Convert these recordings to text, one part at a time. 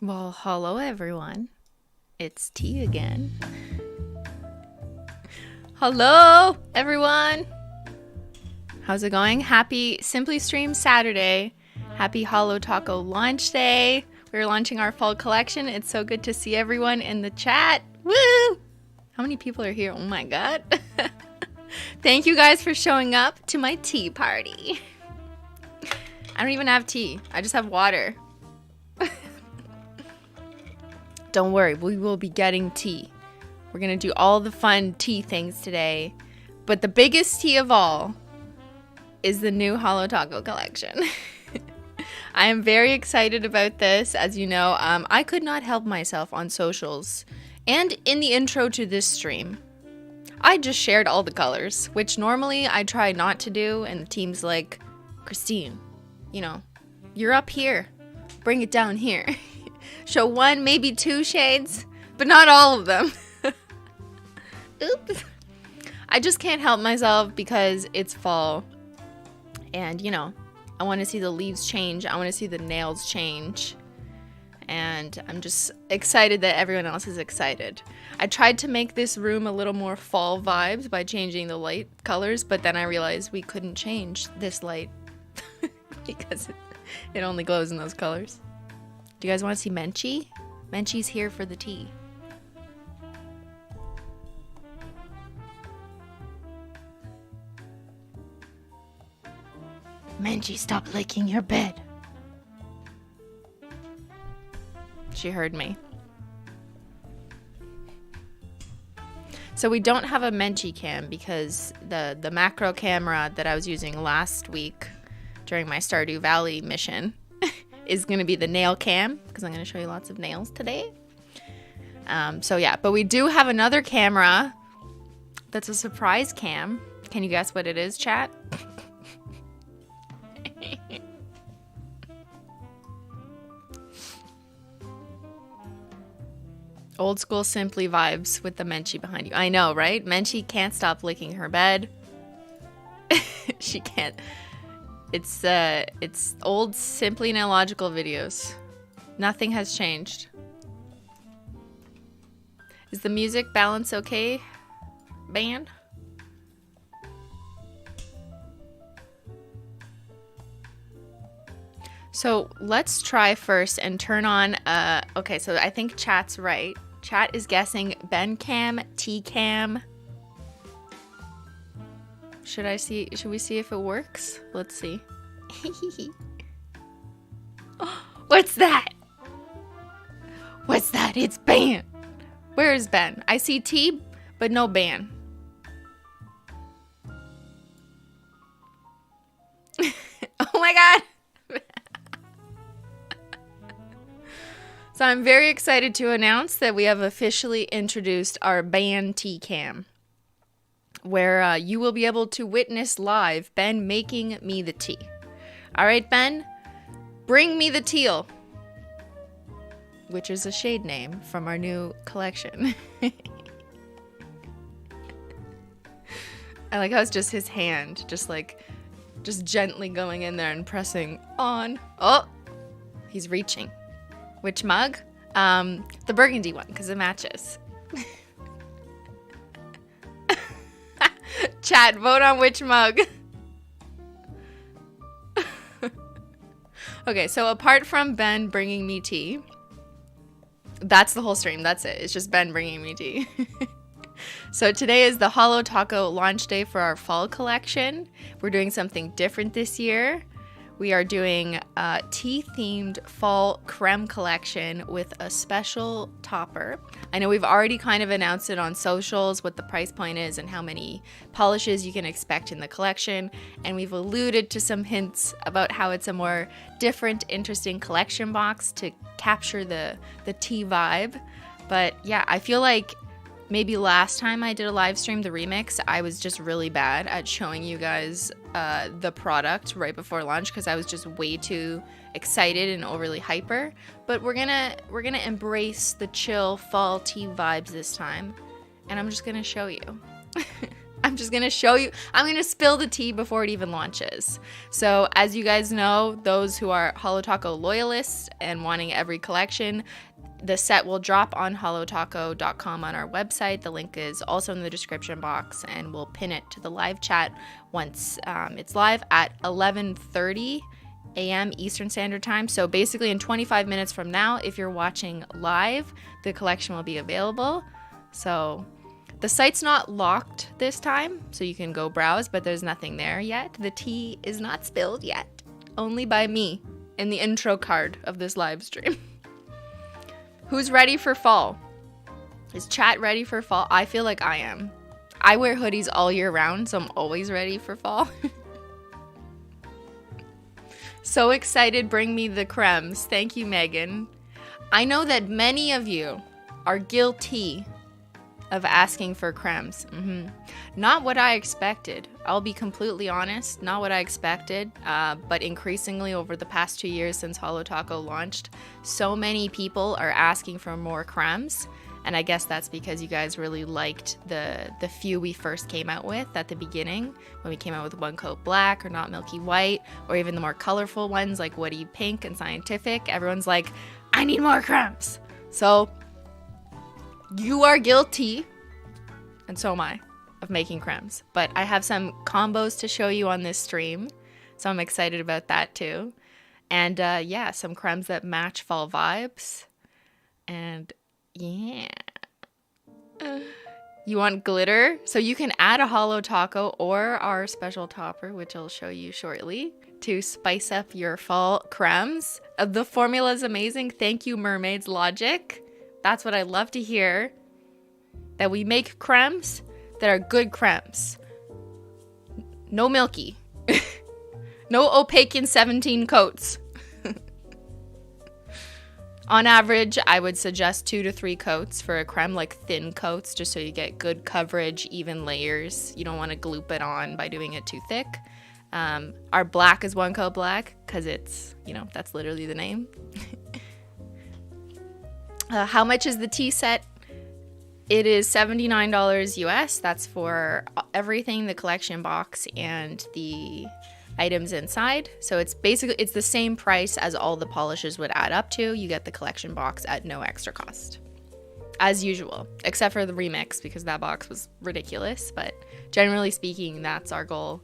Well, hello everyone. It's Tea again. Hello everyone. How's it going? Happy Simply Stream Saturday. Happy Holo Taco launch day. We're launching our fall collection. It's so good to see everyone in the chat. Woo! How many people are here? Oh my god. Thank you guys for showing up to my tea party. I don't even have tea. I just have water. Don't worry, we will be getting tea. We're gonna do all the fun tea things today. But the biggest tea of all is the new Holo Taco collection. I am very excited about this. As you know, I could not help myself on socials and in the intro to this stream. I just shared all the colors, which normally I try not to do, and the team's like, Christine, you know, you're up here. Bring it down here. Show one, maybe two shades, but not all of them. Oops. I just can't help myself because it's fall. And, you know, I want to see the leaves change. I want to see the nails change. And I'm just excited that everyone else is excited. I tried to make this room a little more fall vibes by changing the light colors, but then I realized we couldn't change this light because it only glows in those colors. Do you guys want to see Menchie? Menchie's here for the tea. Menchie, stop licking your bed. She heard me. So we don't have a Menchie cam because the macro camera that I was using last week during my Stardew Valley mission is going to be the nail cam because I'm going to show you lots of nails today. So yeah, but we do have another camera that's a surprise cam. Can you guess what it is, chat? Old school Simply vibes with the Menchie behind you. I know, right? Menchie can't stop licking her bed. She can't. It's old Simply Nailogical videos. Nothing has changed. Is the music balance okay, Beyyyn? So let's try first and turn on, okay, so I think chat's right. Chat is guessing Beyyyn Tea Cam. Should we see if it works? Let's see. What's that? What's that? It's Beyyyn. Where is Ben? I see T, but no Beyyyn. Oh my god. So I'm very excited to announce that we have officially introduced our Beyyyn Tea Cam, where you will be able to witness live Ben making me the tea. All right, Ben, bring me the teal, which is a shade name from our new collection. I like how it's just his hand, just gently going in there and pressing on. Oh, he's reaching. Which mug? The burgundy one, because it matches. Chat, vote on which mug. Okay, so apart from Ben bringing me tea, that's the whole stream. That's it. It's just Ben bringing me tea. So today is the Holo Taco launch day for our fall collection. We're doing something different this year. We are doing a tea-themed fall crème collection with a special topper. I know we've already kind of announced it on socials, what the price point is and how many polishes you can expect in the collection. And we've alluded to some hints about how it's a more different, interesting collection box to capture the tea vibe. But yeah, I feel like maybe last time I did a live stream, the remix, I was just really bad at showing you guys the product right before launch because I was just way too excited and overly hyper. But we're gonna embrace the chill fall tea vibes this time, and I'm just gonna show you. I'm just going to show you. I'm going to spill the tea before it even launches. So as you guys know, those who are Holo Taco loyalists and wanting every collection, the set will drop on holotaco.com on our website. The link is also in the description box, and we'll pin it to the live chat once it's live at 11:30 a.m. Eastern Standard Time. So basically in 25 minutes from now, if you're watching live, the collection will be available. So the site's not locked this time, so you can go browse, but there's nothing there yet. The tea is not spilled yet, only by me in the intro card of this live stream. Who's ready for fall? Is chat ready for fall? I feel like I am. I wear hoodies all year round, so I'm always ready for fall. So excited, bring me the crèmes. Thank you, Megan. I know that many of you are guilty of asking for crèmes. Not what I expected. I'll be completely honest, not what I expected, but increasingly over the past 2 years since Holo Taco launched, so many people are asking for more crèmes, and I guess that's because you guys really liked the few we first came out with at the beginning, when we came out with One Coat Black or Not Milky White, or even the more colorful ones like Woody Pink and Scientific. Everyone's like, I need more crèmes. So you are guilty, and so am I, of making crèmes. But I have some combos to show you on this stream, so I'm excited about that too. And yeah, some crèmes that match fall vibes. And yeah. You want glitter? So you can add a Holo Taco or our special topper, which I'll show you shortly, to spice up your fall crèmes. The formula is amazing. Thank you, Mermaids Logic. That's what I love to hear. That we make crèmes that are good crèmes. No milky. No opaque in 17 coats. On average, I would suggest 2 to 3 coats for a crème, like thin coats, just so you get good coverage, even layers. You don't want to gloop it on by doing it too thick. Our black is One Coat Black, because it's, you know, that's literally the name. How much is the tea set? It is $79 US. That's for everything, the collection box and the items inside. So it's basically, it's the same price as all the polishes would add up to. You get the collection box at no extra cost, as usual, except for the remix, because that box was ridiculous. But generally speaking, that's our goal.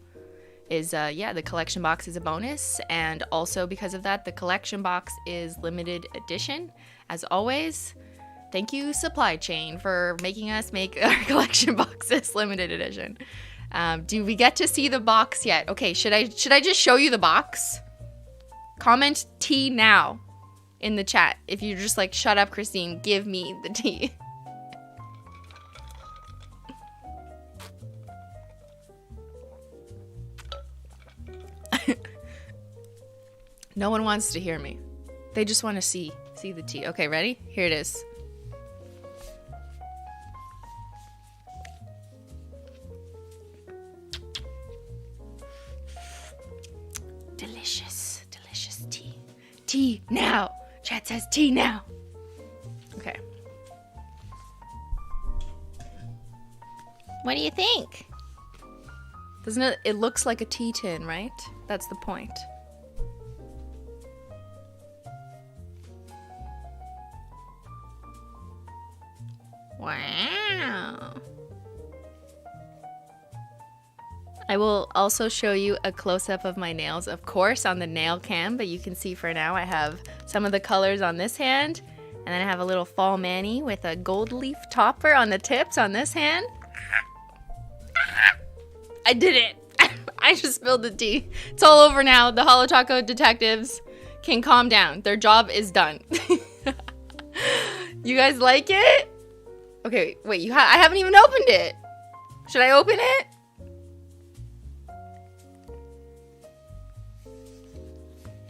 Is yeah, the collection box is a bonus, and also because of that, the collection box is limited edition. As always, thank you, supply chain, for making us make our collection boxes limited edition. Do we get to see the box yet? Okay, should I just show you the box? Comment tea now in the chat if you're just like, shut up, Christine, give me the tea. No one wants to hear me. They just want to see the tea. Okay, ready? Here it is. Delicious, delicious tea. Tea now. Chat says tea now. Okay. What do you think? Doesn't it? It looks like a tea tin, right? That's the point. Wow. I will also show you a close-up of my nails, of course, on the nail cam, but you can see for now I have some of the colors on this hand, and then I have a little fall mani with a gold leaf topper on the tips on this hand. I did it! I just spilled the tea. It's all over now. The Holo Taco detectives can calm down. Their job is done. You guys like it? Okay, wait, I haven't even opened it. Should I open it?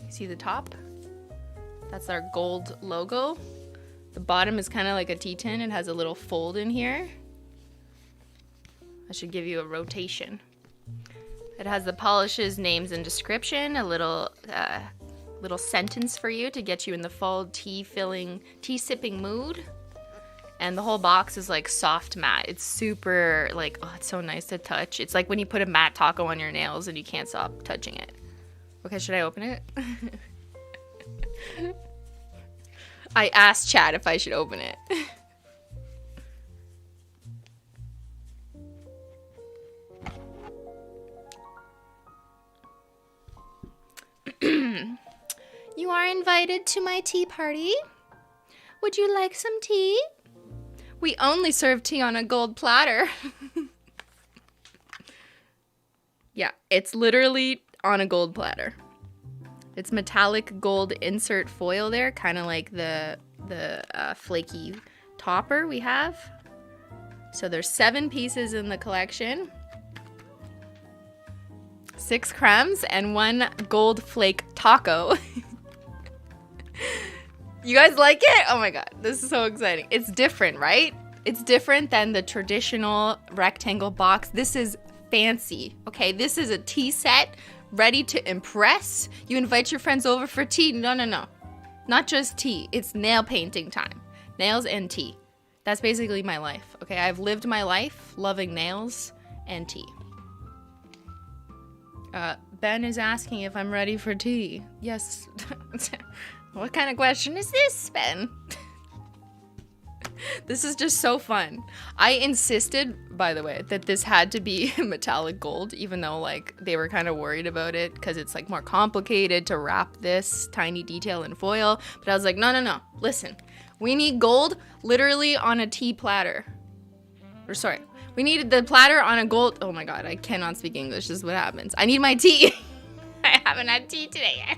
See the top? That's our gold logo. The bottom is kind of like a tea tin. It has a little fold in here. I should give you a rotation. It has the polishes, names, and description. A little sentence for you to get you in the fall tea sipping mood. And the whole box is like soft matte. It's super like, oh, it's so nice to touch. It's like when you put a matte taco on your nails and you can't stop touching it. Okay, should I open it? I asked Chad if I should open it. You are invited to my tea party. Would you like some tea? We only serve tea on a gold platter. Yeah, it's literally on a gold platter. It's metallic gold insert foil there, kind of like the flaky topper we have. So there's 7 pieces in the collection. 6 crèmes and 1 gold flake taco. You guys like it? Oh my god, this is so exciting. It's different, right? It's different than the traditional rectangle box. This is fancy, okay? This is a tea set ready to impress. You invite your friends over for tea. No. Not just tea. It's nail painting time. Nails and tea. That's basically my life, okay? I've lived my life loving nails and tea. Ben is asking if I'm ready for tea. Yes. What kind of question is this, Ben? This is just so fun. I insisted, by the way, that this had to be metallic gold, even though like they were kind of worried about it because it's like more complicated to wrap this tiny detail in foil. But I was like, no. Listen, we need gold literally on a tea platter. Or sorry, we needed the platter on a gold. Oh my god, I cannot speak English. This is what happens. I need my tea. I haven't had tea today yet.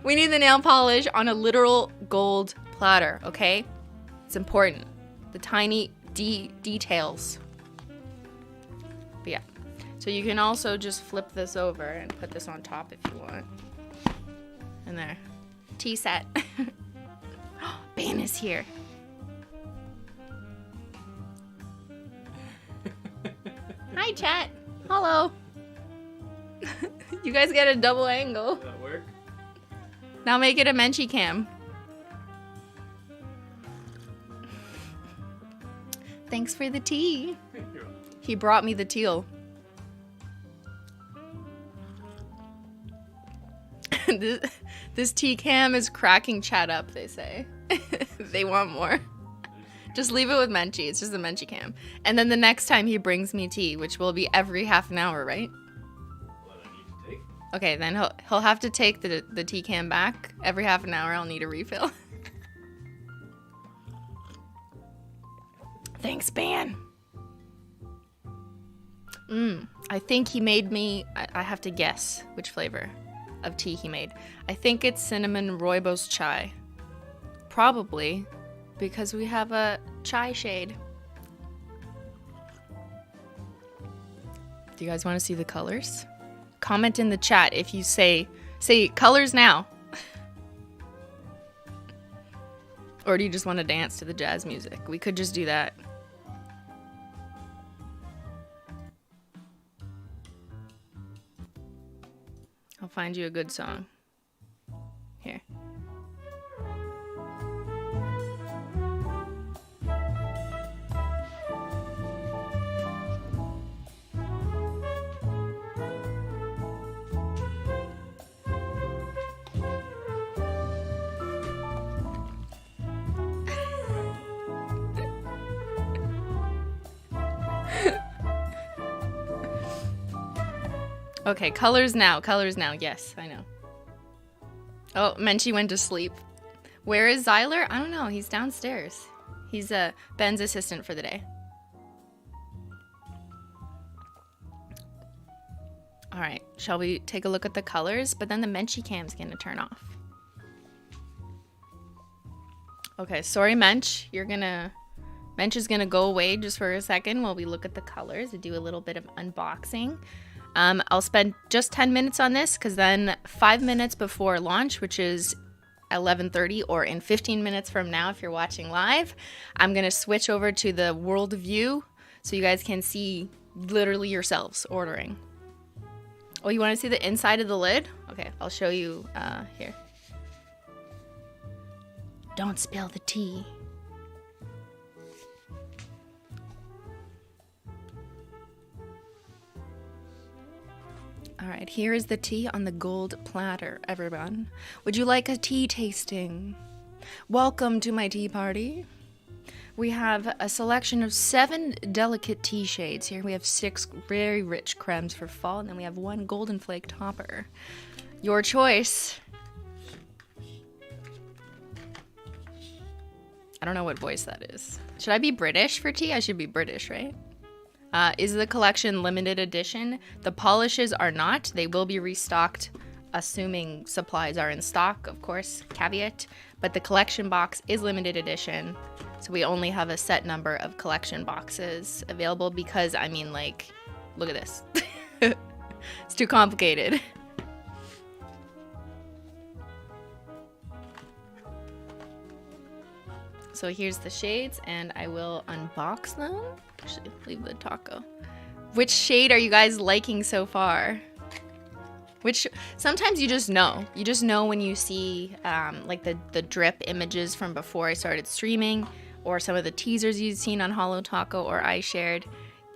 We need the nail polish on a literal gold platter, okay? It's important. The tiny details. But yeah. So you can also just flip this over and put this on top if you want. And there. Tea set. Beyyyn is here. Hi, chat. Hello. You guys get a double angle. Does that work? Now make it a Menchie cam. Thanks for the tea. He brought me the teal. This tea cam is cracking chat up, they say. They want more. Just leave it with Menchie. It's just a Menchie cam. And then the next time he brings me tea, which will be every half an hour, right? What I need to take? Okay, then he'll have to take the tea cam back. Every half an hour I'll need a refill. Thanks, Beyyyn. I think he made me, I have to guess which flavor of tea he made. I think it's cinnamon rooibos chai. Probably because we have a chai shade. Do you guys want to see the colors? Comment in the chat if you say colors now. Or do you just want to dance to the jazz music? We could just do that. I'll find you a good song. Here. Okay, colors now. Yes, I know. Oh, Menchie went to sleep. Where is Zyler? I don't know. He's downstairs. He's Ben's assistant for the day. All right, shall we take a look at the colors? But then the Menchie cam's gonna turn off. Okay, sorry, Mench. Mench is gonna go away just for a second while we look at the colors and do a little bit of unboxing. I'll spend just 10 minutes on this because then 5 minutes before launch, which is 11:30 or in 15 minutes from now if you're watching live, I'm going to switch over to the world view so you guys can see literally yourselves ordering. Oh, you want to see the inside of the lid? Okay, I'll show you here. Don't spill the tea. All right, here is the tea on the gold platter, everyone. Would you like a tea tasting? Welcome to my tea party. We have a selection of 7 delicate tea shades. Here we have 6 very rich crèmes for fall, and then we have 1 golden flake topper. Your choice. I don't know what voice that is. Should I be British for tea? I should be British, right? Is the collection limited edition? The polishes are not. They will be restocked, assuming supplies are in stock, of course, caveat. But the collection box is limited edition. So we only have a set number of collection boxes available because, I mean, like, look at this. It's too complicated. So here's the shades, and I will unbox them. Actually, leave the taco. Which shade are you guys liking so far? Sometimes you just know. You just know when you see like the drip images from before I started streaming, or some of the teasers you've seen on Holo Taco or I shared.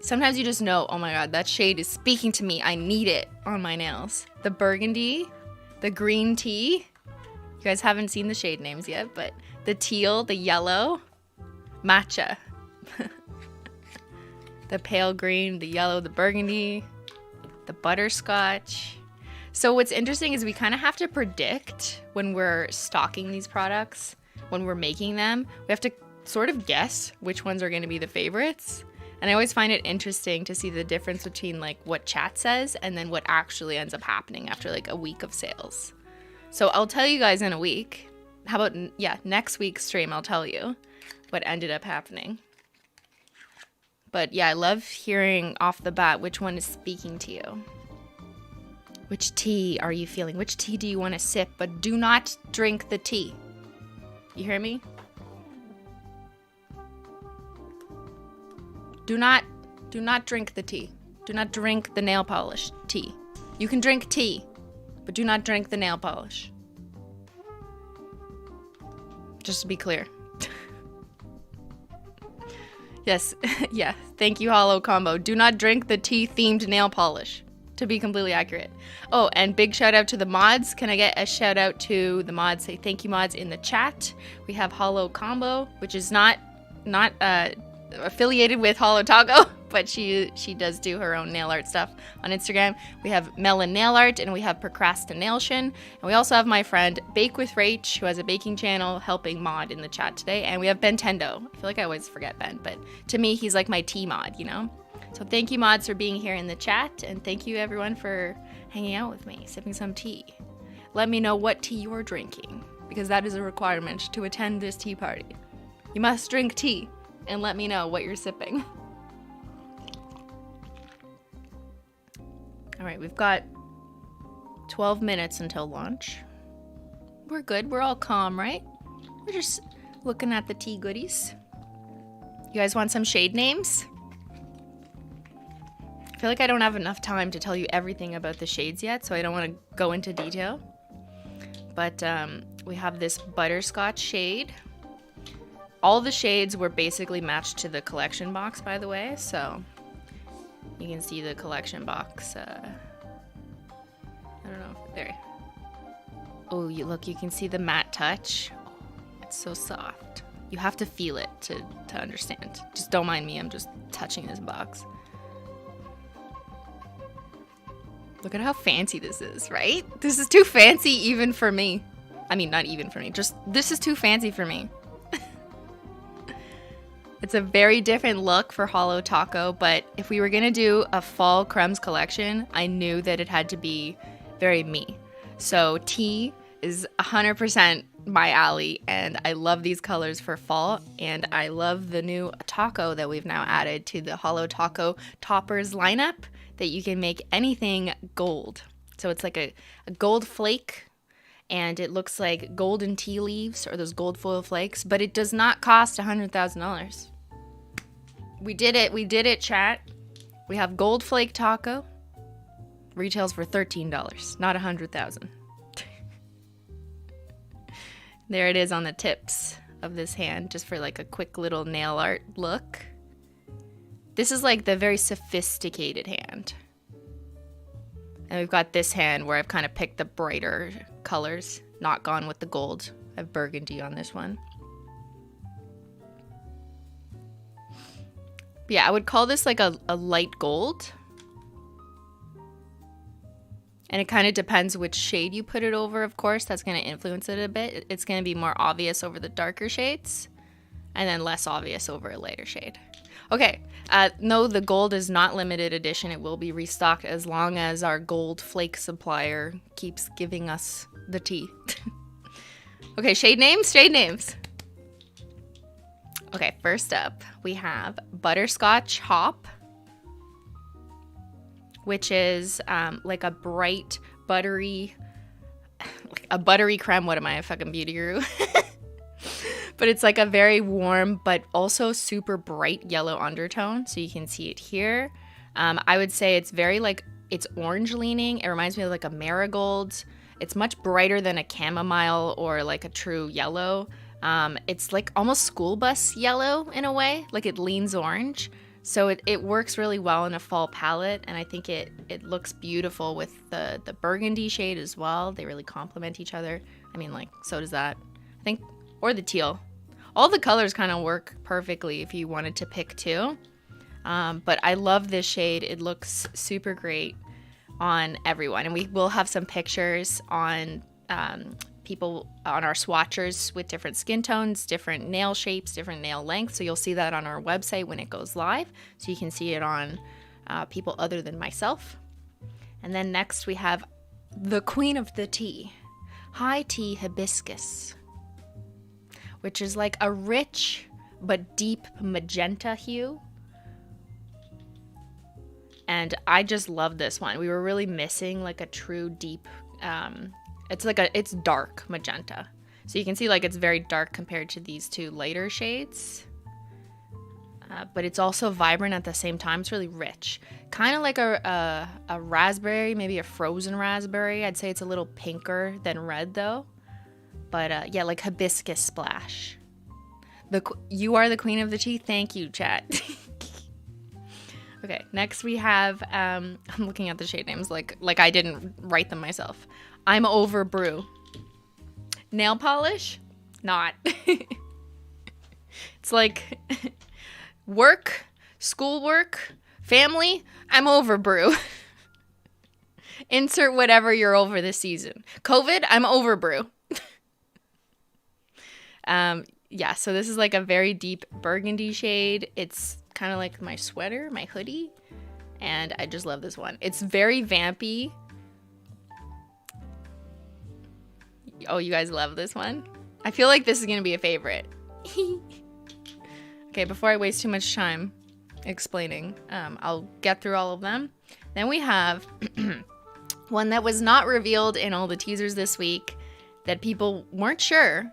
Sometimes you just know, oh my god, that shade is speaking to me. I need it on my nails. The burgundy, the green tea. You guys haven't seen the shade names yet, but the teal, the yellow, matcha. The pale green, the yellow, the burgundy, the butterscotch. So what's interesting is we kind of have to predict when we're stocking these products, when we're making them. We have to sort of guess which ones are going to be the favorites. And I always find it interesting to see the difference between like what chat says and then what actually ends up happening after like a week of sales. So I'll tell you guys in a week. How about, yeah, next week's stream, I'll tell you what ended up happening. But yeah, I love hearing off the bat which one is speaking to you. Which tea are you feeling? Which tea do you want to sip? But do not drink the tea. You hear me? Do not drink the tea. Do not drink the nail polish tea. You can drink tea, but do not drink the nail polish. Just to be clear. Yes, yeah, thank you, Holo Combo. Do not drink the tea-themed nail polish, to be completely accurate. Oh, and big shout out to the mods. Can I get a shout out to the mods? Say thank you, mods, in the chat. We have Holo Combo, which is not affiliated with Holo Taco, but she does do her own nail art stuff on Instagram. We have Melon Nail Art, and we have Procrastination, and we also have my friend Bake with Rach, who has a baking channel, helping mod in the chat today, and we have Bentendo. I feel like I always forget Ben, but to me he's like my tea mod, you know. So thank you, mods, for being here in the chat, and thank you everyone for hanging out with me, sipping some tea. Let me know what tea you're drinking, because that is a requirement to attend this tea party. You must drink tea and let me know what you're sipping. All right, we've got 12 minutes until launch. We're good. We're all calm, right? We're just looking at the tea goodies. You guys want some shade names? I feel like I don't have enough time to tell you everything about the shades yet, so I don't want to go into detail. But we have this butterscotch shade. All the shades were basically matched to the collection box, by the way, so you can see the collection box. I don't know. There. Oh, look, you can see the matte touch. Oh, it's so soft. You have to feel it to understand. Just don't mind me. I'm just touching this box. Look at how fancy this is, right? This is too fancy even for me. I mean, not even for me. Just, this is too fancy for me. It's a very different look for Holo Taco, but if we were going to do a fall Crèmes collection, I knew that it had to be very me. So tea is 100% my alley, and I love these colors for fall, and I love the new taco that we've now added to the Holo Taco toppers lineup, that you can make anything gold. So it's like a gold flake, and it looks like golden tea leaves, or those gold foil flakes, but it does not cost $100,000. We did it, chat. We have gold flake taco. Retails for $13, not $100,000. There it is on the tips of this hand, just for like a quick little nail art look. This is like the very sophisticated hand. And we've got this hand where I've kind of picked the brighter colors, not gone with the gold. I have burgundy on this one. But yeah, I would call this like a light gold. And it kind of depends which shade you put it over, of course. That's going to influence it a bit. It's going to be more obvious over the darker shades and then less obvious over a lighter shade. Okay, no, the gold is not limited edition. It will be restocked as long as our gold flake supplier keeps giving us the tea. Okay, shade names, shade names. Okay, first up, we have Butterscotch Hop, which is like a bright, buttery, like a buttery creme. What am I, a fucking beauty guru? But it's like a very warm, but also super bright yellow undertone. So you can see it here. I would say it's very like, it's orange leaning. It reminds me of like a marigold. It's much brighter than a chamomile or like a true yellow. It's like almost school bus yellow in a way, like it leans orange. So it works really well in a fall palette, and I think it looks beautiful with the burgundy shade as well. They really complement each other. I mean, like, so does that, I think, or the teal. All the colors kind of work perfectly if you wanted to pick two. But I love this shade. It looks super great on everyone. And we will have some pictures on people on our swatchers with different skin tones, different nail shapes, different nail lengths. So you'll see that on our website when it goes live. So you can see it on people other than myself. And then next we have the queen of the tea, High Tea Hibiscus, which is like a rich but deep magenta hue. And I just love this one. We were really missing like a true deep, it's dark magenta. So you can see like it's very dark compared to these two lighter shades. But it's also vibrant at the same time. It's really rich. Kind of like a raspberry, maybe a frozen raspberry. I'd say it's a little pinker than red though. But yeah, like hibiscus splash. You are the queen of the tea. Thank you, chat. Okay, next we have, I'm looking at the shade names like I didn't write them myself. I'm Over Brew. Nail polish? Not. It's like work, schoolwork, family, I'm over brew. Insert whatever you're over this season. COVID, I'm over brew. Yeah, so this is like a very deep burgundy shade. It's kind of like my sweater, my hoodie, and I just love this one. It's very vampy. Oh, you guys love this one? I feel like this is gonna be a favorite. Okay, before I waste too much time explaining, I'll get through all of them. Then we have one that was not revealed in all the teasers this week that people weren't sure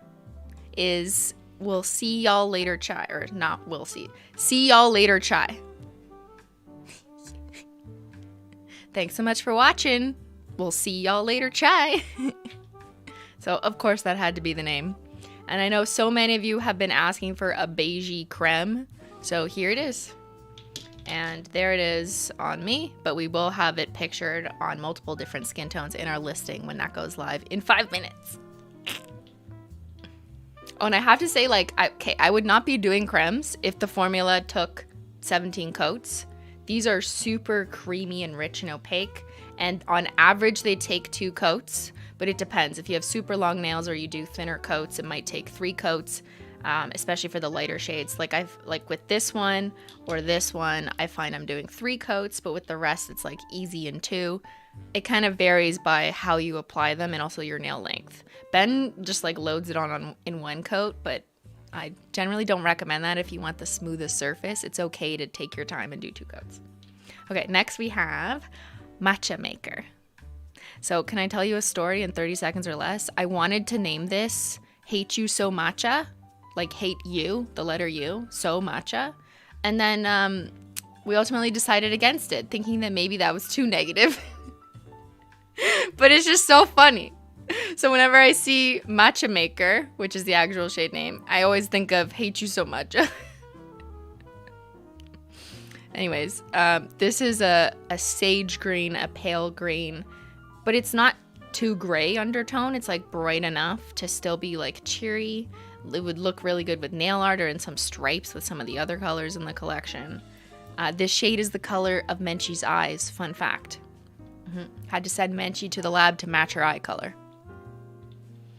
is We'll See Y'all Later Chai, or not we'll see. See Y'all Later Chai. Thanks so much for watching. We'll see y'all later chai. So of course that had to be the name. And I know so many of you have been asking for a Beyyyyn crème. So here it is. And there it is on me, but we will have it pictured on multiple different skin tones in our listing when that goes live in 5 minutes. Oh, and I have to say, like, I would not be doing crèmes if the formula took 17 coats. These are super creamy and rich and opaque, and on average they take 2 coats, but it depends. If you have super long nails or you do thinner coats, it might take 3 coats, especially for the lighter shades. Like with this one or this one, I find I'm doing 3 coats, but with the rest it's like easy in 2. It kind of varies by how you apply them and also your nail length. Ben just like loads it on in 1 coat, but I generally don't recommend that if you want the smoothest surface. It's okay to take your time and do 2 coats. Okay, next we have Matcha Maker. So can I tell you a story in 30 seconds or less? I wanted to name this Hate You So Matcha, like hate you, the letter U, so matcha. And then we ultimately decided against it, thinking that maybe that was too negative. But it's just so funny. So whenever I see Matcha Maker, which is the actual shade name, I always think of Hate You So Matcha. Anyways, this is a sage green, a pale green, but it's not too gray undertone. It's like bright enough to still be like cheery. It would look really good with nail art or in some stripes with some of the other colors in the collection. This shade is the color of Menchie's eyes. Fun fact. Had to send Menchie to the lab to match her eye color.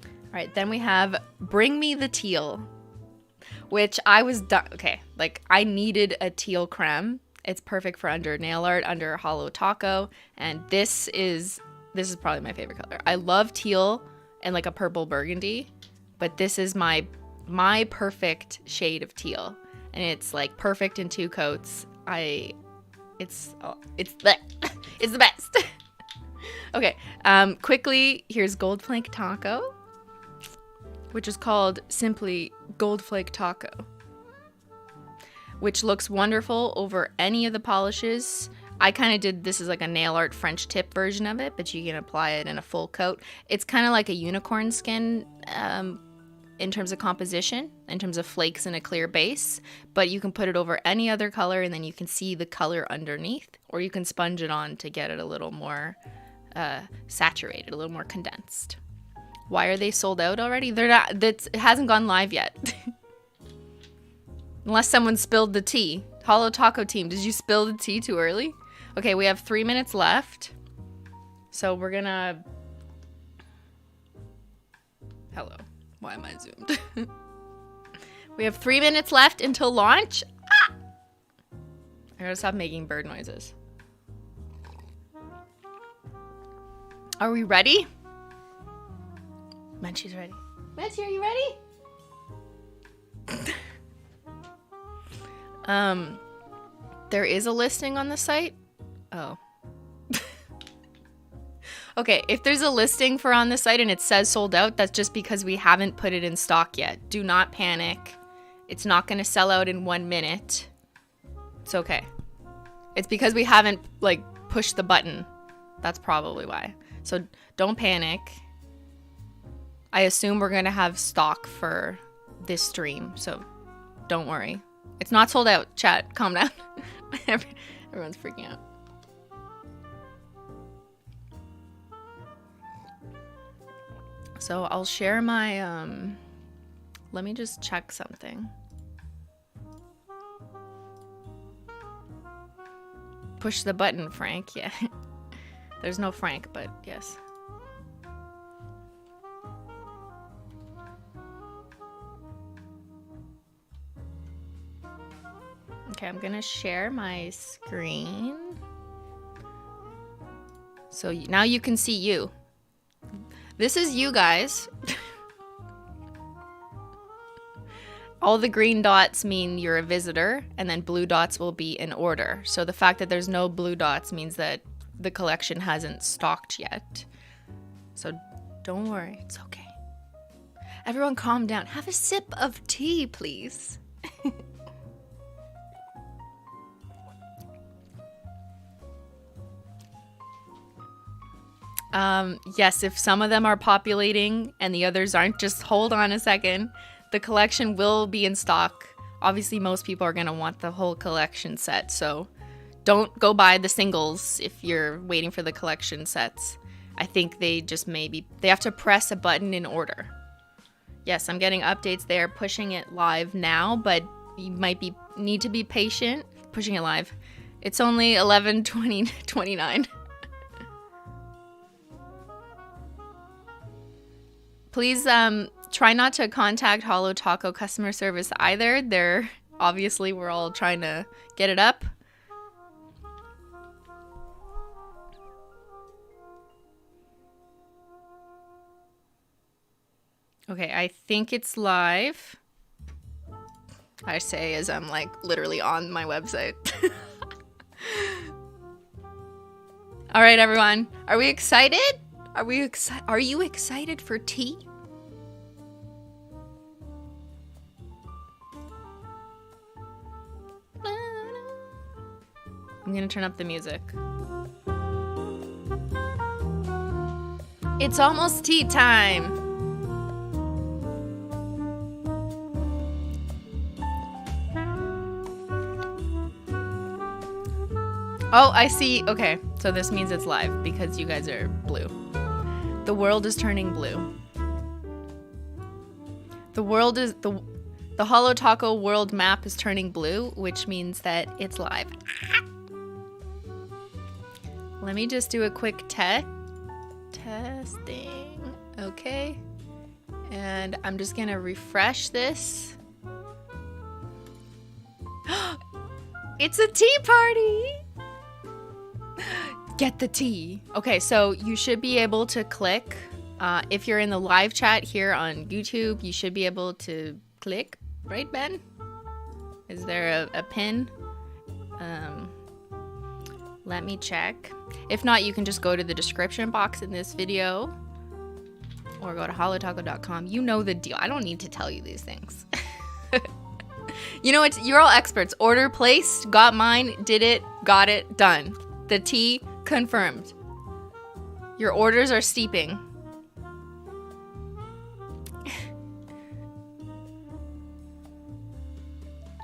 All right, then we have Bring Me the Teal, which I was done. Okay, like I needed a teal creme. It's perfect for under nail art, under Holo Taco, and this is probably my favorite color. I love teal and like a purple burgundy, but this is my perfect shade of teal, and it's like perfect in 2 coats. It's the best. Okay, quickly, here's Gold Flake Taco, which is called simply Gold Flake Taco, which looks wonderful over any of the polishes. I kind of did this as like a nail art French tip version of it, but you can apply it in a full coat. It's kind of like a unicorn skin in terms of composition, in terms of flakes and a clear base, but you can put it over any other color and then you can see the color underneath, or you can sponge it on to get it a little more saturated, a little more condensed. Why are they sold out already? They're not. It hasn't gone live yet. Unless someone spilled the tea. Holo Taco team, did you spill the tea too early? Okay, we have 3 minutes left. So we're gonna... Hello. Why am I zoomed? We have 3 minutes left until launch. Ah! I gotta stop making bird noises. Are we ready? Menchie's ready. Menchie, are you ready? There is a listing on the site. Oh. Okay, if there's a listing for on the site and it says sold out, that's just because we haven't put it in stock yet. Do not panic. It's not going to sell out in 1 minute. It's okay. It's because we haven't, like, pushed the button. That's probably why. So don't panic. I assume we're going to have stock for this stream, so don't worry. It's not sold out, chat. Calm down. Everyone's freaking out. So I'll share my, let me just check something. Push the button, Frank. Yeah. There's no Frank, but yes. Okay, I'm gonna share my screen. So now you can see you. This is you guys. All the green dots mean you're a visitor, and then blue dots will be in order. So the fact that there's no blue dots means that the collection hasn't stocked yet. So don't worry, it's okay. Everyone calm down. Have a sip of tea, please. Yes, if some of them are populating and the others aren't, just hold on a second. The collection will be in stock. Obviously, most people are going to want the whole collection set, so don't go buy the singles if you're waiting for the collection sets. I think they just they have to press a button in order. Yes, I'm getting updates there, pushing it live now, but you might need to be patient. Pushing it live. It's only 11:29. Please try not to contact Holo Taco customer service either. They're obviously, we're all trying to get it up. Okay, I think it's live. I say as I'm like literally on my website. All right, everyone. Are we excited? Are you excited for tea? I'm gonna turn up the music. It's almost tea time. Oh, I see. Okay, so this means it's live because you guys are blue. The world is turning blue. The world is the Holo Taco world map is turning blue, which means that it's live. Let me just do a quick testing. Okay. And I'm just gonna refresh this. It's a tea party! Get the tea. Okay, so you should be able to click. If you're in the live chat here on YouTube, you should be able to click. Right, Ben? Is there a pin? Let me check. If not, you can just go to the description box in this video or go to holotaco.com. You know the deal. I don't need to tell you these things. You know what? You're all experts. Order placed, got mine, did it, got it, done. The tea confirmed. Your orders are steeping.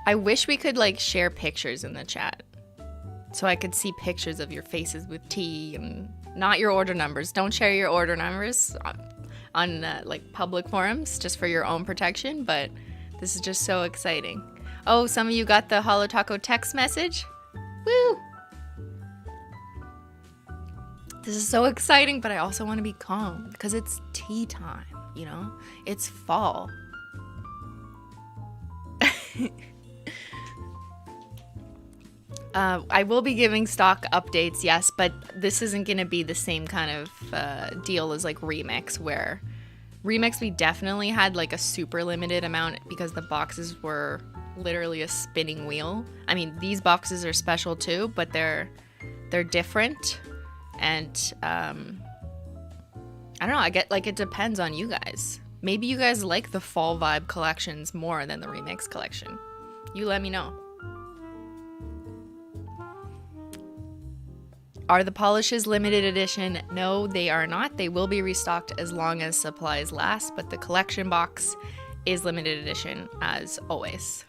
I wish we could like share pictures in the chat so I could see pictures of your faces with tea and not your order numbers. Don't share your order numbers on like public forums just for your own protection, but this is just so exciting. Oh, some of you got the Holo Taco text message. Woo! This is so exciting, but I also want to be calm because it's tea time, you know? It's fall. I will be giving stock updates, yes, but this isn't going to be the same kind of deal as like Remix, where Remix we definitely had like a super limited amount because the boxes were literally a spinning wheel. I mean, these boxes are special too, but they're different, and I don't know, I get like it depends on you guys. Maybe you guys like the fall vibe collections more than the Remix collection. You let me know. Are the polishes limited edition? No, they are not. They will be restocked as long as supplies last, but the collection box is limited edition as always.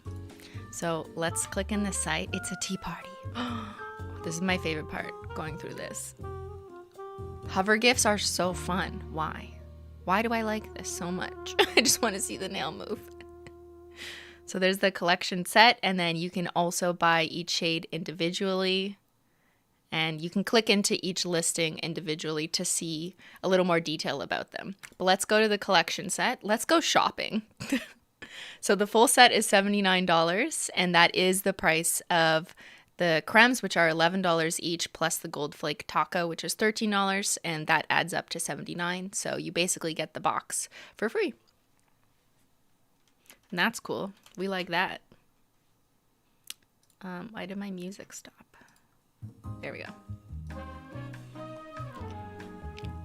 So let's click in the site. It's a tea party. This is my favorite part, going through this. Hover gifts are so fun. Why? Why do I like this so much? I just want to see the nail move. So there's the collection set, and then you can also buy each shade individually. And you can click into each listing individually to see a little more detail about them. But let's go to the collection set. Let's go shopping. So the full set is $79, and that is the price of the crèmes, which are $11 each, plus the gold flake taco, which is $13, and that adds up to $79. So you basically get the box for free. And that's cool. We like that. Why did my music stop? There we go.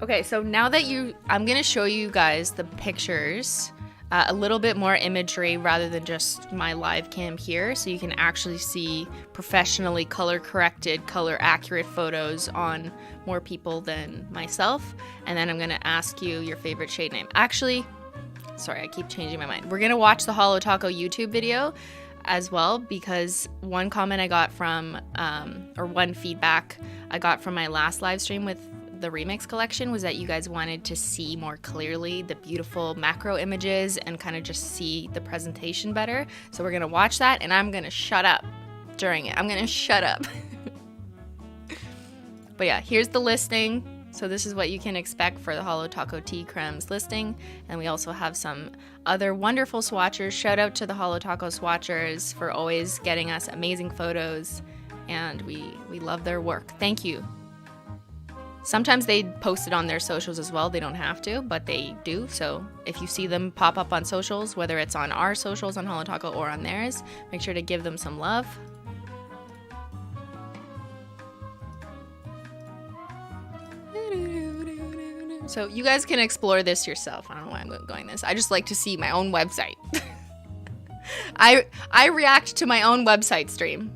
Okay, so now that I'm going to show you guys the pictures, a little bit more imagery rather than just my live cam here, so you can actually see professionally color corrected, color accurate photos on more people than myself. And then I'm going to ask you your favorite shade name. Actually, sorry, I keep changing my mind. We're going to watch the Holo Taco YouTube video as well, because one comment I got from, or one feedback I got from my last live stream with the Remix collection was that you guys wanted to see more clearly the beautiful macro images and kind of just see the presentation better. So we're gonna watch that, and I'm gonna shut up during it. I'm gonna shut up. But yeah, here's the listing. So this is what you can expect for the Holo Taco Tea Crèmes listing. And we also have some other wonderful swatchers. Shout out to the Holo Taco swatchers for always getting us amazing photos. And we love their work. Thank you. Sometimes they post it on their socials as well. They don't have to, but they do. So if you see them pop up on socials, whether it's on our socials on Holo Taco or on theirs, make sure to give them some love. So you guys can explore this yourself. I don't know why I'm going this. I just like to see my own website. I react to my own website stream.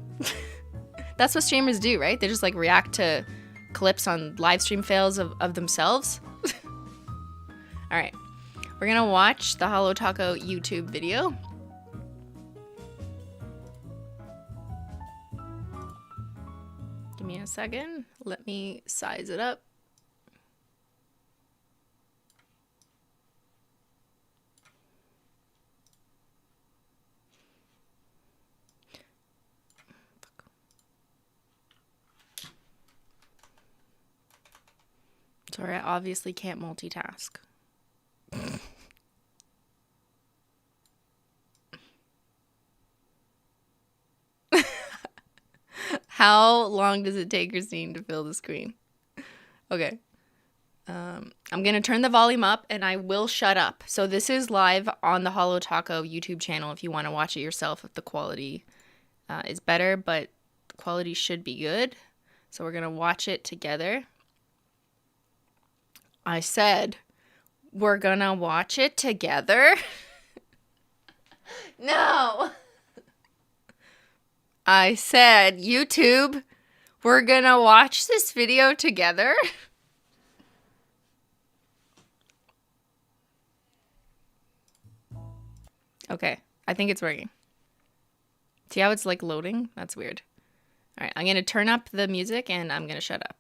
That's what streamers do, right? They just like react to clips on live stream fails of themselves. All right, we're gonna watch the Holo Taco YouTube video. Give me a sec. second. Let me size it up. Sorry, I obviously can't multitask. How long does it take Christine to fill the screen? Okay. I'm going to turn the volume up and I will shut up. So this is live on the Holo Taco YouTube channel if you want to watch it yourself if the quality is better, but the quality should be good. So we're going to watch it together. I said, we're going to watch it together. No. I said, YouTube, we're going to watch this video together. Okay, I think it's working. See how it's like loading? That's weird. All right, I'm going to turn up the music and I'm going to shut up.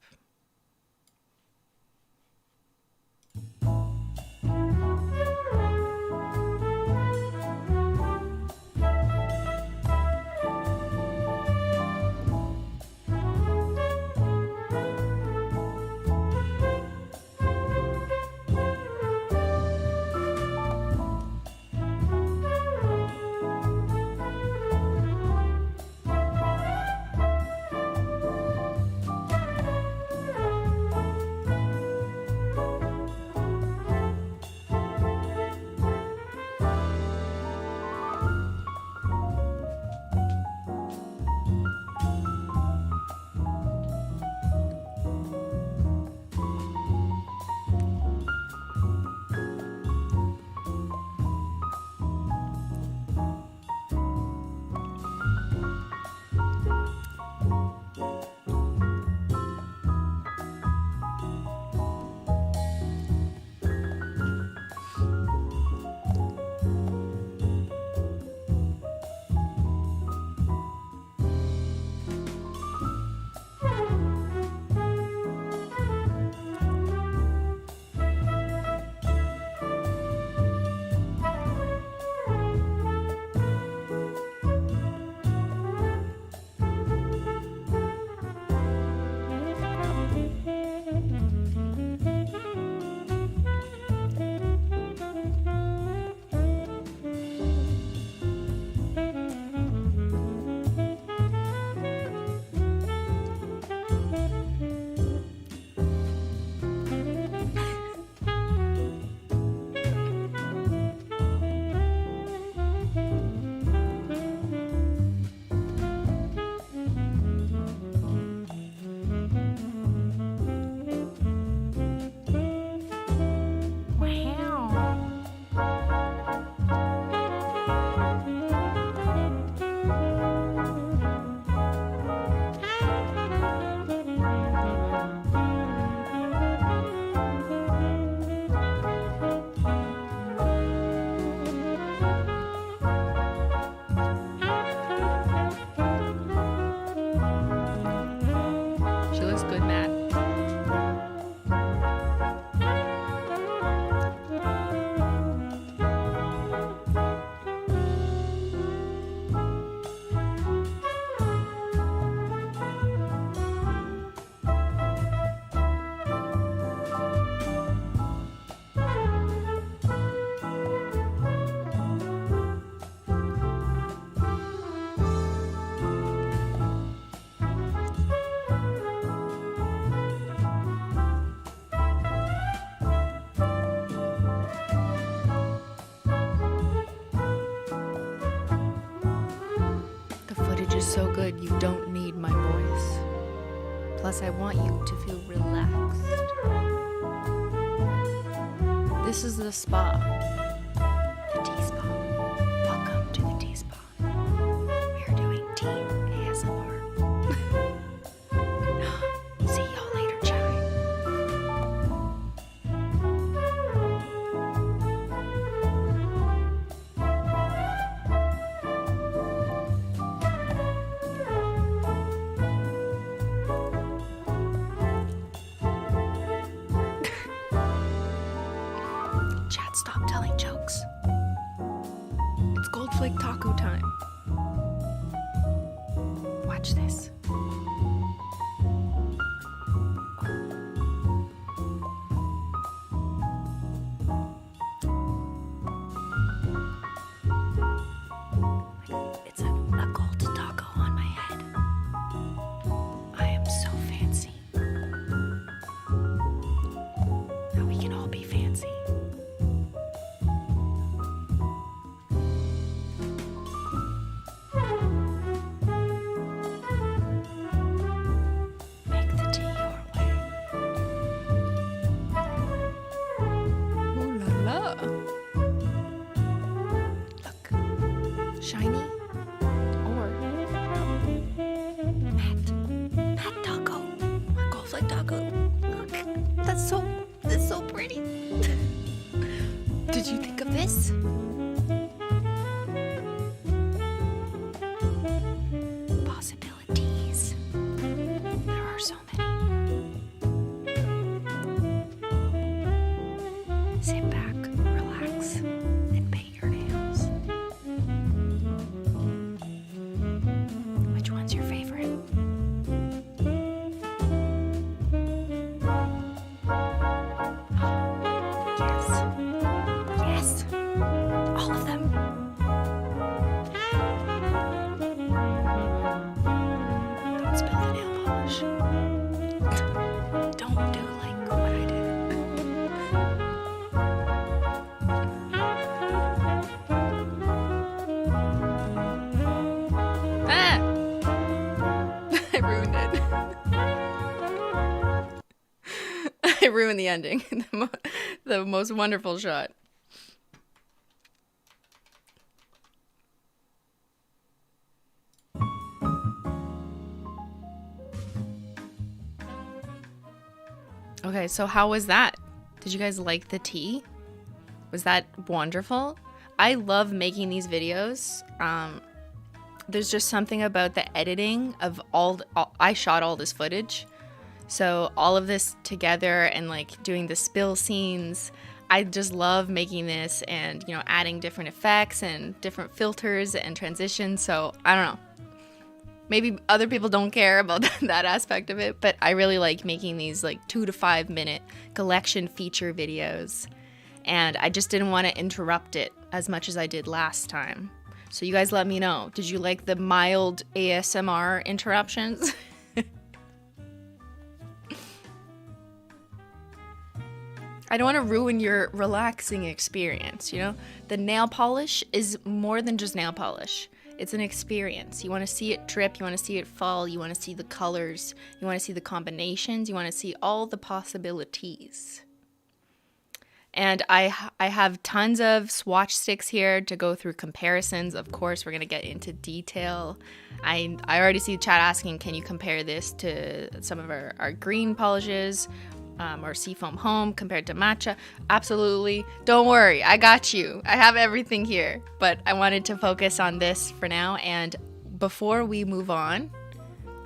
So good, you don't need my voice. Plus, I want you to feel relaxed. This is the spa. The tea spa. Welcome to the tea spa. We're doing tea ASMR. See y'all later, Chai. Snowflake taco time. Watch this. It's a gold taco on my head. I am so fancy. Now we can all be fancy. Make the tea your way. Ooh la la. Look. Shiny or matte taco. Gold flake taco. Look. That's so pretty. Did you think of this? Possibilities. There are so many. Sit back, relax, and paint your nails. Which one's your favorite? Yes. Yes. All of them. Don't spill the nail polish. Don't do like what I did. Ah! I ruined it. I ruined the ending. The most wonderful shot. Okay, so how was that? Did you guys like the tea? Was that wonderful? I love making these videos. There's just something about the editing of I shot all this footage. So all of this together and like doing the spill scenes, I just love making this and, you know, adding different effects and different filters and transitions. So I don't know. Maybe other people don't care about that aspect of it, but I really like making these like 2 to 5 minute collection feature videos. And I just didn't want to interrupt it as much as I did last time. So you guys let me know. Did you like the mild ASMR interruptions? I don't want to ruin your relaxing experience, you know? The nail polish is more than just nail polish. It's an experience. You want to see it drip, you want to see it fall, you want to see the colors, you want to see the combinations, you want to see all the possibilities. And I have tons of swatch sticks here to go through comparisons. Of course, we're going to get into detail. I already see chat asking, can you compare this to some of our green polishes? Or Seafoam Home compared to Matcha. Absolutely. Don't worry. I got you. I have everything here. But I wanted to focus on this for now. And before we move on,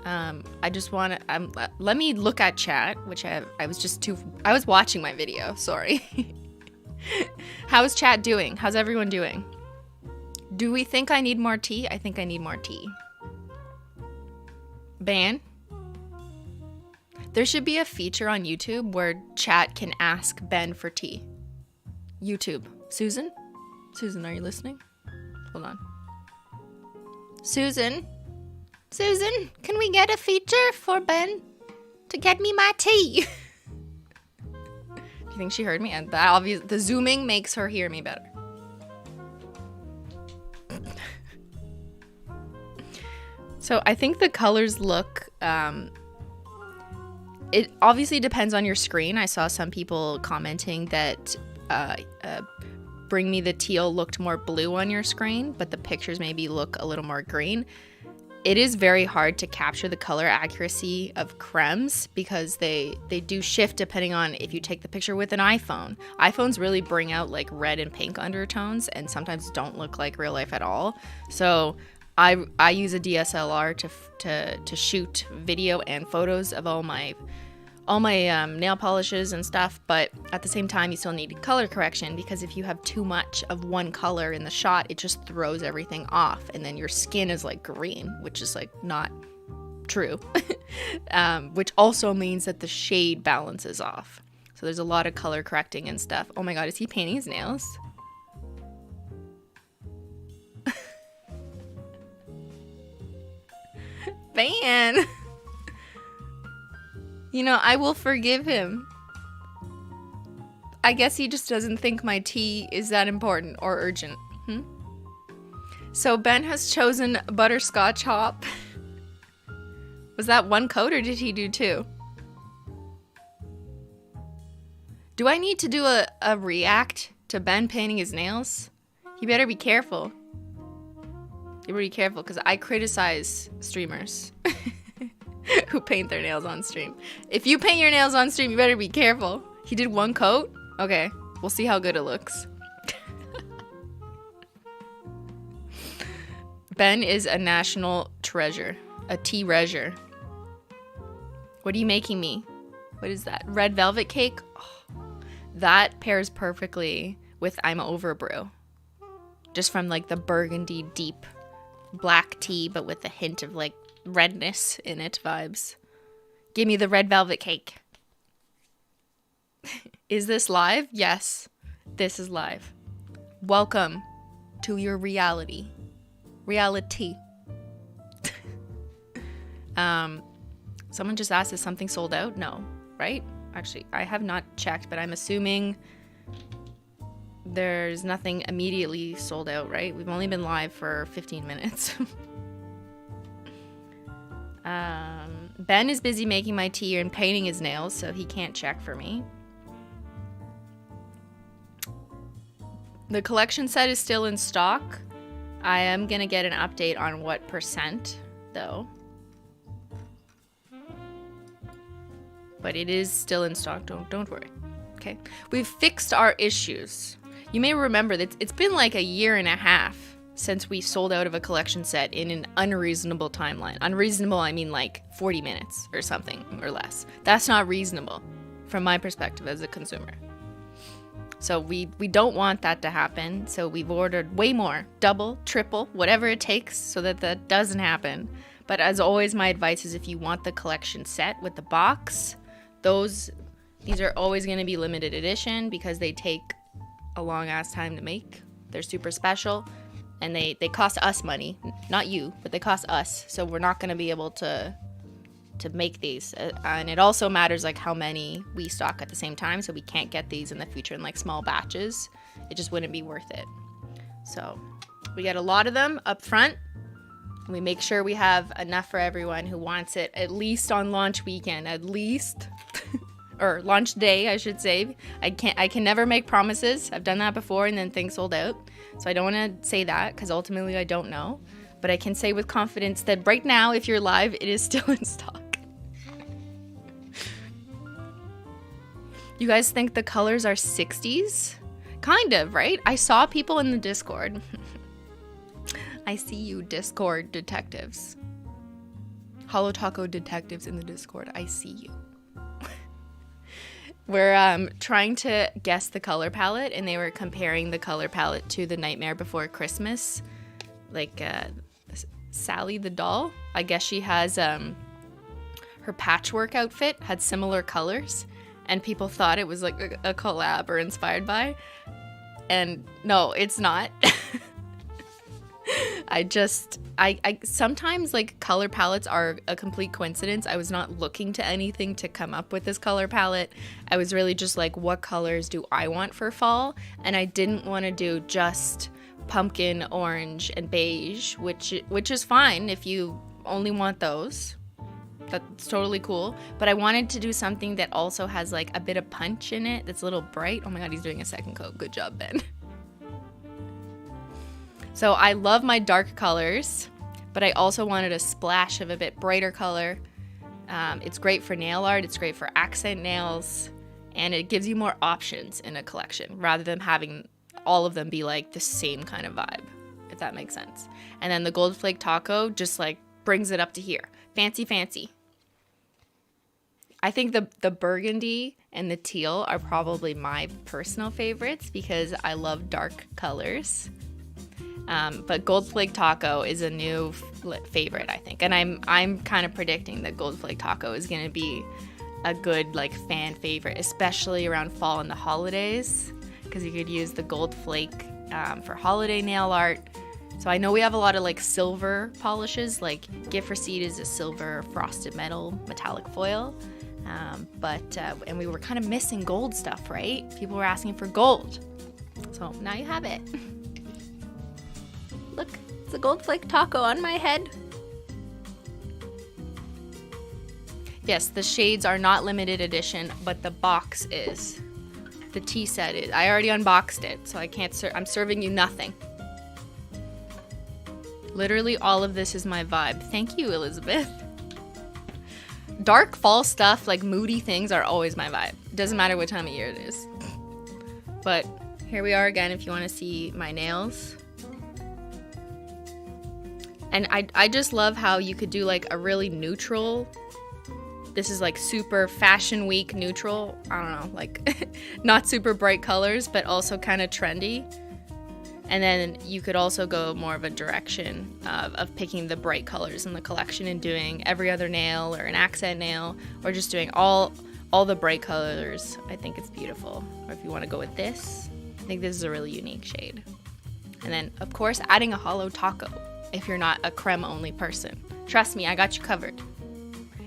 I just want to... let me look at chat, which I was watching my video. Sorry. How's chat doing? How's everyone doing? Do we think I need more tea? I think I need more tea. Beyyyn? There should be a feature on YouTube where chat can ask Ben for tea. YouTube. Susan? Susan, are you listening? Hold on. Susan? Susan, can we get a feature for Ben to get me my tea? Do you think she heard me? And that the zooming makes her hear me better. So I think the colors look... it obviously depends on your screen. I saw some people commenting that Bring Me the Teal looked more blue on your screen, but the pictures maybe look a little more green. It is very hard to capture the color accuracy of crèmes because they do shift depending on if you take the picture with an iPhone. iPhones really bring out like red and pink undertones and sometimes don't look like real life at all. So I use a DSLR to shoot video and photos of all my all my nail polishes and stuff, but at the same time you still need color correction, because if you have too much of one color in the shot, it just throws everything off, and then your skin is like green, which is like not true. Which also means that the shade balances off. So there's a lot of color correcting and stuff. Oh my god, is he painting his nails? Beyyyn! You know, I will forgive him. I guess he just doesn't think my tea is that important or urgent. So Ben has chosen butterscotch hop. Was that one coat or did he do two? Do I need to do a react to Ben painting his nails? You better be careful. You better be careful, because I criticize streamers who paint their nails on stream. If you paint your nails on stream, you better be careful. He did one coat? Okay, we'll see how good it looks. Ben is a national treasure. A tea-reasure. What are you making me? What is that? Red velvet cake? Oh, that pairs perfectly with I'm Over brew. Just from like the burgundy deep black tea, but with a hint of like redness in it vibes. Give me the red velvet cake. Is this live? Yes, this is live. Welcome to your reality. Reality. Someone just asked, is something sold out? No, right? Actually, I have not checked, but I'm assuming there's nothing immediately sold out, right? We've only been live for 15 minutes. Ben is busy making my tea and painting his nails, so he can't check for me. The collection set is still in stock. I am gonna get an update on what percent, though. But it is still in stock, don't worry. Okay, we've fixed our issues. You may remember that it's been like a year and a half since we sold out of a collection set in an unreasonable timeline. Unreasonable, I mean like 40 minutes or something or less. That's not reasonable from my perspective as a consumer. So we don't want that to happen. So we've ordered way more, double, triple, whatever it takes so that that doesn't happen. But as always, my advice is if you want the collection set with the box, these are always going to be limited edition because they take a long ass time to make. They're super special and they cost us money, not you, but they cost us. So we're not going to be able to make these. And it also matters like how many we stock at the same time. So we can't get these in the future in like small batches. It just wouldn't be worth it. So we get a lot of them up front. We make sure we have enough for everyone who wants it, at least on launch weekend, at least. Or launch day, I should say. I can never make promises. I've done that before and then things sold out. So I don't want to say that because ultimately I don't know. But I can say with confidence that right now, if you're live, it is still in stock. You guys think the colors are 60s? Kind of, right? I saw people in the Discord. I see you, Discord detectives. Holo Taco detectives in the Discord. I see you. We're trying to guess the color palette, and they were comparing the color palette to the Nightmare Before Christmas. Like Sally the doll. I guess she has her patchwork outfit had similar colors, and people thought it was like a collab or inspired by. And no, it's not. I sometimes like color palettes are a complete coincidence. I was not looking to anything to come up with this color palette. I was really just like, what colors do I want for fall? And I didn't want to do just pumpkin, orange, and beige, which is fine if you only want those. That's totally cool. But I wanted to do something that also has like a bit of punch in it that's a little bright. Oh my god, he's doing a second coat. Good job, Ben. So I love my dark colors, but I also wanted a splash of a bit brighter color. It's great for nail art, it's great for accent nails, and it gives you more options in a collection rather than having all of them be like the same kind of vibe, if that makes sense. And then the gold flake taco just like brings it up to here. Fancy, fancy. I think the burgundy and the teal are probably my personal favorites because I love dark colors. But Gold Flake Taco is a new favorite, I think. And I'm kind of predicting that Gold Flake Taco is going to be a good like fan favorite, especially around fall and the holidays, because you could use the gold flake for holiday nail art. So I know we have a lot of like silver polishes, like gift receipt is a silver frosted metal metallic foil. And we were kind of missing gold stuff, right? People were asking for gold. So now you have it. Look, it's a Gold Flake Taco on my head. Yes, the shades are not limited edition, but the box is. The tea set is. I already unboxed it, so I can't I'm serving you nothing. Literally all of this is my vibe. Thank you, Elizabeth. Dark fall stuff, like moody things, are always my vibe. Doesn't matter what time of year it is. But here we are again if you want to see my nails. And I just love how you could do like a really neutral. This is like super fashion week neutral. I don't know, like not super bright colors, but also kind of trendy. And then you could also go more of a direction of picking the bright colors in the collection and doing every other nail or an accent nail, or just doing all the bright colors. I think it's beautiful. Or if you want to go with this, I think this is a really unique shade. And then, of course, adding a Holo Taco if you're not a crème only person. Trust me, I got you covered.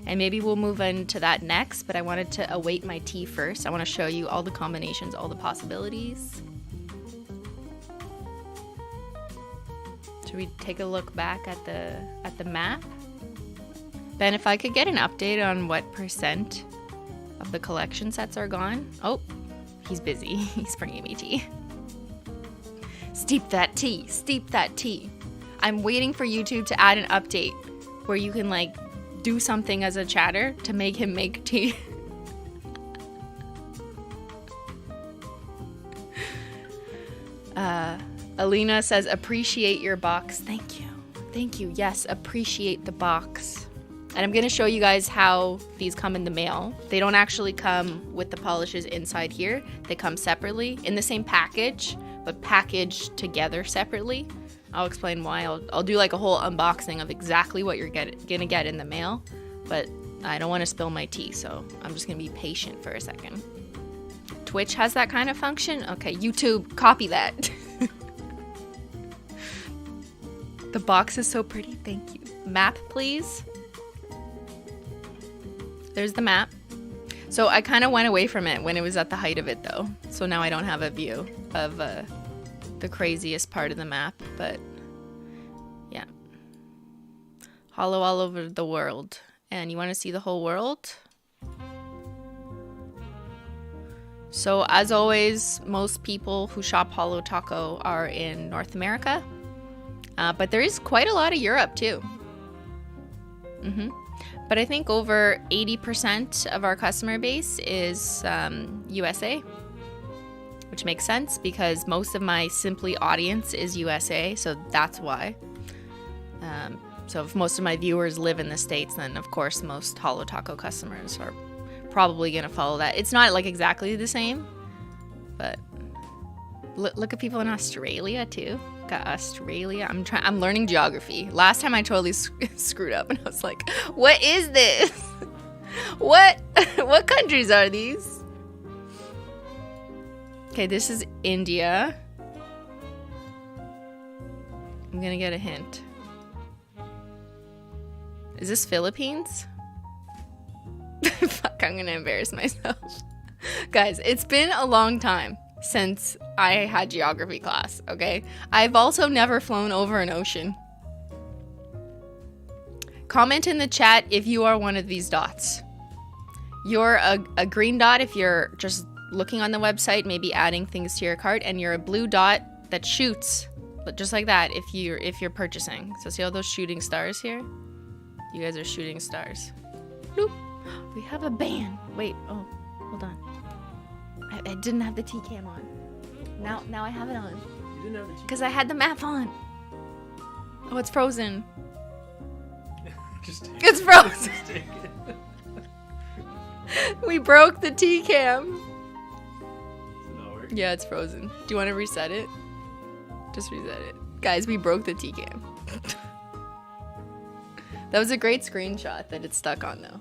And maybe we'll move into that next, but I wanted to await my tea first. I want to show you all the combinations, all the possibilities. Should we take a look back at the map? Ben, if I could get an update on what % of the collection sets are gone. Oh, he's busy. He's bringing me tea. Steep that tea. Steep that tea. I'm waiting for YouTube to add an update where you can like do something as a chatter to make him make tea. Alina says, appreciate your box. Thank you. Thank you. Yes, appreciate the box. And I'm going to show you guys how these come in the mail. They don't actually come with the polishes inside here. They come separately in the same package, but packaged together separately. I'll explain why. I'll do like a whole unboxing of exactly what you're going to get in the mail, but I don't want to spill my tea, so I'm just going to be patient for a second. Twitch has that kind of function? Okay, YouTube, copy that. The box is so pretty. Thank you. Map, please. There's the map. So I kind of went away from it when it was at the height of it, though. So now I don't have a view of the craziest part of the map, but yeah. Holo all over the world. And you want to see the whole world? So as always, most people who shop Holo Taco are in North America. But there is quite a lot of Europe too. But I think over 80% of our customer base is USA, which makes sense because most of my Simply audience is USA, so that's why. So if most of my viewers live in the States, then of course most Holo Taco customers are probably gonna follow that. It's not like exactly the same, but look at people in Australia too. Got Australia. I'm learning geography. Last time I totally screwed up and I was like, what is this? What countries are these? Okay, this is India. I'm gonna get a hint. Is this Philippines? Fuck, I'm gonna embarrass myself. Guys, it's been a long time since I had geography class, okay? I've also never flown over an ocean. Comment in the chat if you are one of these dots. You're a green dot if you're just looking on the website, maybe adding things to your cart, and you're a blue dot that shoots, just like that if you're purchasing. So see all those shooting stars here? You guys are shooting stars. Bloop. We have a band. Wait, oh, hold on. I didn't have the tea cam on. Now I have it on. You didn't have the tea Because I had the map on. Oh, it's frozen. Just take It's frozen. Just take it. We broke the tea cam. Is it not working? Yeah, it's frozen. Do you want to reset it? Just reset it. Guys, we broke the tea cam. That was a great screenshot that it's stuck on though.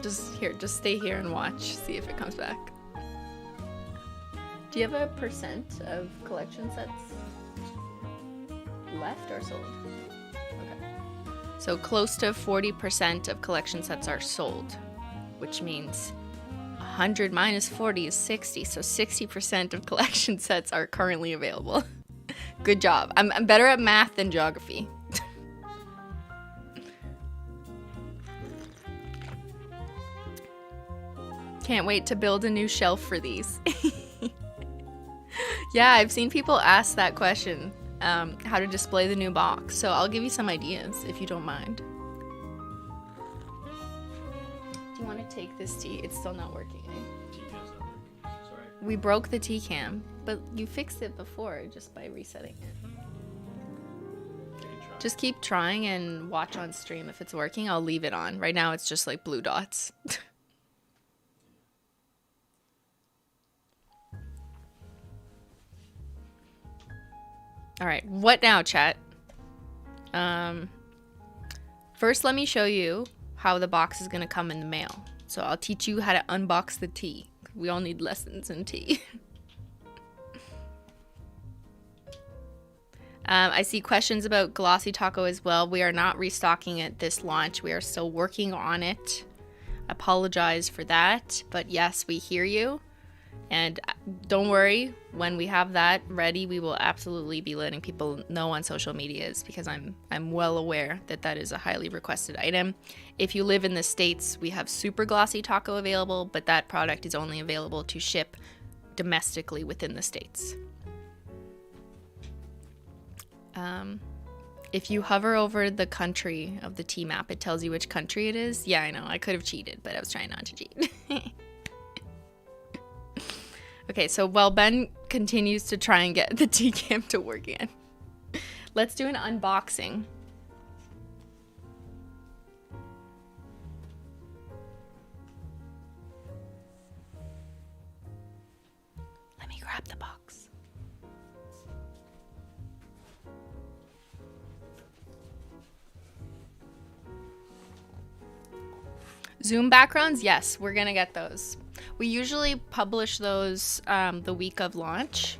Just stay here and watch. See if it comes back. Do you have a percent of collection sets left or sold? Okay. So close to 40% of collection sets are sold, which means 100 minus 40 is 60. So 60% of collection sets are currently available. Good job. I'm better at math than geography. Can't wait to build a new shelf for these. Yeah, I've seen people ask that question, how to display the new box. So I'll give you some ideas if you don't mind. Do you want to take this tea? It's still not working, eh? Tea cam's not working. Sorry. We broke the tea cam, but you fixed it before just by resetting it. You can try. Just keep trying and watch on stream. If it's working, I'll leave it on. Right now it's just like blue dots. All right, what now, chat? First, let me show you how the box is gonna come in the mail. So I'll teach you how to unbox the tea. We all need lessons in tea. I see questions about Glossy Taco as well. We are not restocking it this launch. We are still working on it. Apologize for that, but yes, we hear you. And don't worry, when we have that ready, we will absolutely be letting people know on social medias because I'm well aware that that is a highly requested item. If you live in the States, we have Super Glossy Taco available, but that product is only available to ship domestically within the States. If you hover over the country of the tea map, it tells you which country it is. Yeah, I know, I could have cheated, but I was trying not to cheat. Okay, so while Ben continues to try and get the tea cam to work again, let's do an unboxing. Let me grab the box. Zoom backgrounds? Yes, we're gonna get those. We usually publish those the week of launch,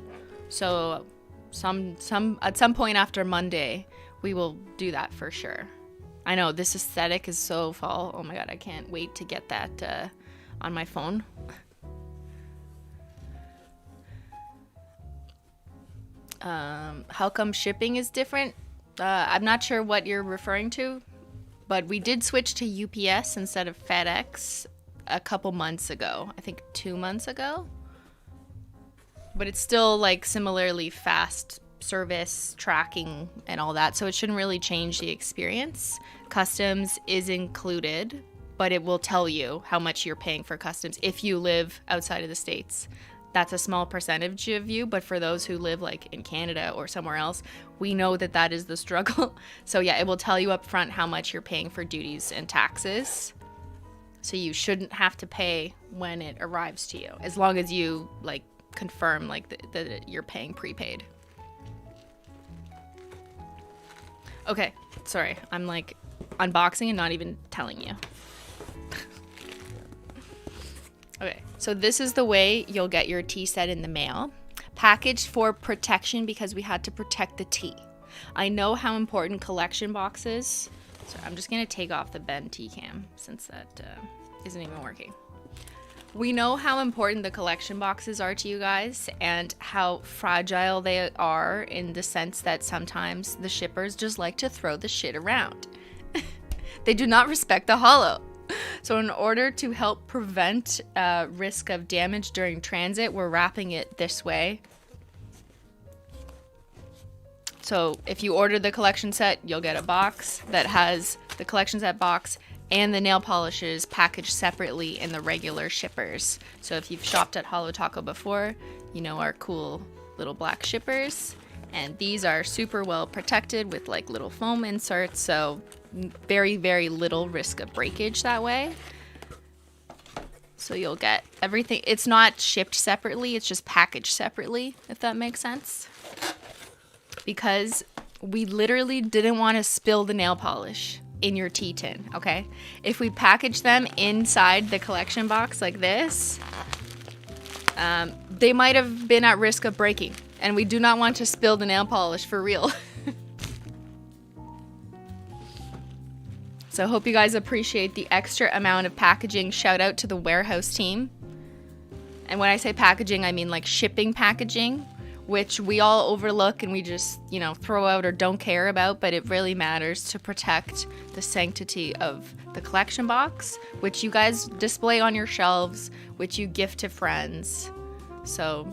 so at some point after Monday, we will do that for sure. I know this aesthetic is so fall. Oh my god, I can't wait to get that on my phone. How come shipping is different? I'm not sure what you're referring to, but we did switch to UPS instead of FedEx a couple months ago. I think 2 months ago. But it's still like similarly fast service tracking and all that, so it shouldn't really change the experience. Customs is included, but it will tell you how much you're paying for customs if you live outside of the States. That's a small percentage of you, but for those who live like in Canada or somewhere else, we know that that is the struggle. So yeah, it will tell you up front how much you're paying for duties and taxes. So you shouldn't have to pay when it arrives to you, as long as you like confirm like that you're paying prepaid. Okay, sorry, I'm like unboxing and not even telling you. Okay, so this is the way you'll get your tea set in the mail. Packaged for protection because we had to protect the tea. I know how important collection boxes. So I'm just gonna take off the Beyyyn Tea Cam since that isn't even working. We know how important the collection boxes are to you guys and how fragile they are in the sense that sometimes the shippers just like to throw the shit around. They do not respect the holo. So in order to help prevent risk of damage during transit, we're wrapping it this way. So if you order the collection set, you'll get a box that has the collection set box and the nail polishes packaged separately in the regular shippers. So if you've shopped at Holo Taco before, you know our cool little black shippers. And these are super well protected with like little foam inserts, so very, very little risk of breakage that way. So you'll get everything. It's not shipped separately, it's just packaged separately, if that makes sense. Because we literally didn't want to spill the nail polish in your tea tin, okay? If we package them inside the collection box like this, they might have been at risk of breaking, and we do not want to spill the nail polish for real. So I hope you guys appreciate the extra amount of packaging. Shout out to the warehouse team. And when I say packaging, I mean like shipping packaging, which we all overlook and we just, you know, throw out or don't care about, but it really matters to protect the sanctity of the collection box, which you guys display on your shelves, which you gift to friends. So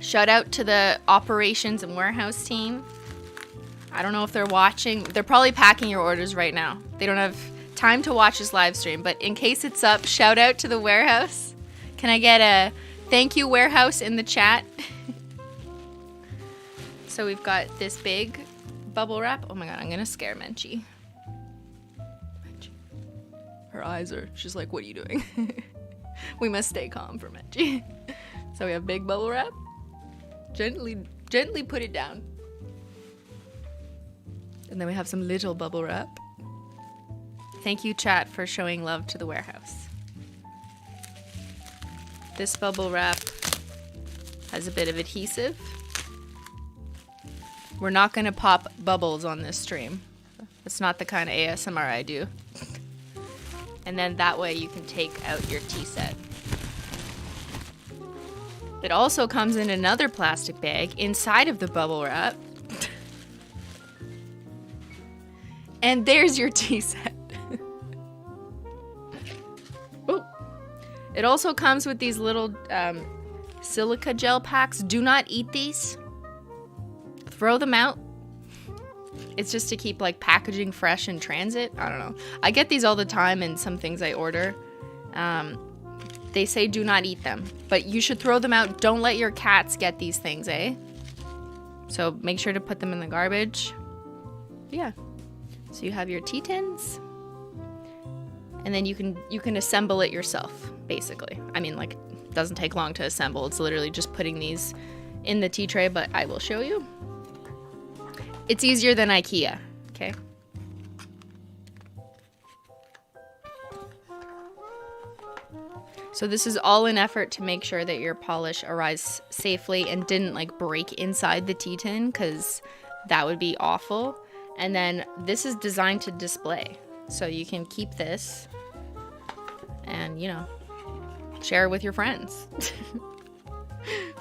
shout out to the operations and warehouse team. I don't know if they're watching. They're probably packing your orders right now. They don't have time to watch this live stream, but in case it's up, shout out to the warehouse. Can I get a thank you, warehouse, in the chat? So we've got this big bubble wrap. Oh my god, I'm gonna scare Menchie. Her eyes are, she's like, what are you doing? We must stay calm for Menchie. So we have big bubble wrap. Gently put it down. And then we have some little bubble wrap. Thank you, chat, for showing love to the warehouse. This bubble wrap has a bit of adhesive. We're not going to pop bubbles on this stream. It's not the kind of ASMR I do. And then that way you can take out your tea set. It also comes in another plastic bag inside of the bubble wrap. And there's your tea set. Ooh. It also comes with these little silica gel packs. Do not eat these. Throw them out. It's just to keep like packaging fresh in transit. I don't know. I get these all the time in some things I order. They say do not eat them, but you should throw them out. Don't let your cats get these things, eh? So make sure to put them in the garbage. Yeah. So you have your tea tins, and then you can assemble it yourself, basically. I mean, like, it doesn't take long to assemble. It's literally just putting these in the tea tray, but I will show you. It's easier than IKEA, okay? So this is all an effort to make sure that your polish arrives safely and didn't like break inside the tea tin, because that would be awful. And then this is designed to display. So you can keep this and, you know, share it with your friends.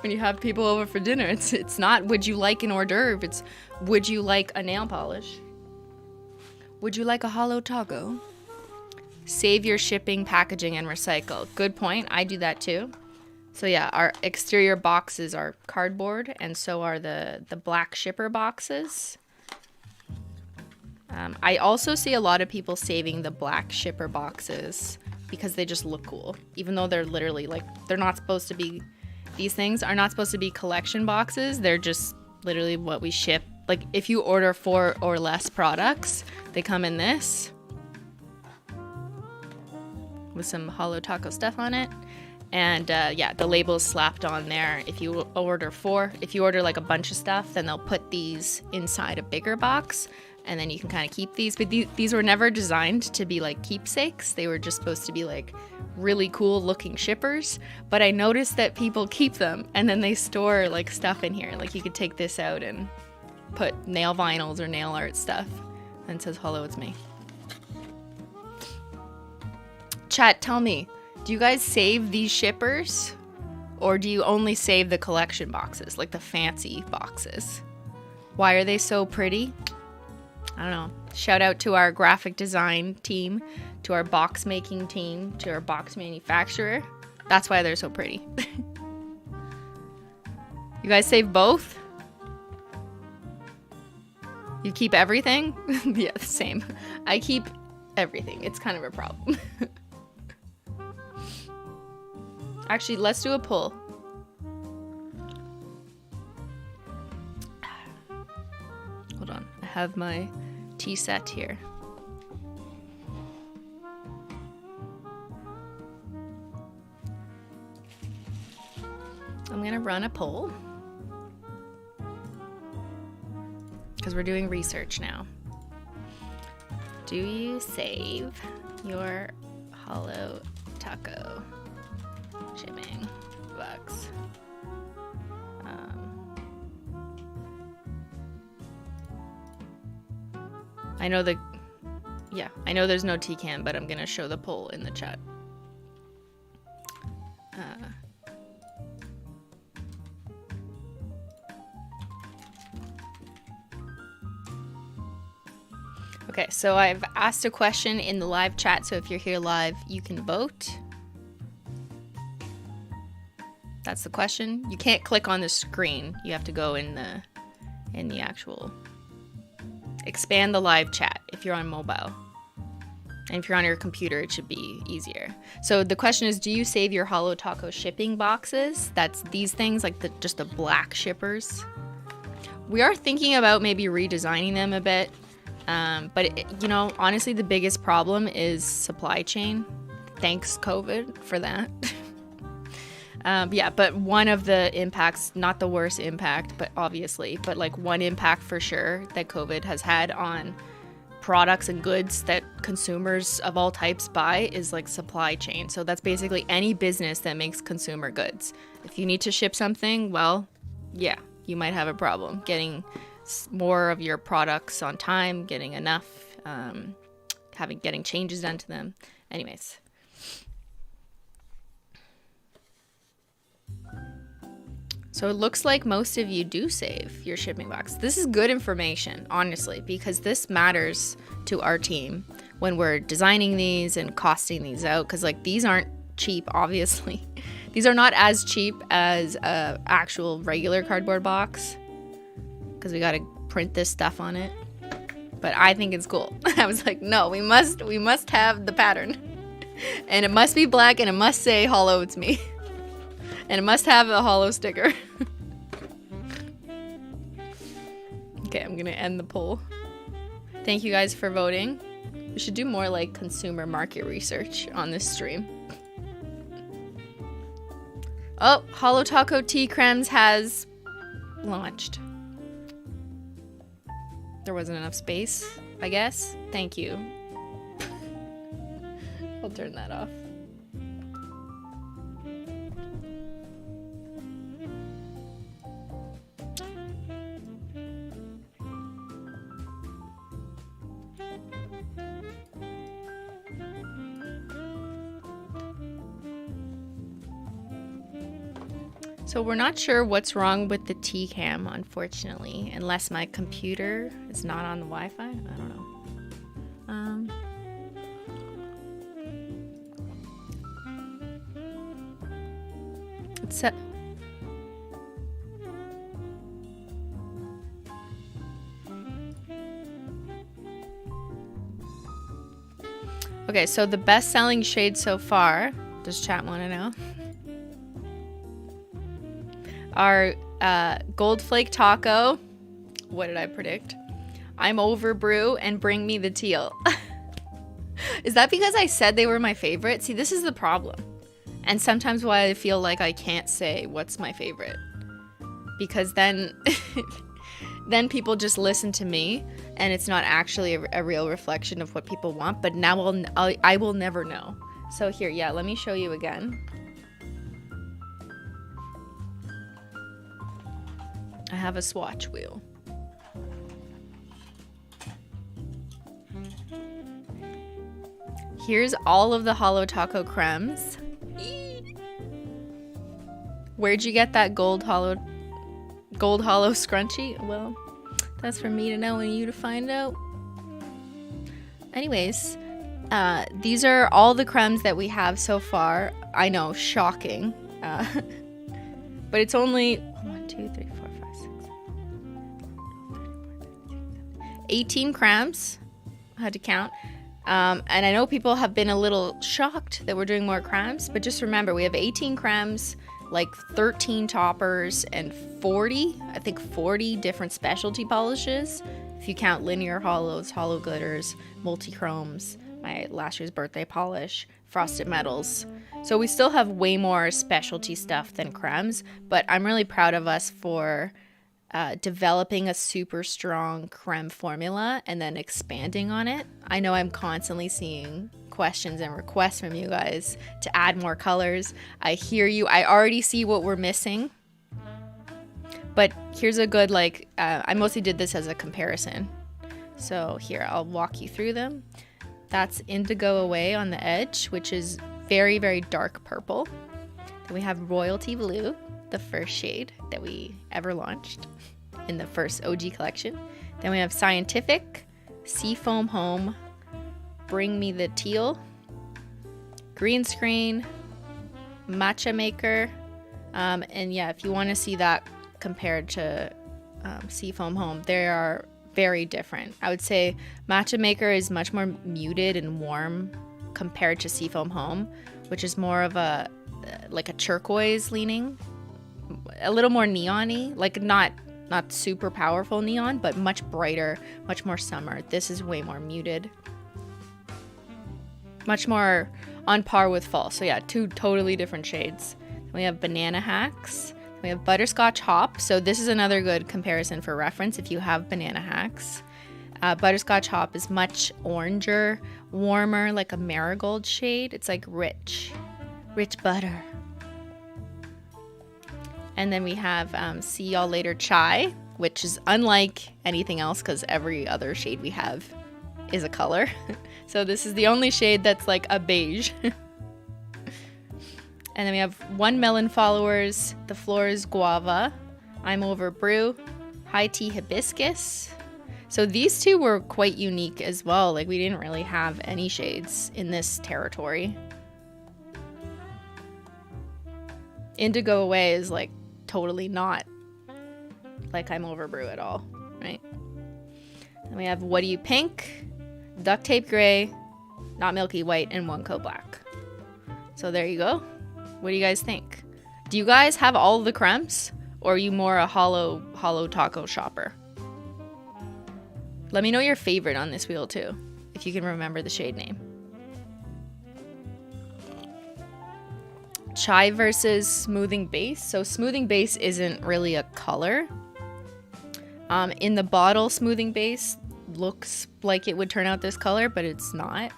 When you have people over for dinner, it's not would you like an hors d'oeuvre, it's would you like a nail polish? Would you like a Holo Taco? Save your shipping, packaging, and recycle. Good point. I do that too. So yeah, our exterior boxes are cardboard, and so are the black shipper boxes. I also see a lot of people saving the black shipper boxes because they just look cool, even though they're literally like, they're not supposed to be, these things are not supposed to be collection boxes. They're just literally what we ship. Like if you order 4 or less products, they come in this with some Holo Taco stuff on it. And yeah, the label's slapped on there. If you order 4, if you order like a bunch of stuff, then they'll put these inside a bigger box. And then you can kind of keep these. But these were never designed to be like keepsakes. They were just supposed to be like really cool looking shippers. But I noticed that people keep them and then they store like stuff in here. Like you could take this out and put nail vinyls or nail art stuff. And it says, hello, it's me. Chat, tell me, do you guys save these shippers? Or do you only save the collection boxes, like the fancy boxes? Why are they so pretty? I don't know. Shout out to our graphic design team, to our box making team, to our box manufacturer. That's why they're so pretty. You guys save both? You keep everything? Yeah, same. I keep everything. It's kind of a problem. Actually, let's do a poll. Hold on. I have my tea set here. run a poll because we're doing research now. Do you save your Holo Taco shipping box? I know I know there's no Tea Cam, but I'm gonna show the poll in the chat. Okay, so I've asked a question in the live chat, so if you're here live, you can vote. That's the question. You can't click on the screen. You have to go in the actual... Expand the live chat if you're on mobile. And if you're on your computer, it should be easier. So the question is, do you save your Holo Taco shipping boxes? That's these things, like just the black shippers. We are thinking about maybe redesigning them a bit. But you know, honestly, the biggest problem is supply chain. Thanks COVID for that. Yeah, but one of the impacts, not the worst impact, but obviously, but like one impact for sure that COVID has had on products and goods that consumers of all types buy is like supply chain. So that's basically any business that makes consumer goods. If you need to ship something, well, yeah, you might have a problem getting more of your products on time, getting enough, getting changes done to them. Anyways. So it looks like most of you do save your shipping box. This is good information, honestly, because this matters to our team when we're designing these and costing these out. Because like these aren't cheap, obviously. These are not as cheap as a actual regular cardboard box because we got to print this stuff on it. But I think it's cool. I was like, no, we must have the pattern, and it must be black, and it must say "Holo, it's me." And it must have a Holo sticker. Okay, I'm gonna end the poll. Thank you guys for voting. We should do more like consumer market research on this stream. Oh, Holo Taco Tea Crèmes has launched. There wasn't enough space, I guess. Thank you. I'll turn that off. So we're not sure what's wrong with the Tea Cam, unfortunately, unless my computer is not on the Wi-Fi. I don't know. It's set. Okay, so the best-selling shade so far, does chat want to know? Our Gold Flake Taco. What did I predict? I'm over brew and bring me the teal. Is that because I said they were my favorite? See, this is the problem. And sometimes why I feel like I can't say what's my favorite. Because then then people just listen to me and it's not actually a real reflection of what people want. But now I will never know. So here, yeah, let me show you again. I have a swatch wheel. Here's all of the Holo Taco crèmes. Where'd you get that gold holo scrunchie? Well, that's for me to know and you to find out. Anyways, these are all the crèmes that we have so far. I know, shocking. But it's only 1, 2, 3, 4, 5, 6, 18 crèmes. I had to count. And I know people have been a little shocked that we're doing more crèmes, but just remember, we have 18 crèmes, like 13 toppers, and 40 different specialty polishes. If you count linear holos, holo glitters, multi-chromes, my last year's birthday polish, frosted metals. So we still have way more specialty stuff than crèmes, but I'm really proud of us for developing a super strong crème formula and then expanding on it. I know I'm constantly seeing questions and requests from you guys to add more colors. I hear you. I already see what we're missing. But here's a good, like, I mostly did this as a comparison. So here, I'll walk you through them. That's Indigo Away on the edge, which is very, very dark purple. Then we have Royalty Blue, the first shade that we ever launched in the first OG collection. Then we have Scientific, Seafoam Home, Bring Me the Teal, Green Screen, Matcha Maker, and yeah, if you want to see that compared to Seafoam Home, they are very different. I would say Matcha Maker is much more muted and warm compared to Seafoam Home, which is more of a like a turquoise leaning, a little more neon-y, like not super powerful neon, but much brighter, much more summer. This is way more muted, much more on par with fall. So yeah, two totally different shades. We have Banana Hacks. We have Butterscotch Hop. So this is another good comparison for reference if you have Banana Hacks. Butterscotch Hop is much oranger, warmer, like a marigold shade. It's like rich butter. And then we have See Y'all Later Chai, which is unlike anything else because every other shade we have is a color. So this is the only shade that's like a beige. And then we have One Melon Followers, The Floor is Guava, I'm Over Brew, High Tea Hibiscus. So these two were quite unique as well. Like we didn't really have any shades in this territory. Indigo Away is like totally not like I'm Over Brew at all, right? Then we have What Do You Pink, Duct Tape Gray, Not Milky White, and One Coat Black. So there you go. What do you guys think? Do you guys have all the crèmes, or are you more a Holo Taco shopper? Let me know your favorite on this wheel too, if you can remember the shade name. Chai versus Smoothing Base. So Smoothing Base isn't really a color. In the bottle, Smoothing Base looks like it would turn out this color, but it's not,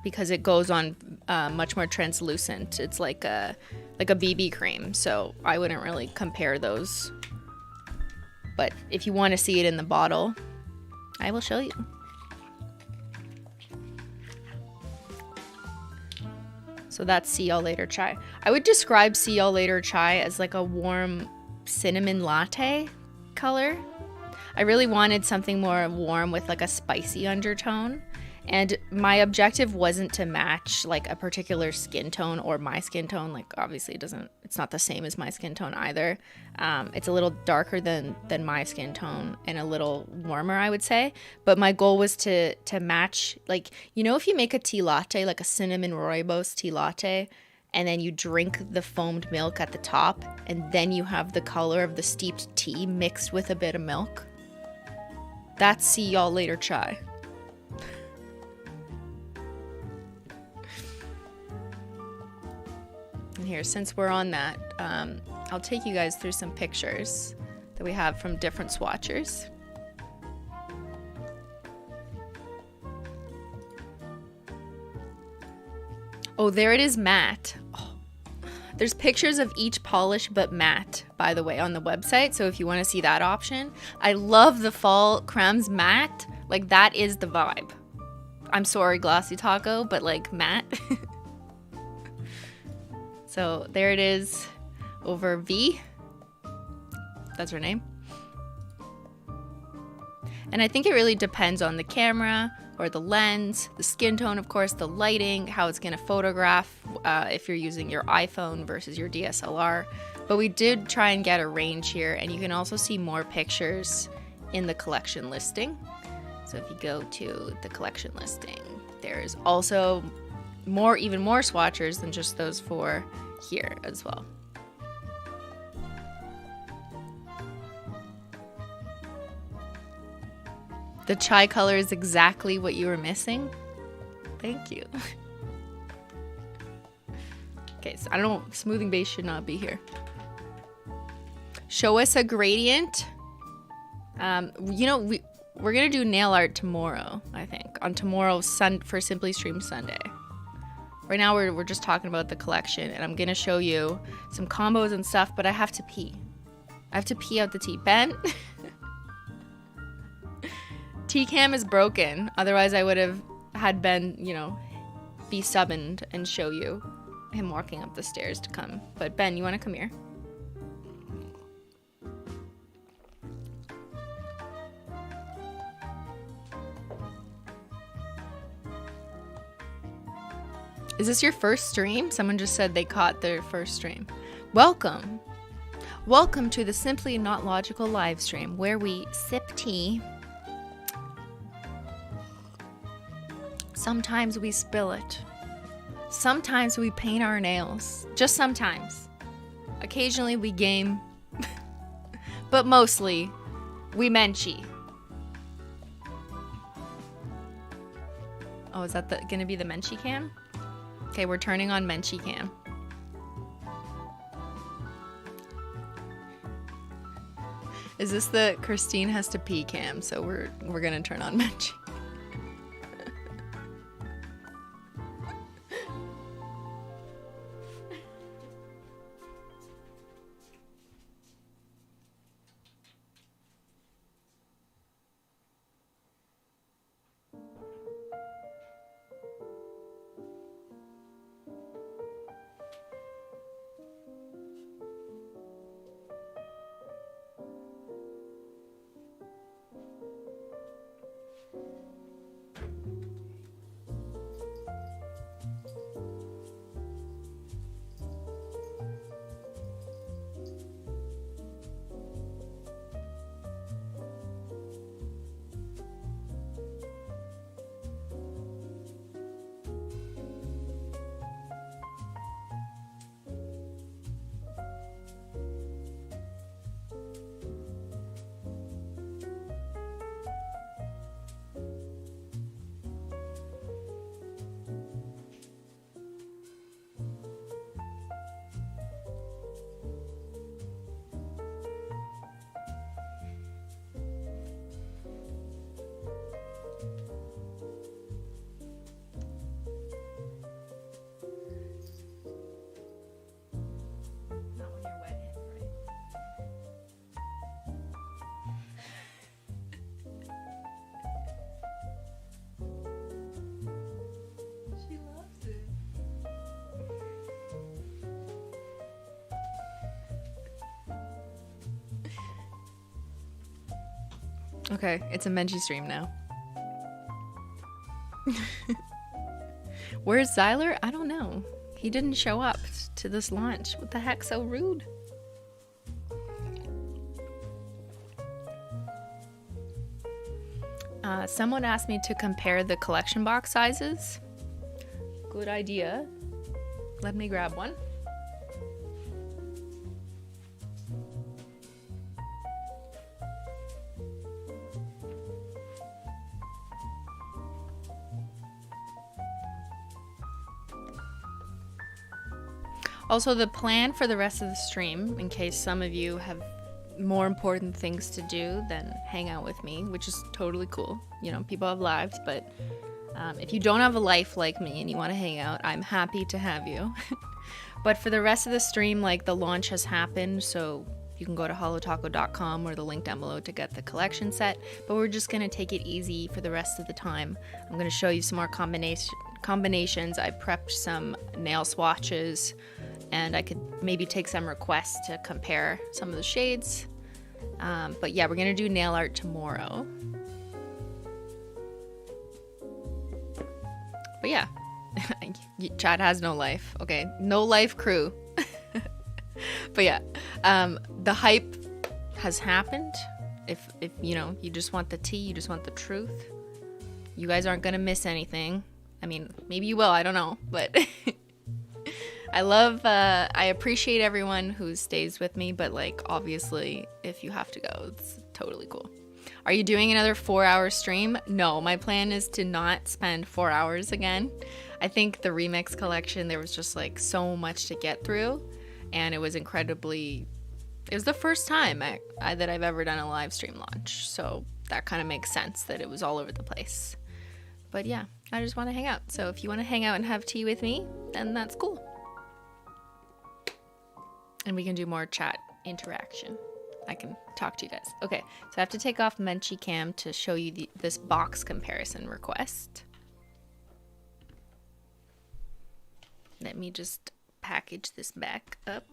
because it goes on much more translucent. It's like a BB cream, so I wouldn't really compare those. But if you want to see it in the bottle, I will show you. So that's See Y'all Later Chai. I would describe See Y'all Later Chai as like a warm cinnamon latte color. I really wanted something more warm with like a spicy undertone. And my objective wasn't to match like a particular skin tone or my skin tone. Like obviously it's not the same as my skin tone either. It's a little darker than my skin tone and a little warmer, I would say. But my goal was to match, like, you know, if you make a tea latte, like a cinnamon rooibos tea latte, and then you drink the foamed milk at the top, and then you have the color of the steeped tea mixed with a bit of milk. That's See Y'all Later Chai. And here, since we're on that, I'll take you guys through some pictures that we have from different swatchers. Oh, there it is, matte. Oh. There's pictures of each polish but matte, by the way, on the website. So if you want to see that option, I love the fall crèmes matte. Like that is the vibe. I'm sorry, Glossy Taco, but like matte. So there it is over V. That's her name. And I think it really depends on the camera or the lens, the skin tone, of course, the lighting, how it's going to photograph if you're using your iPhone versus your DSLR. But we did try and get a range here, and you can also see more pictures in the collection listing. So if you go to the collection listing, there's also even more swatchers than just those four here as well. The chai color is exactly what you were missing. Thank you. Okay, so I don't know. Smoothing base should not be here. Show us a gradient. You know, we're gonna do nail art tomorrow, I think, on tomorrow's for Simply Stream Sunday. Right now we're just talking about the collection, and I'm gonna show you some combos and stuff, but I have to pee. I have to pee out the tea. Ben? Tea Cam is broken. Otherwise I would have had Ben, you know, be summoned and show you him walking up the stairs to come. But Ben, you wanna come here? Is this your first stream? Someone just said they caught their first stream. Welcome. Welcome to the Simply Not Logical live stream where we sip tea. Sometimes we spill it. Sometimes we paint our nails. Just sometimes. Occasionally we game. But mostly we Menchie. Oh, is that gonna be the Menchie cam? Okay, we're turning on Menchie Cam. Is this the Christine has to pee cam? So we're gonna turn on Menchie. Okay, it's a Menchie stream now. Where's Zyler? I don't know. He didn't show up to this launch. What the heck? So rude. Someone asked me to compare the collection box sizes. Good idea. Let me grab one. Also, the plan for the rest of the stream, in case some of you have more important things to do than hang out with me, which is totally cool. You know, people have lives, but if you don't have a life like me and you want to hang out, I'm happy to have you. But for the rest of the stream, like, the launch has happened, so you can go to holotaco.com or the link down below to get the collection set. But we're just going to take it easy for the rest of the time. I'm going to show you some more combinations. I prepped some nail swatches, and I could maybe take some requests to compare some of the shades. But yeah, we're gonna do nail art tomorrow. But yeah, Chad has no life. Okay, no life crew. But yeah, the hype has happened. If you know, you just want the tea, you just want the truth, you guys aren't gonna miss anything. I mean, maybe you will, I don't know, but I appreciate everyone who stays with me, but like, obviously, if you have to go, it's totally cool. Are you doing another 4-hour stream? No, my plan is to not spend 4 hours again. I think the remix collection, there was just like so much to get through, and it was incredibly, it was the first time that I've ever done a live stream launch, so that kind of makes sense that it was all over the place. But yeah, I just want to hang out. So if you want to hang out and have tea with me, then that's cool. And we can do more chat interaction. I can talk to you guys. Okay, so I have to take off Menchie Cam to show you this box comparison request. Let me just package this back up.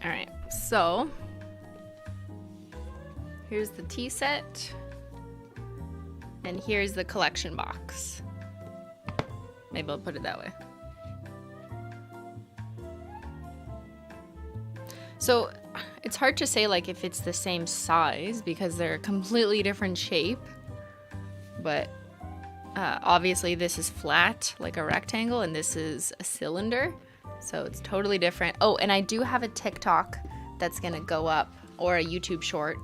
All right, so here's the tea set, and here's the collection box. Maybe I'll put it that way. So it's hard to say like if it's the same size because they're a completely different shape, but obviously this is flat like a rectangle and this is a cylinder, so it's totally different. Oh, and I do have a TikTok that's gonna go up, or a YouTube short.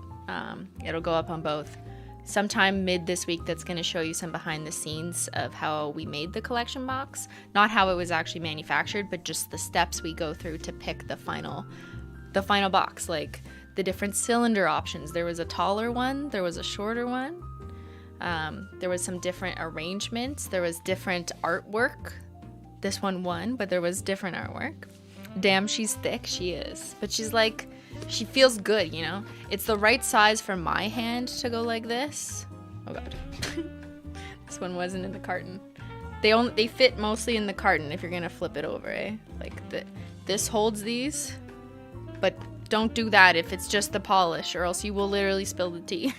It'll go up on both sometime mid this week. That's gonna show you some behind the scenes of how we made the collection box, not how it was actually manufactured, but just the steps we go through to pick the final box, like the different cylinder options. There was a taller one, there was a shorter one, there was some different arrangements, there was different artwork. This one won, but there was different artwork. Damn, she's thick. She is, but she's like, she feels good, you know. It's the right size for my hand to go like this. Oh god. This one wasn't in the carton. They fit mostly in the carton if you're gonna flip it over, eh? Like this holds these. But don't do that if it's just the polish, or else you will literally spill the tea.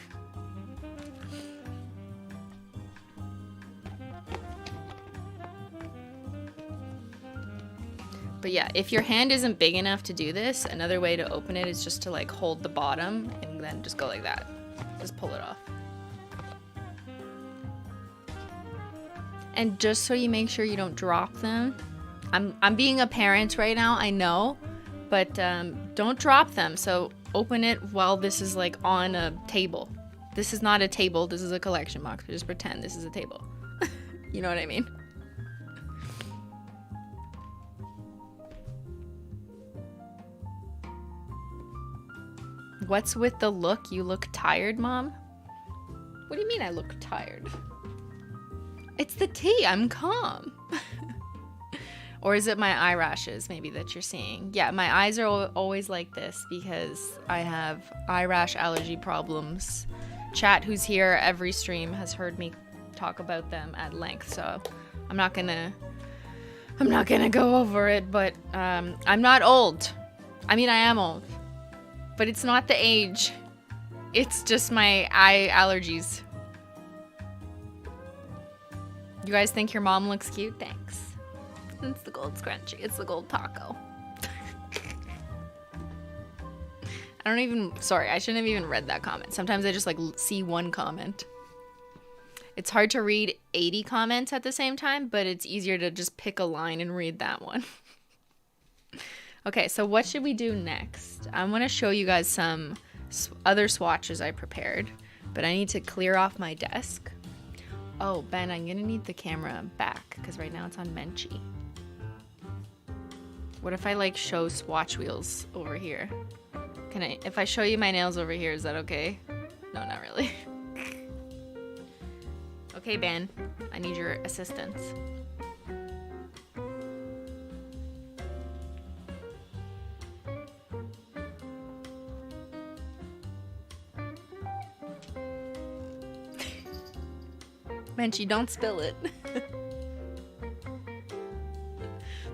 But yeah, if your hand isn't big enough to do this, another way to open it is just to like hold the bottom and then just go like that. Just pull it off. And just so you make sure you don't drop them. I'm being a parent right now, I know. But don't drop them, so open it while this is like on a table. This is not a table, this is a collection box. Just pretend this is a table. You know what I mean? What's with the look? You look tired, Mom? What do you mean I look tired? It's the tea, I'm calm. Or is it my eyelashes maybe that you're seeing? Yeah, my eyes are always like this because I have eye rash allergy problems. Chat, who's here every stream, has heard me talk about them at length, so I'm not gonna go over it, but I'm not old. I mean, I am old, but it's not the age. It's just my eye allergies. You guys think your mom looks cute? Thanks. It's the gold scrunchie. It's the gold taco. Sorry, I shouldn't have even read that comment. Sometimes I just like see one comment. It's hard to read 80 comments at the same time, but it's easier to just pick a line and read that one. Okay, so what should we do next? I want to show you guys some other swatches I prepared, but I need to clear off my desk. Oh, Ben, I'm gonna need the camera back because right now it's on Menchie. What if I like show swatch wheels over here? If I show you my nails over here, is that okay? No, not really. Okay, Ben, I need your assistance. Menchie, don't spill it.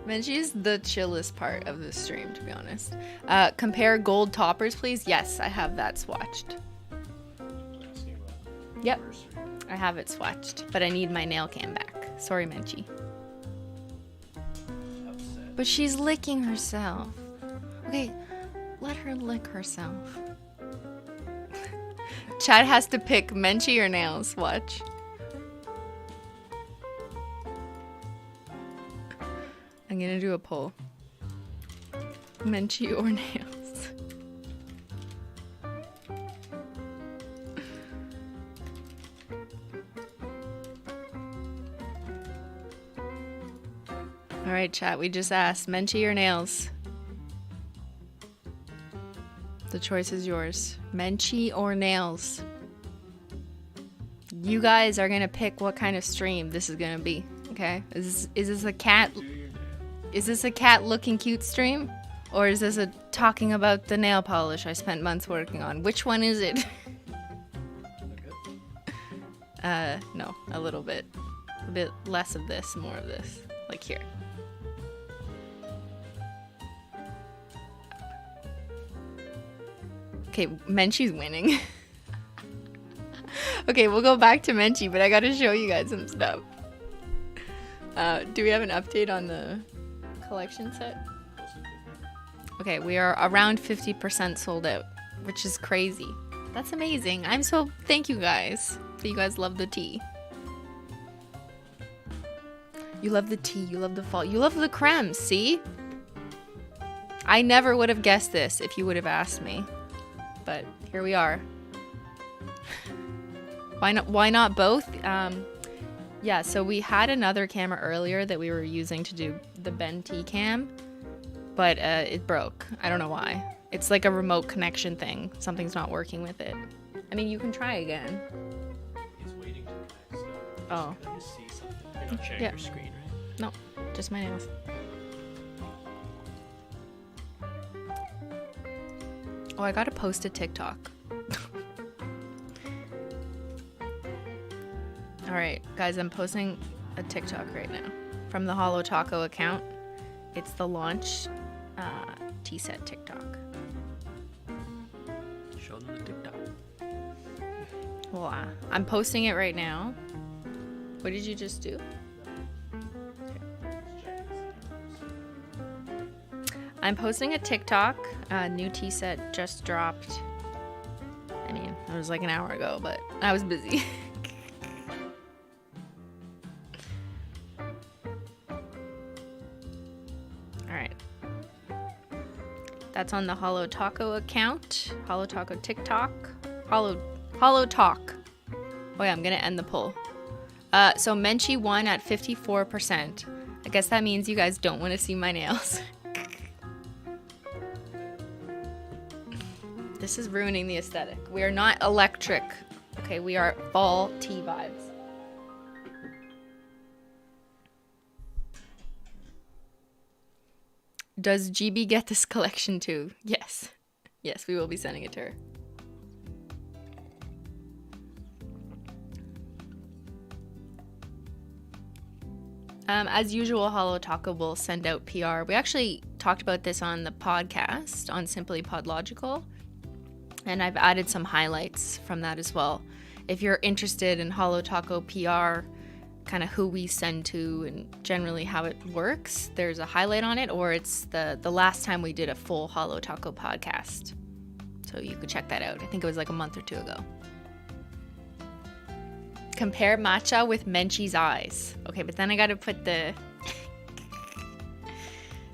Menchie is the chillest part of the stream, to be honest. Compare gold toppers, please. Yes, I have that swatched. Yep, I have it swatched, but I need my nail cam back. Sorry, Menchie. But she's licking herself. Okay, let her lick herself. Chad has to pick Menchie or nails. Watch. I'm gonna do a poll. Menchie or nails? Alright, chat, we just asked, Menchie or nails? The choice is yours. Menchie or nails? You guys are gonna pick what kind of stream this is gonna be, okay? Is this a cat? Is this a cat looking cute stream? Or is this a talking about the nail polish I spent months working on? Which one is it? No, a little bit. A bit less of this, more of this. Like here. Okay, Menchie's winning. Okay, we'll go back to Menchie, but I gotta show you guys some stuff. Do we have an update on the collection set? Okay, we are around 50% sold out, which is crazy. That's amazing. Thank you guys. You guys love the tea. You love the tea, you love the fall, you love the crème, see? I never would have guessed this if you would have asked me. But here we are. Why not both? Yeah, so we had another camera earlier that we were using to do the Beyyyn Tea Cam, but it broke. I don't know why. It's like a remote connection thing. Something's not working with it. I mean, you can try again. It's waiting to connect. So Oh. Can I just see something? You're not sharing Yeah. your screen, right? No, just my nails. Oh, I gotta post a TikTok. Alright, guys, I'm posting a TikTok right now from the Holo Taco account. It's the launch tea set TikTok. Show them the TikTok. Well, I'm posting it right now. What did you just do? I'm posting a TikTok. New tea set just dropped. I mean, it was like an hour ago, but I was busy. Alright. That's on the Holo Taco account. Holo Taco TikTok. Holo Talk. Oh yeah, I'm gonna end the poll. So Menchie won at 54%. I guess that means you guys don't want to see my nails. This is ruining the aesthetic. We are not electric. Okay, we are fall tea vibes. Does GB get this collection too? Yes. Yes, we will be sending it to her. As usual, Holo Taco will send out PR. We actually talked about this on the podcast on Simply Podlogical, and I've added some highlights from that as well. If you're interested in Holo Taco PR, kind of who we send to and generally how it works, there's a highlight on it, or it's the last time we did a full Holo Taco podcast. So you could check that out. I think it was like a month or two ago. Compare Matcha with Menchie's eyes. Okay, but then I gotta put the...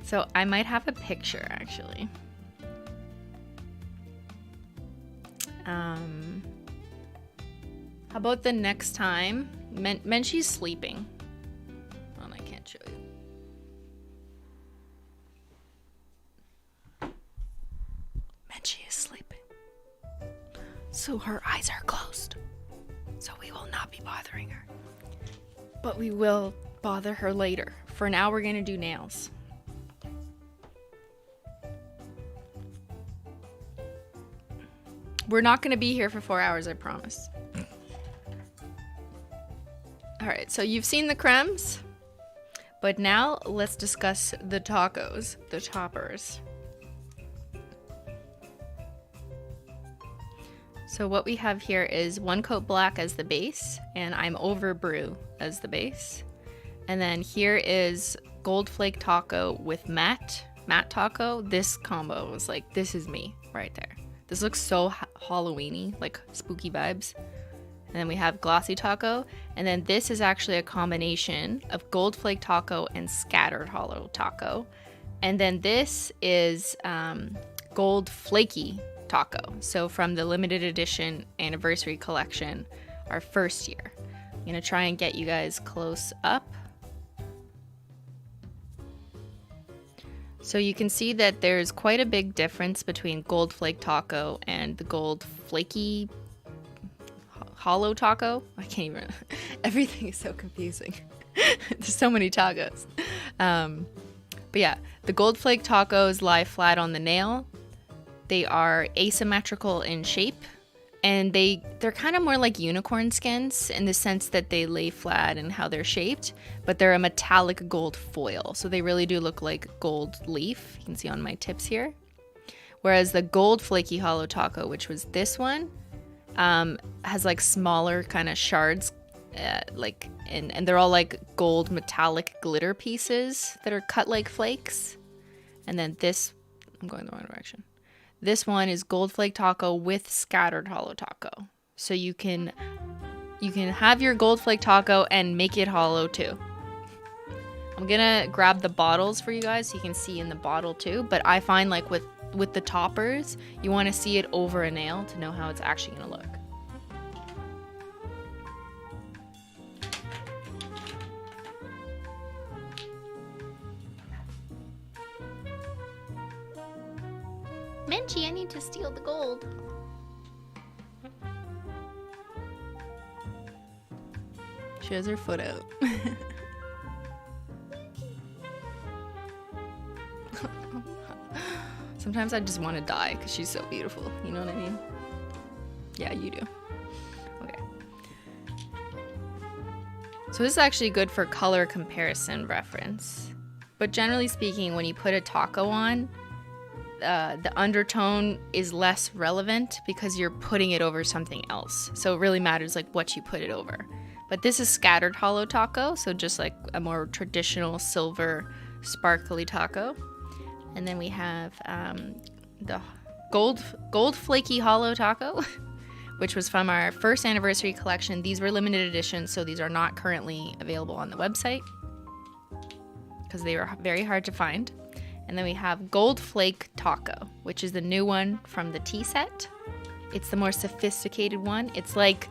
So I might have a picture, actually. How about the next time? Menchie's sleeping. Well, I can't show you. Menchie is sleeping. So her eyes are closed. So we will not be bothering her. But we will bother her later. For now, we're gonna do nails. We're not gonna be here for 4 hours, I promise. Alright, so you've seen the crèmes. But now, let's discuss the tacos, the toppers. So what we have here is 1 coat black as the base, and I'm over brew as the base. And then here is gold flake taco with matte taco. This combo was like, this is me right there. This looks so Halloween-y, like spooky vibes. And then we have glossy taco. And then this is actually a combination of gold flake taco and scattered holo taco. And then this is gold flaky taco. So from the limited edition anniversary collection, our first year. I'm gonna try and get you guys close up. So you can see that there's quite a big difference between gold flake taco and the gold flaky holo taco. I can't even, everything is so confusing. There's so many tacos. But yeah, the gold flake tacos lie flat on the nail. They are asymmetrical in shape, and they're kind of more like unicorn skins in the sense that they lay flat in how they're shaped, but they're a metallic gold foil. So they really do look like gold leaf. You can see on my tips here. Whereas the gold flaky holo taco, which was this one, has like smaller kind of shards, and they're all like gold metallic glitter pieces that are cut like flakes. And then this, I'm going the wrong direction. This one is gold flake taco with scattered holo taco. So you can have your gold flake taco and make it holo too. I'm gonna grab the bottles for you guys so you can see in the bottle too. But I find like with the toppers, you want to see it over a nail to know how it's actually gonna look. Menchie, I need to steal the gold. She has her foot out. Sometimes I just want to die because she's so beautiful. You know what I mean? Yeah, you do. Okay. So this is actually good for color comparison reference. But generally speaking, when you put a taco on, the undertone is less relevant because you're putting it over something else. So it really matters like what you put it over. But this is scattered holo taco, so just like a more traditional silver sparkly taco. And then we have the gold flaky holo taco, which was from our first anniversary collection. These were limited editions, so these are not currently available on the website because they were very hard to find. And then we have gold flake taco, which is the new one from the tea set. It's the more sophisticated one. It's like,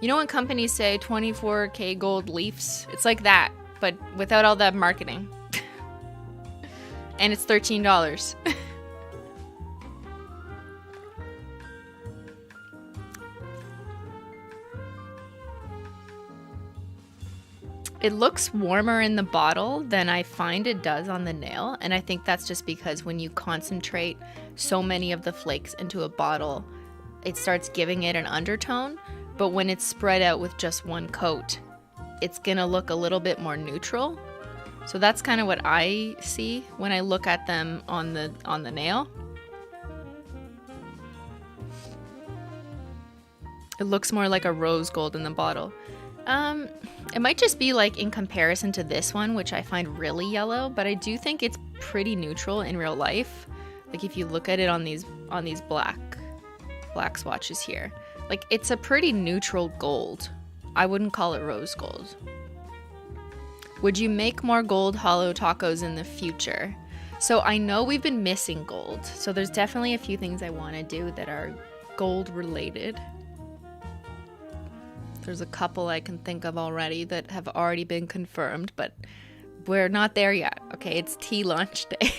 you know when companies say 24K gold leaves? It's like that, but without all that marketing. And it's $13. It looks warmer in the bottle than I find it does on the nail, and I think that's just because when you concentrate so many of the flakes into a bottle, it starts giving it an undertone, but when it's spread out with just one coat, it's gonna look a little bit more neutral. So that's kind of what I see when I look at them on the nail. It looks more like a rose gold in the bottle. It might just be like in comparison to this one, which I find really yellow, but I do think it's pretty neutral in real life. Like if you look at it on these black swatches here, like it's a pretty neutral gold. I wouldn't call it rose gold. Would you make more gold holo tacos in the future? So I know we've been missing gold, so there's definitely a few things I want to do that are gold related. There's a couple I can think of already that have already been confirmed, but we're not there yet. Okay, it's tea launch day.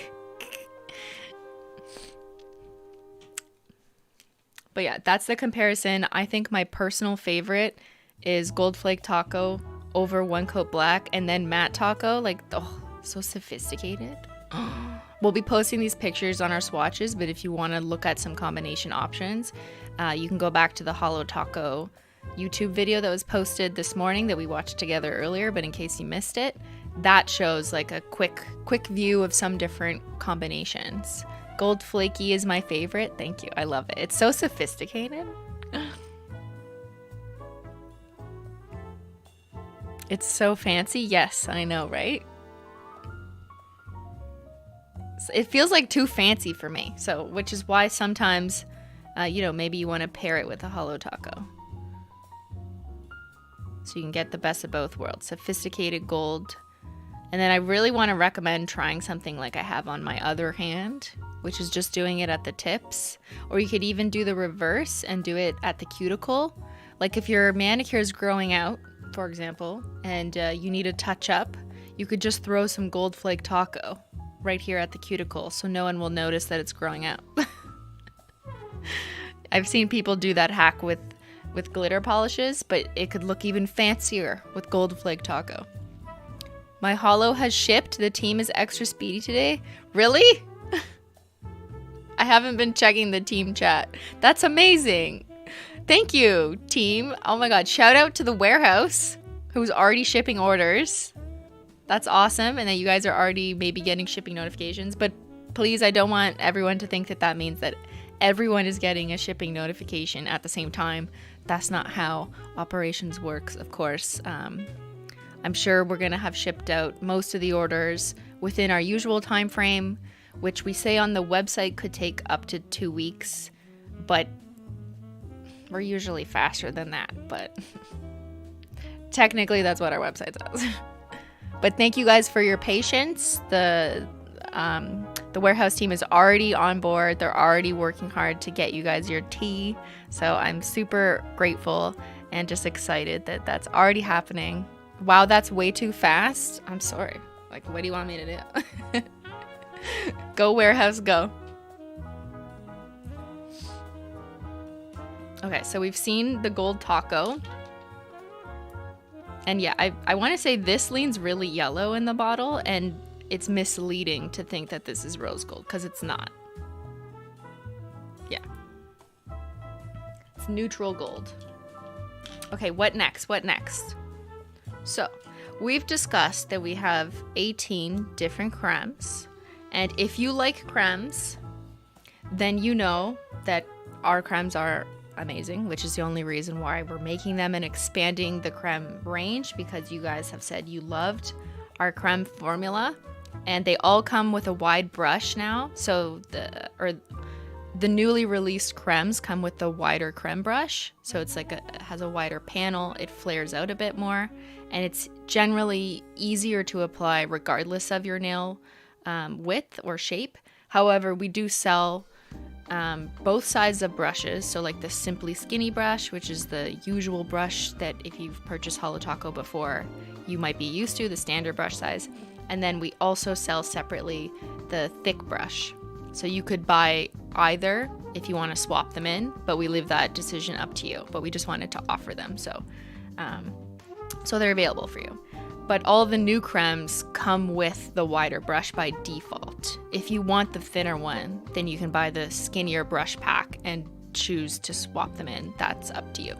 But yeah, that's the comparison. I think my personal favorite is gold flake taco over one coat black, and then matte taco. Like, oh, so sophisticated. We'll be posting these pictures on our swatches, but if you want to look at some combination options, you can go back to the Holo Taco YouTube video that was posted this morning that we watched together earlier, but in case you missed it, that shows like a quick view of some different combinations. Gold flaky is my favorite. Thank you. I love it. It's so sophisticated. It's so fancy. Yes, I know, right? It feels like too fancy for me. So, which is why sometimes, maybe you want to pair it with a Holo Taco. So you can get the best of both worlds. Sophisticated gold. And then I really want to recommend trying something like I have on my other hand, which is just doing it at the tips. Or you could even do the reverse and do it at the cuticle. Like if your manicure is growing out, for example, and you need a touch up, you could just throw some gold flake taco right here at the cuticle so no one will notice that it's growing out. I've seen people do that hack with glitter polishes, but it could look even fancier with gold flake taco. My holo has shipped. The team is extra speedy today. Really? I haven't been checking the team chat. That's amazing. Thank you, team. Oh my god. Shout out to the warehouse who's already shipping orders. That's awesome. And that you guys are already maybe getting shipping notifications. But please, I don't want everyone to think that that means that everyone is getting a shipping notification at the same time. That's not how operations works, of course. I'm sure we're going to have shipped out most of the orders within our usual time frame, which we say on the website could take up to 2 weeks, but we're usually faster than that. But technically, that's what our website says. But thank you guys for your patience. The warehouse team is already on board. They're already working hard to get you guys your tea. So I'm super grateful and just excited that that's already happening. Wow, that's way too fast. I'm sorry. Like, what do you want me to do? Go warehouse, go. Okay, so we've seen the gold taco. And yeah, I want to say this leans really yellow in the bottle, and it's misleading to think that this is rose gold, because it's not. Yeah. It's neutral gold. Okay, what next? What next? So, we've discussed that we have 18 different crèmes. And if you like crèmes, then you know that our crèmes are amazing, which is the only reason why we're making them and expanding the crème range, because you guys have said you loved our crème formula. And they all come with a wide brush now. So the newly released crèmes come with the wider crème brush. So it's like it has a wider panel. It flares out a bit more. And it's generally easier to apply regardless of your nail width or shape. However, we do sell both sides of brushes. So like the Simply Skinny brush, which is the usual brush that if you've purchased Holo Taco before, you might be used to, the standard brush size. And then we also sell separately the thick brush. So you could buy either if you want to swap them in, but we leave that decision up to you. But we just wanted to offer them. So they're available for you. But all the new crèmes come with the wider brush by default. If you want the thinner one, then you can buy the skinnier brush pack and choose to swap them in. That's up to you.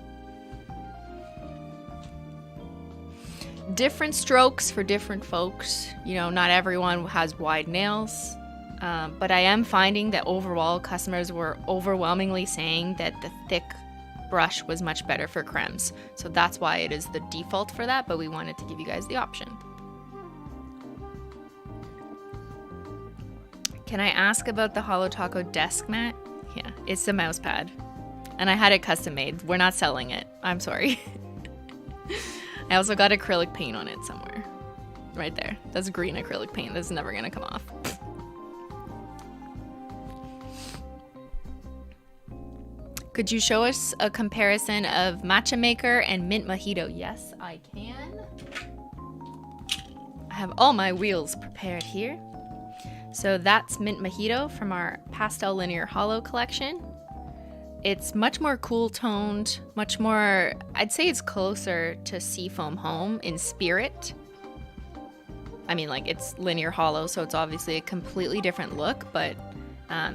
Different strokes for different folks. You know, not everyone has wide nails. But I am finding that overall customers were overwhelmingly saying that the thick brush was much better for crèmes. So that's why it is the default for that, but we wanted to give you guys the option. Can I ask about the Holo Taco desk mat? Yeah, it's the mouse pad. And I had it custom made. We're not selling it. I'm sorry. I also got acrylic paint on it somewhere. Right there. That's green acrylic paint. That's never gonna come off. Could you show us a comparison of Matcha Maker and Mint Mojito? Yes, I can. I have all my wheels prepared here. So that's Mint Mojito from our Pastel Linear Holo collection. It's much more cool toned, much more, I'd say it's closer to Seafoam Home in spirit. I mean, like, it's linear holo, so it's obviously a completely different look, but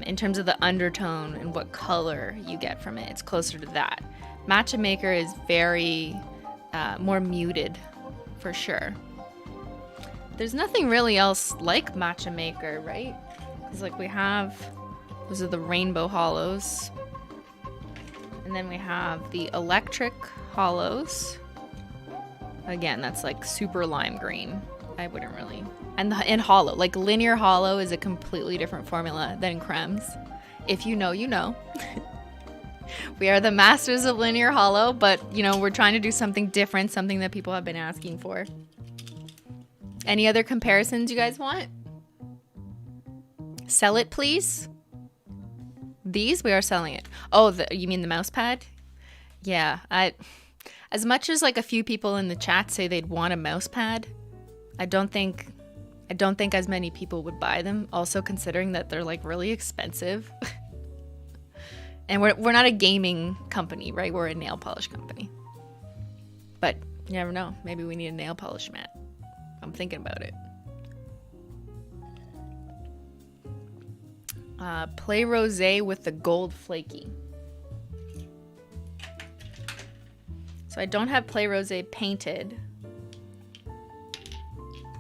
in terms of the undertone and what color you get from it, it's closer to that. Matcha Maker is very more muted, for sure. There's nothing really else like Matcha Maker, right? Because, like, we have, those are the rainbow holos. And then we have the electric holos. Again, that's like super lime green. I wouldn't really. And holo, like linear holo is a completely different formula than crèmes. If you know, you know. We are the masters of linear holo, but you know, we're trying to do something different, something that people have been asking for. Any other comparisons you guys want? Sell it, please. These, we are selling it. Oh, you mean the mouse pad? Yeah, as much as like a few people in the chat say they'd want a mouse pad, I don't think as many people would buy them. Also considering that they're like really expensive. And we're not a gaming company, right? We're a nail polish company. But you never know. Maybe we need a nail polish mat. I'm thinking about it. Play Rosé with the gold flaky. So I don't have Play Rosé painted.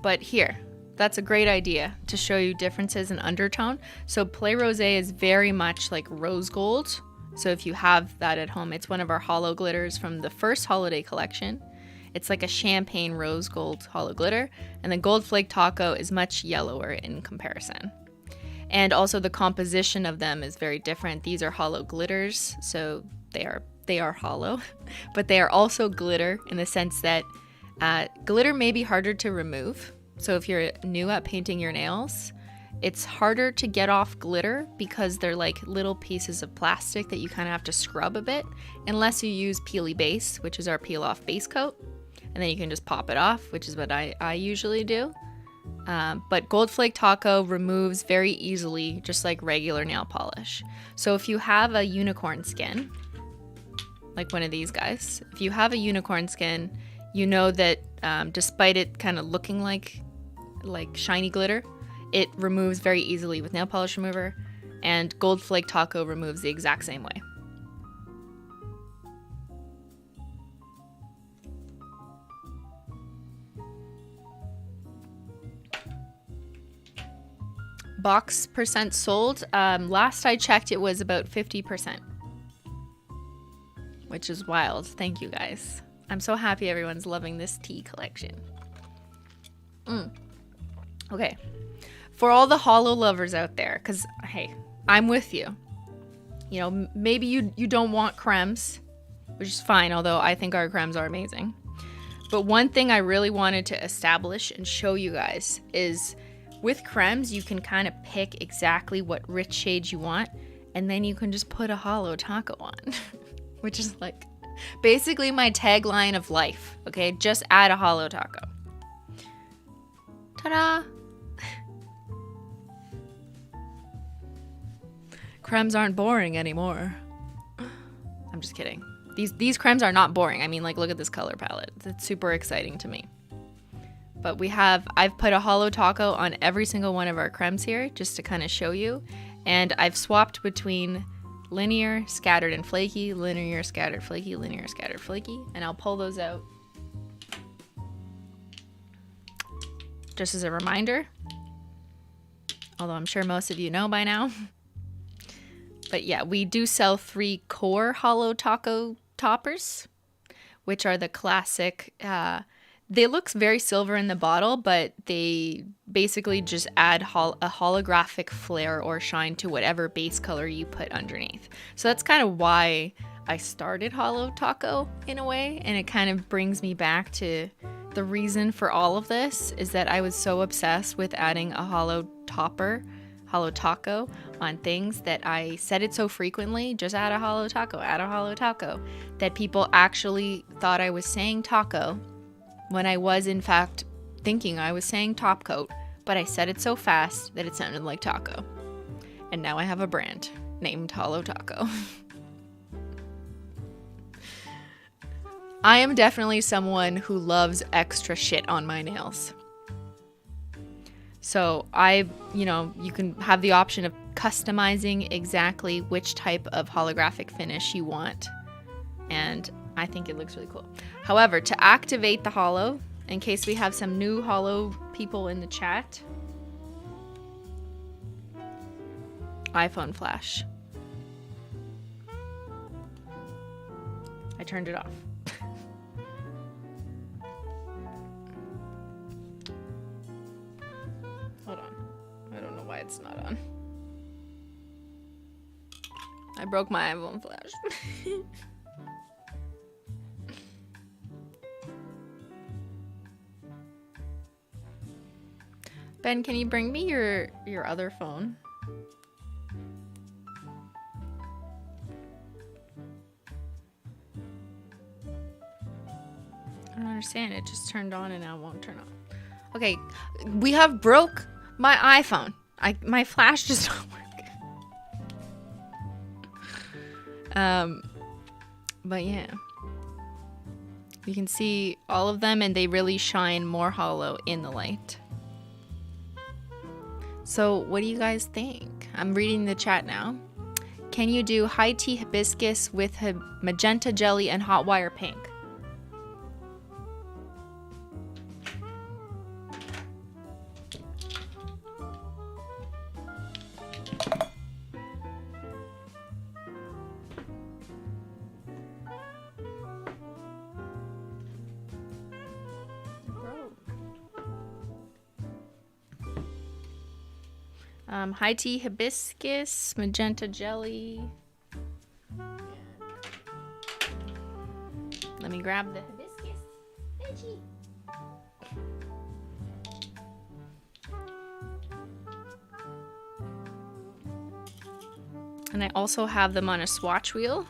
But here, that's a great idea to show you differences in undertone. So Play Rosé is very much like rose gold. So if you have that at home, it's one of our holo glitters from the first holiday collection. It's like a champagne rose gold holo glitter. And the Gold Flake Taco is much yellower in comparison. And also the composition of them is very different. These are holo glitters, so they are hollow, but they are also glitter in the sense that glitter may be harder to remove. So if you're new at painting your nails, it's harder to get off glitter because they're like little pieces of plastic that you kind of have to scrub a bit, unless you use Peely Base, which is our peel off base coat, and then you can just pop it off, which is what I usually do. But Gold Flake Taco removes very easily, just like regular nail polish. So if you have a unicorn skin, like one of these guys, if you have a unicorn skin, you know that despite it kind of looking like shiny glitter, it removes very easily with nail polish remover, and Gold Flake Taco removes the exact same way. Box percent sold. Last I checked, it was about 50%, which is wild. Thank you guys. I'm so happy everyone's loving this tea collection. Okay, for all the holo lovers out there, because hey, I'm with you. You know, maybe you don't want crèmes, which is fine, although I think our crèmes are amazing. But one thing I really wanted to establish and show you guys is with crèmes, you can kind of pick exactly what rich shades you want, and then you can just put a Holo Taco on, which is like basically my tagline of life, okay? Just add a Holo Taco. Ta-da! Crèmes aren't boring anymore. I'm just kidding. These crèmes are not boring. I mean, like, look at this color palette. It's super exciting to me. But I've put a Holo Taco on every single one of our crèmes here, just to kind of show you. And I've swapped between linear, scattered, and flaky, linear, scattered, flaky, linear, scattered, flaky. And I'll pull those out just as a reminder. Although I'm sure most of you know by now. But yeah, we do sell 3 core Holo Taco toppers, which are the classic. They look very silver in the bottle, but they basically just add a holographic flare or shine to whatever base color you put underneath. So that's kind of why I started Holo Taco in a way, and it kind of brings me back to the reason for all of this is that I was so obsessed with adding a holo taco on things that I said it so frequently, just add a Holo Taco, that people actually thought I was saying taco when I was in fact thinking I was saying top coat, but I said it so fast that it sounded like taco. And now I have a brand named Holo Taco. I am definitely someone who loves extra shit on my nails. So you can have the option of customizing exactly which type of holographic finish you want. And I think it looks really cool. However, to activate the holo, in case we have some new holo people in the chat, iPhone flash. I turned it off. Hold on. I don't know why it's not on. I broke my iPhone flash. Ben, can you bring me your other phone? I don't understand. It just turned on and now it won't turn on. Okay, we have broke my iPhone. My flash just don't work. But yeah. You can see all of them and they really shine more hollow in the light. So what do you guys think? I'm reading the chat now. Can you do high tea hibiscus with magenta jelly and hot wire pink? High tea hibiscus, magenta jelly. Let me grab the hibiscus. Menchie. And I also have them on a swatch wheel.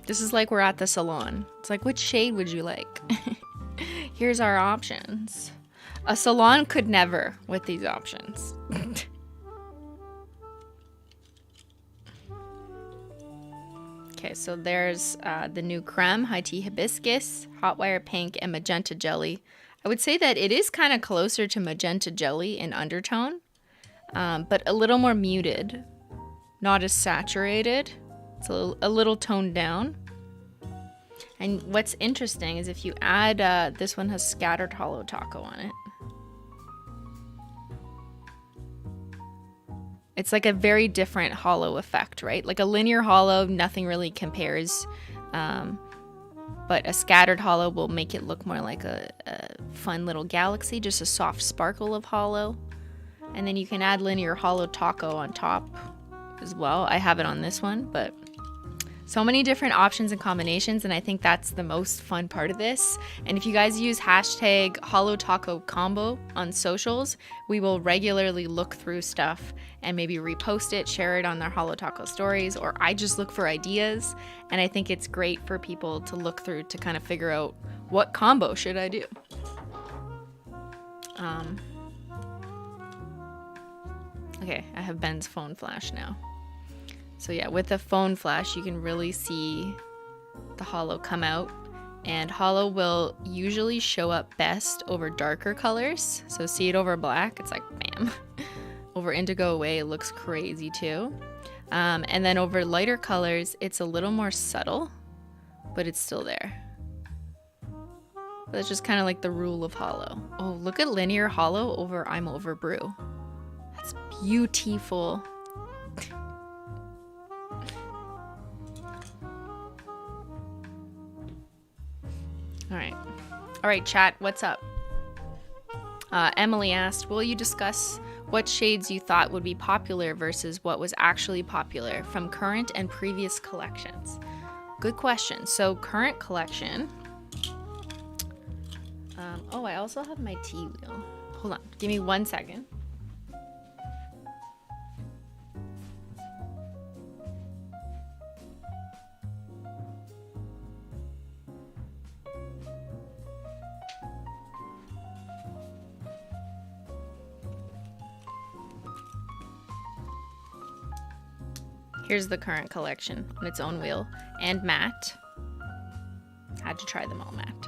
This is like we're at the salon. It's like, which shade would you like? Here's our options. A salon could never with these options. Okay, so there's the new crème, high tea hibiscus, hot wire pink, and magenta jelly. I would say that it is kind of closer to magenta jelly in undertone, but a little more muted, not as saturated. It's a little toned down. And what's interesting is if you add, this one has scattered Holo Taco on it. It's like a very different hollow effect, right? Like a linear hollow, nothing really compares. But a scattered hollow will make it look more like a fun little galaxy, just a soft sparkle of hollow. And then you can add linear Holo Taco on top as well. I have it on this one, but so many different options and combinations, and I think that's the most fun part of this. And if you guys use hashtag holotacocombo on socials, we will regularly look through stuff and maybe repost it, share it on their Holo Taco stories, or I just look for ideas. And I think it's great for people to look through to kind of figure out what combo should I do. Okay, I have Ben's phone flash now. So yeah, with the phone flash, you can really see the hollow come out. And hollow will usually show up best over darker colors. So see it over black, it's like bam. Over indigo away, it looks crazy too. And then over lighter colors, it's a little more subtle, but it's still there. That's just kind of like the rule of hollow. Oh, look at linear hollow over I'm over brew. That's beautiful. All right, chat, what's up? Emily asked, will you discuss what shades you thought would be popular versus what was actually popular from current and previous collections? Good question. So current collection. Oh, I also have my tea wheel. Hold on, give me 1 second. Here's the current collection on its own wheel, and matte. Had to try them all matte.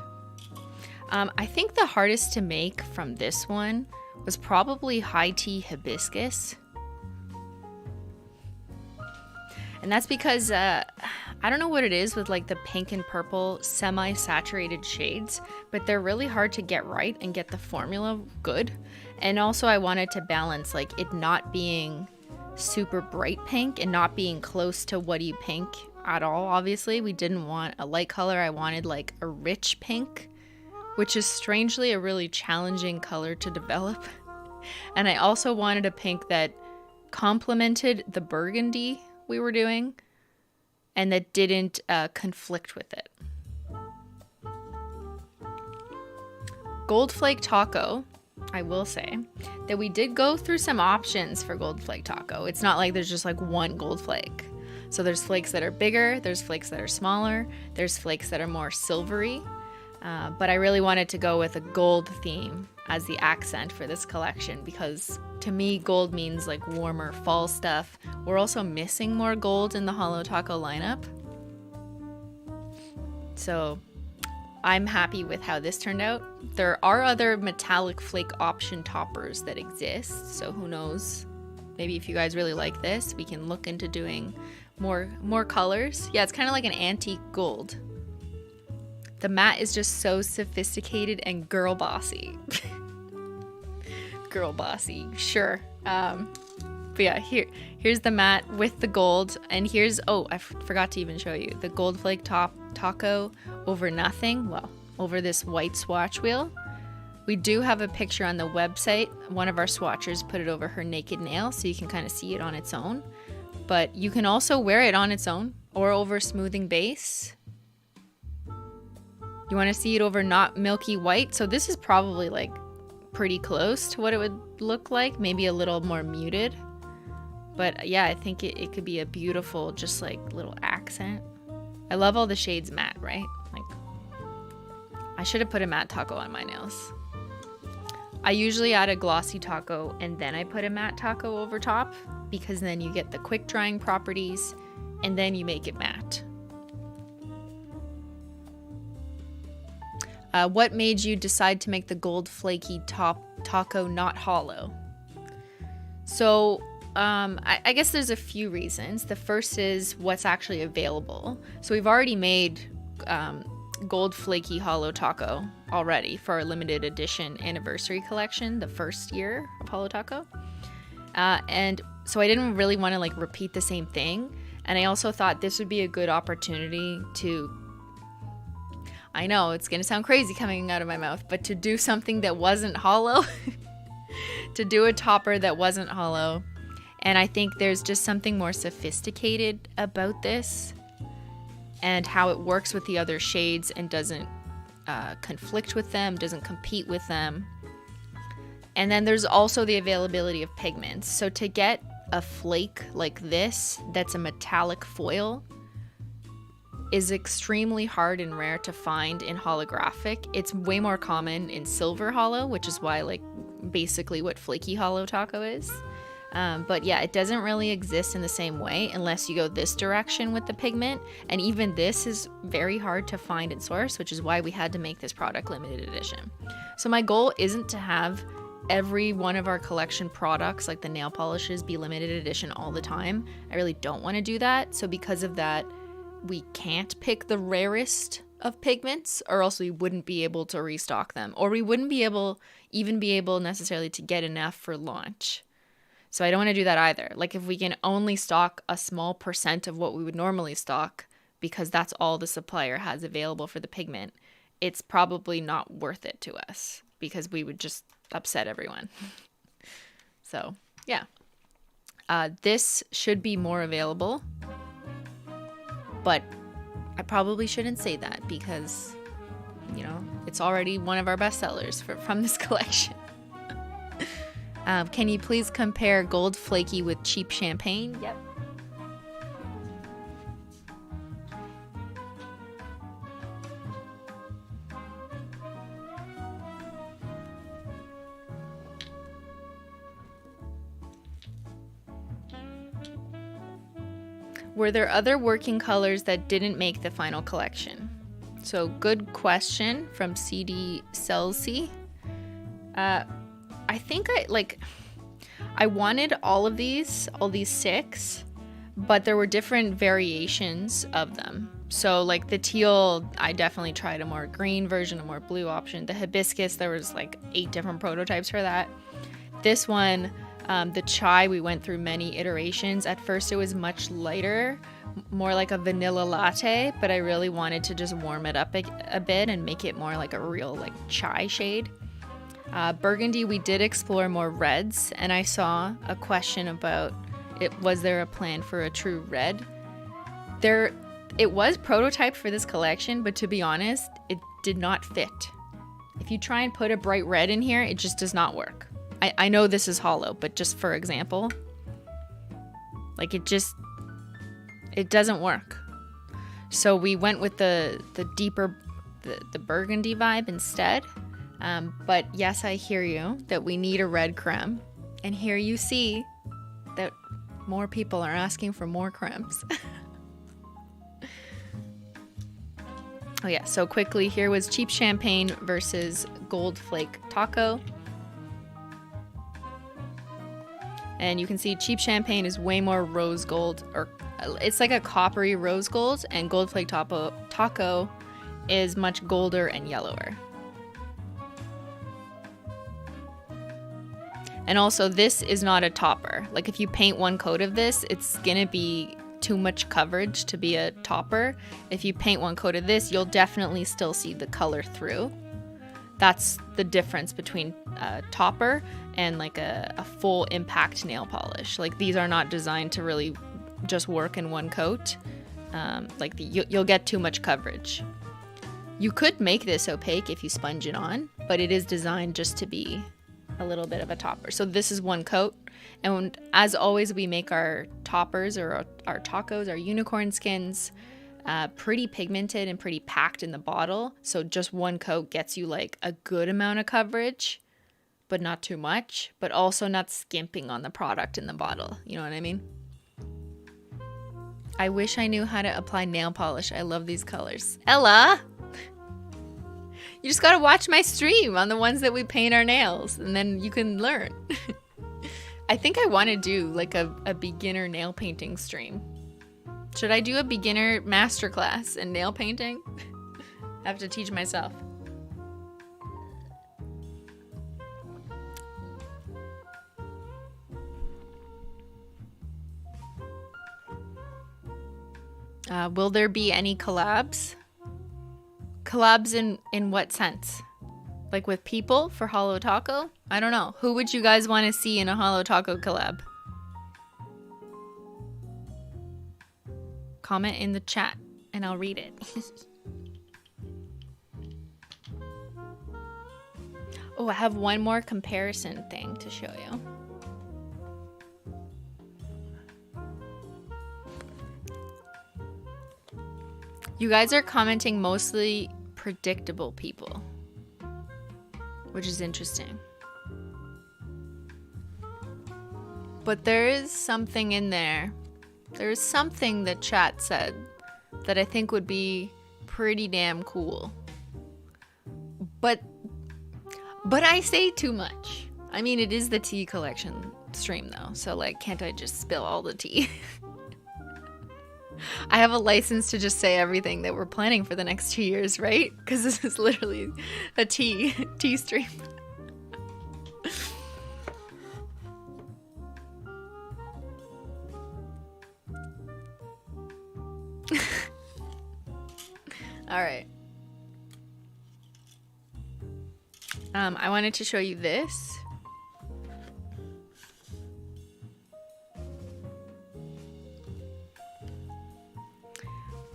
I think the hardest to make from this one was probably high tea hibiscus. And that's because, I don't know what it is with like the pink and purple semi-saturated shades, but they're really hard to get right and get the formula good. And also I wanted to balance like it not being super bright pink and not being close to woody pink at all. Obviously we didn't want a light color. I wanted like a rich pink, which is strangely a really challenging color to develop. And I also wanted a pink that complemented the burgundy we were doing and that didn't conflict with it. Gold Flake Taco, I will say that we did go through some options for Gold Flake Taco. It's not like there's just like one gold flake. So there's flakes that are bigger, there's flakes that are smaller, there's flakes that are more silvery. But I really wanted to go with a gold theme as the accent for this collection because to me gold means like warmer fall stuff. We're also missing more gold in the Holo Taco lineup. So I'm happy with how this turned out. There are other metallic flake option toppers that exist, so who knows? Maybe if you guys really like this, we can look into doing more colors. Yeah, it's kind of like an antique gold. The mat is just so sophisticated and girl bossy. Girl bossy, sure. But yeah, here's the mat with the gold, and here's, oh, I forgot to even show you the Gold Flake Taco over nothing. Well, over this white swatch wheel. We do have a picture on the website. One of our swatchers put it over her naked nail, so you can kind of see it on its own. But you can also wear it on its own or over smoothing base. You want to see it over not milky white. So this is probably like pretty close to what it would look like. Maybe a little more muted. But yeah, I think it could be a beautiful, just like little accent. I love all the shades matte, right? Like, I should have put a matte taco on my nails. I usually add a glossy taco and then I put a matte taco over top because then you get the quick drying properties and then you make it matte. What made you decide to make the gold flaky taco not hollow? So I guess there's a few reasons. The first is what's actually available. So we've already made gold flaky Holo Taco already for our limited edition anniversary collection, the first year of Holo Taco. And so I didn't really want to like repeat the same thing. And I also thought this would be a good opportunity to, I know it's going to sound crazy coming out of my mouth, but to do something that wasn't hollow, to do a topper that wasn't hollow. And I think there's just something more sophisticated about this and how it works with the other shades and doesn't conflict with them, doesn't compete with them. And then there's also the availability of pigments. So to get a flake like this that's a metallic foil is extremely hard and rare to find in holographic. It's way more common in silver holo, which is why like basically what flaky Holo Taco is. But yeah, it doesn't really exist in the same way unless you go this direction with the pigment. And even this is very hard to find and source, which is why we had to make this product limited edition. So my goal isn't to have every one of our collection products, like the nail polishes, be limited edition all the time. I really don't want to do that. So because of that, we can't pick the rarest of pigments, or else we wouldn't be able to restock them, or we wouldn't be able necessarily to get enough for launch. So I don't want to do that either. Like if we can only stock a small percent of what we would normally stock because that's all the supplier has available for the pigment, it's probably not worth it to us because we would just upset everyone. So yeah, this should be more available, but I probably shouldn't say that because, you know, it's already one of our best sellers from this collection. Can you please compare gold flaky with cheap champagne? Yep. Were there other working colors that didn't make the final collection? So good question from CD Celsi. I think I wanted all these 6, but there were different variations of them. So like the teal, I definitely tried a more green version, a more blue option. The hibiscus, there was like 8 different prototypes for that. This one, the chai, we went through many iterations. At first it was much lighter, more like a vanilla latte, but I really wanted to just warm it up a bit and make it more like a real like chai shade. Burgundy, we did explore more reds, and I saw a question about it. Was there a plan for a true red? It was prototyped for this collection, but to be honest, it did not fit. If you try and put a bright red in here, it just does not work. I know this is holo, but just for example, like it doesn't work. So we went with the deeper, the burgundy vibe instead. But yes, I hear you that we need a red crème. And here you see that more people are asking for more crèmes. Oh yeah, so quickly, here was cheap champagne versus gold flake taco. And you can see cheap champagne is way more rose gold, or it's like a coppery rose gold, and gold flake taco is much golder and yellower. And also, this is not a topper. Like if you paint one coat of this, it's gonna be too much coverage to be a topper. If you paint one coat of this, you'll definitely still see the color through. That's the difference between a topper and like a full impact nail polish. Like these are not designed to really just work in one coat. You'll get too much coverage. You could make this opaque if you sponge it on, but it is designed just to be a little bit of a topper. So this is one coat. And as always, we make our toppers or our tacos, our unicorn skins, pretty pigmented and pretty packed in the bottle. So just one coat gets you like a good amount of coverage, but not too much, but also not skimping on the product in the bottle. You know what I mean? I wish I knew how to apply nail polish. I love these colors. Ella! You just gotta watch my stream on the ones that we paint our nails, and then you can learn. I think I want to do like a beginner nail painting stream. Should I do a beginner masterclass in nail painting? I have to teach myself. Will there be any collabs? Collabs in what sense? Like with people for Holo Taco? I don't know. Who would you guys want to see in a Holo Taco collab? Comment in the chat and I'll read it. Oh, I have one more comparison thing to show you. You guys are commenting mostly predictable people, which is interesting. But there is something in there. There is something that chat said that I think would be pretty damn cool. But I say too much. I mean, it is the tea collection stream though, so like, can't I just spill all the tea? I have a license to just say everything that we're planning for the next 2 years, right? Because this is literally a tea stream. All right. I wanted to show you this.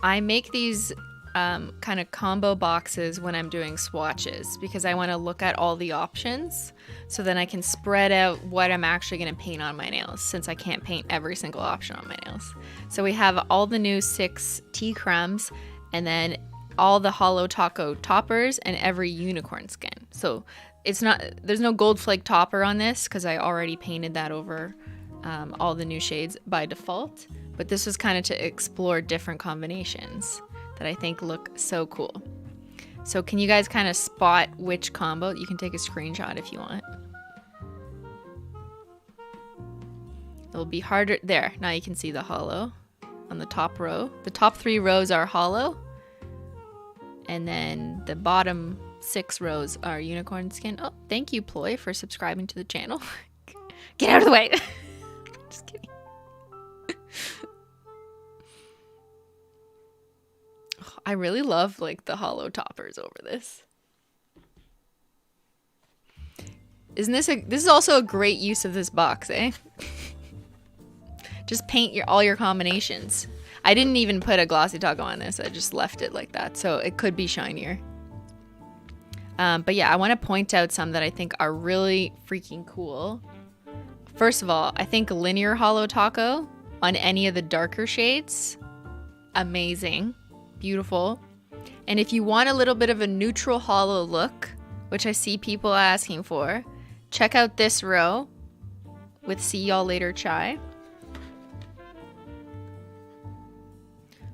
I make these kind of combo boxes when I'm doing swatches because I want to look at all the options so then I can spread out what I'm actually going to paint on my nails since I can't paint every single option on my nails. So we have all the new 6 tea crèmes and then all the Holo Taco toppers and every unicorn skin. So there's no gold flake topper on this because I already painted that over all the new shades by default. But this was kind of to explore different combinations that I think look so cool. So can you guys kind of spot which combo? You can take a screenshot if you want. It'll be harder. There, now you can see the holo on the top row. The top 3 rows are holo. And then the bottom 6 rows are unicorn skin. Oh, thank you, Ploy, for subscribing to the channel. Get out of the way. Just kidding. I really love like the holo toppers over this. Isn't this this is also a great use of this box, eh? Just paint all your combinations. I didn't even put a glossy taco on this. I just left it like that, so it could be shinier. But yeah, I want to point out some that I think are really freaking cool. First of all, I think linear Holo Taco on any of the darker shades, amazing, beautiful. And if you want a little bit of a neutral holo look, which I see people asking for, check out this row with See Y'all Later Chai.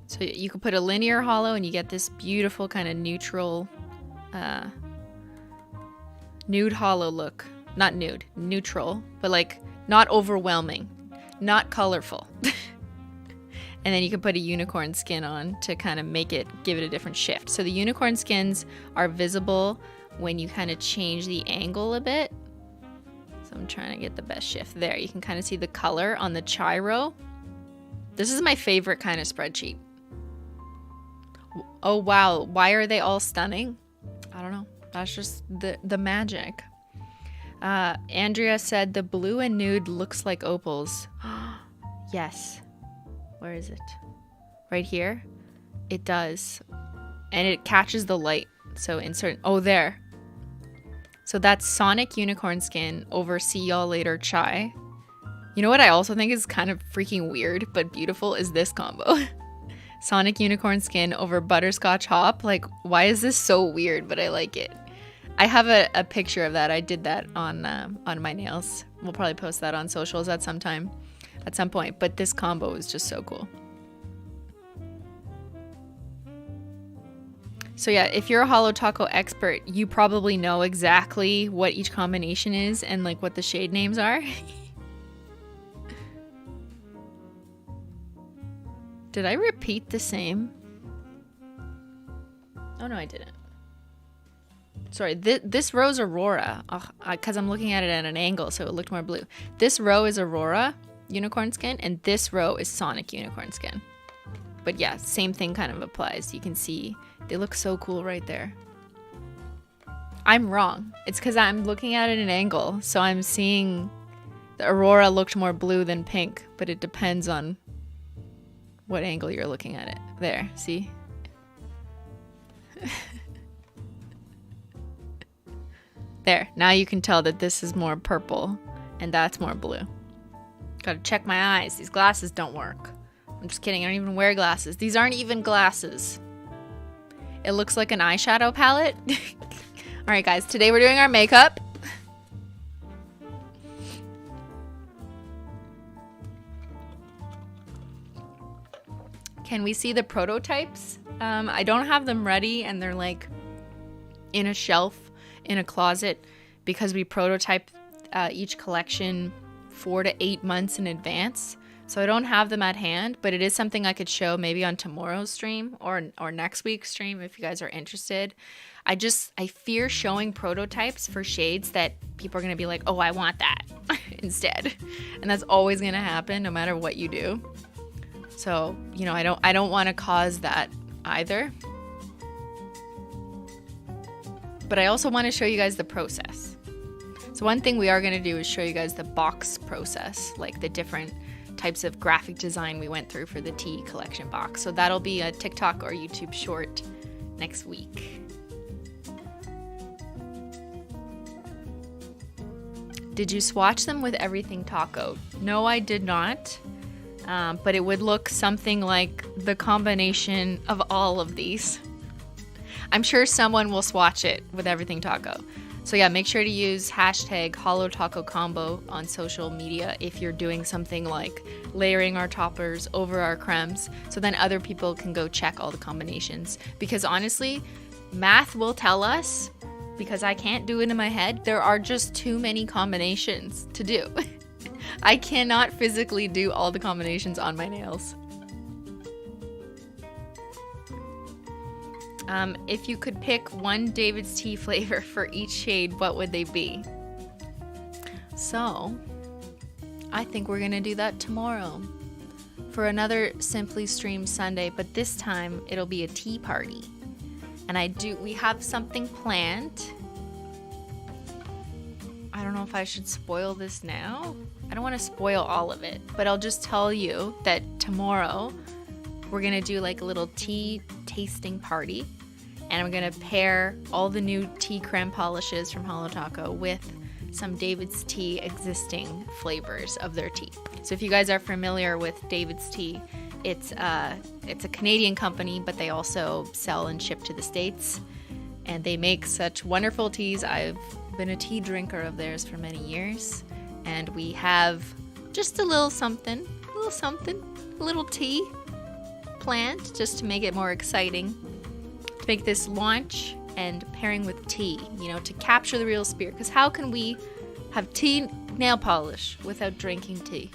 So you could put a linear holo and you get this beautiful kind of neutral, nude holo look. Not nude, neutral, but like not overwhelming, not colorful. And then you can put a unicorn skin on to kind of give it a different shift. So the unicorn skins are visible when you kind of change the angle a bit. So I'm trying to get the best shift there. You can kind of see the color on the chai row. This is my favorite kind of spreadsheet. Oh wow, why are they all stunning? I don't know. That's just the magic. Andrea said the blue and nude looks like opals. Yes. Where is it? Right here? It does. And it catches the light. So insert, oh there. So that's Sonic Unicorn Skin over See Y'all Later Chai. You know what I also think is kind of freaking weird but beautiful is this combo. Sonic Unicorn Skin over Butterscotch Hop. Like, why is this so weird? But I like it. I have a picture of that. I did that on my nails. We'll probably post that on socials at some point. But this combo is just so cool. So yeah, if you're a Holo Taco expert, you probably know exactly what each combination is and like what the shade names are. Did I repeat the same? Oh no, I didn't. Sorry, this row is Aurora, because I'm looking at it at an angle, so it looked more blue. This row is Aurora Unicorn Skin, and this row is Sonic Unicorn Skin. But yeah, same thing kind of applies. You can see they look so cool right there. I'm wrong. It's because I'm looking at it at an angle, so I'm seeing the Aurora looked more blue than pink, but it depends on what angle you're looking at it. There, see? There, now you can tell that this is more purple and that's more blue. Gotta check my eyes. These glasses don't work. I'm just kidding. I don't even wear glasses. These aren't even glasses. It looks like an eyeshadow palette. Alright guys, today we're doing our makeup. Can we see the prototypes? I don't have them ready and they're like in a shelf in a closet because we prototype each collection 4 to 8 months in advance. So I don't have them at hand, but it is something I could show maybe on tomorrow's stream or next week's stream if you guys are interested. I fear showing prototypes for shades that people are going to be like, oh, I want that instead. And that's always going to happen no matter what you do. So, you know, I don't want to cause that either. But I also want to show you guys the process. So one thing we are going to do is show you guys the box process, like the different types of graphic design we went through for the tea collection box. So that'll be a TikTok or YouTube short next week. Did you swatch them with everything taco? No, I did not. But it would look something like the combination of all of these. I'm sure someone will swatch it with everything taco. So yeah, make sure to use hashtag holotacocombo on social media if you're doing something like layering our toppers over our crèmes, so then other people can go check all the combinations. Because honestly, math will tell us, because I can't do it in my head, there are just too many combinations to do. I cannot physically do all the combinations on my nails. If you could pick one David's tea flavor for each shade, what would they be? So, I think we're gonna do that tomorrow for another Simply Stream Sunday, but this time it'll be a tea party. And we have something planned. I don't know if I should spoil this now. I don't want to spoil all of it, but I'll just tell you that tomorrow we're going to do like a little tea tasting party. And I'm going to pair all the new tea crème polishes from Holo Taco with some David's Tea existing flavors of their tea. So if you guys are familiar with David's Tea, it's a Canadian company, but they also sell and ship to the States. And they make such wonderful teas. I've been a tea drinker of theirs for many years. And we have just a little something, a little tea planned just to make it more exciting. To make this launch and pairing with tea, you know, to capture the real spirit. Because how can we have tea nail polish without drinking tea?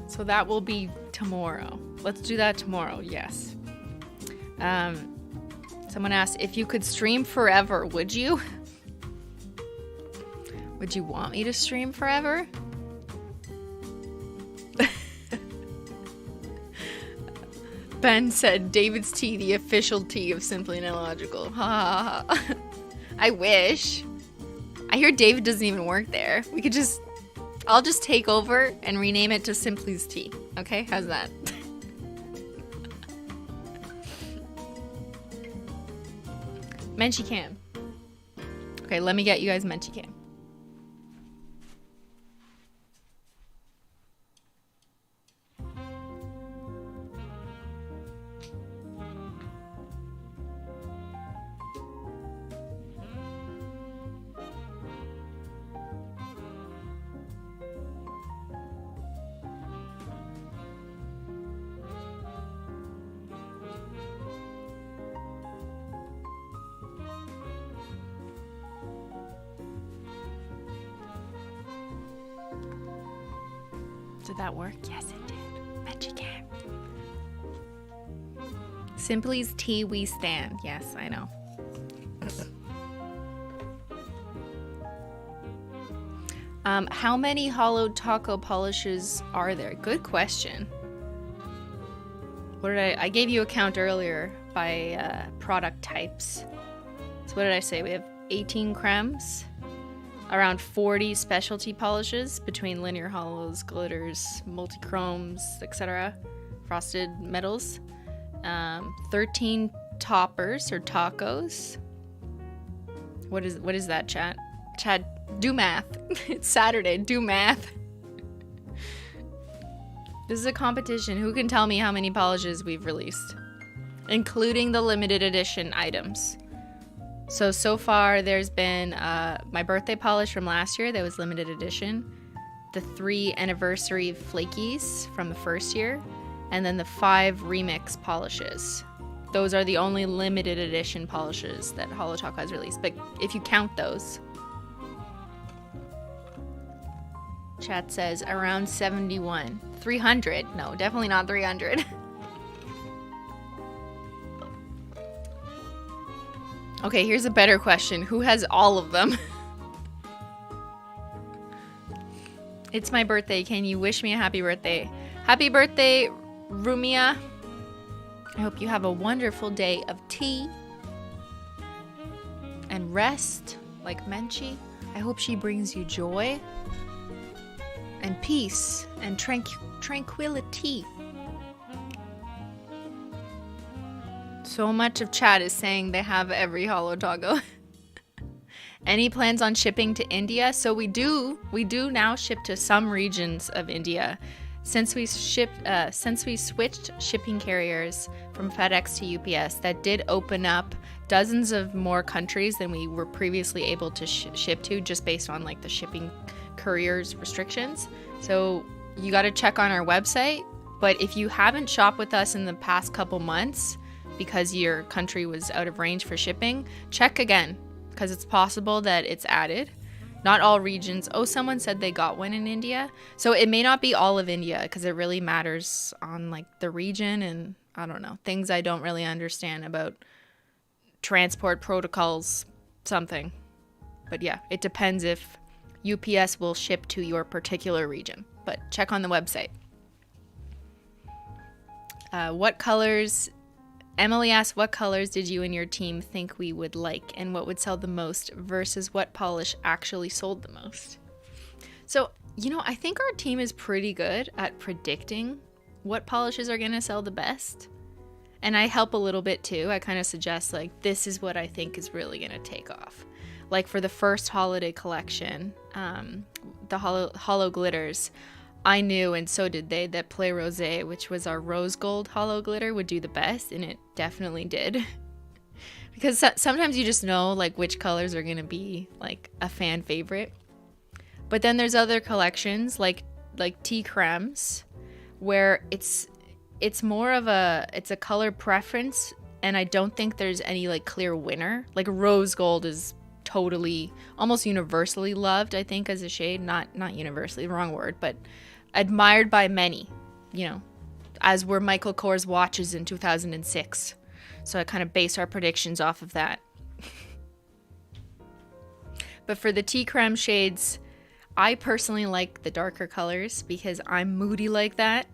So that will be tomorrow. Let's do that tomorrow, yes. Someone asked, if you could stream forever, would you? Would you want me to stream forever? Ben said, David's Tea, the official tea of Simply Illogical. Ha ha ha. I wish. I hear David doesn't even work there. I'll just take over and rename it to Simply's Tea. Okay, how's that? Menchie Cam. Okay, let me get you guys Menchie Cam. Did that work? Yes, it did. Menchie Cam. Simply's Tea we stand. Yes, I know. How many Holo Taco polishes are there? Good question. What did I gave you a count earlier by product types. So what did I say? We have 18 crèmes, around 40 specialty polishes between linear holos, glitters, multi-chromes, etc., frosted metals, 13 toppers or tacos. What is that, chat? Chat, do math. It's Saturday, do math. This is a competition. Who can tell me how many polishes we've released, including the limited edition items? So far there's been my birthday polish from last year that was limited edition, the 3 anniversary flakies from the first year, and then the 5 remix polishes. Those are the only limited edition polishes that Holo Taco has released. But if you count those, chat says around 71. 300? No, definitely not 300. Okay, here's a better question. Who has all of them? It's my birthday. Can you wish me a happy birthday? Happy birthday, Rumia. I hope you have a wonderful day of tea and rest, like Menchie. I hope she brings you joy and peace and tranquility. So much of chat is saying they have every Holo Taco. Any plans on shipping to India? So we do now ship to some regions of India. Since we switched shipping carriers from FedEx to UPS, that did open up dozens of more countries than we were previously able to ship to, just based on like the shipping couriers restrictions. So you got to check on our website. But if you haven't shopped with us in the past couple months because your country was out of range for shipping, check again, because it's possible that it's added. Not all regions. Oh, someone said they got one in India. So it may not be all of India, because it really matters on like the region and I don't know, things I don't really understand about transport protocols, something. But yeah, it depends if UPS will ship to your particular region. But check on the website. What colors Emily asks, what colors did you and your team think we would like, and what would sell the most versus what polish actually sold the most? So, I think our team is pretty good at predicting what polishes are going to sell the best. And I help a little bit too. I kind of suggest, like, this is what I think is really going to take off. Like for the first holiday collection, the Holo glitters, I knew, and so did they, that Play Rosé, which was our rose gold holo glitter, would do the best, and it definitely did. Because sometimes you just know, like, which colors are going to be, like, a fan favorite. But then there's other collections, like Tea Crèmes, where it's more of it's a color preference, and I don't think there's any, like, clear winner. Like, rose gold is totally, almost universally loved, I think, as a shade. Not universally, wrong word, but admired by many, as were Michael Kors watches in 2006. So I kind of base our predictions off of that. But for the tea creme shades, I personally like the darker colors because I'm moody like that.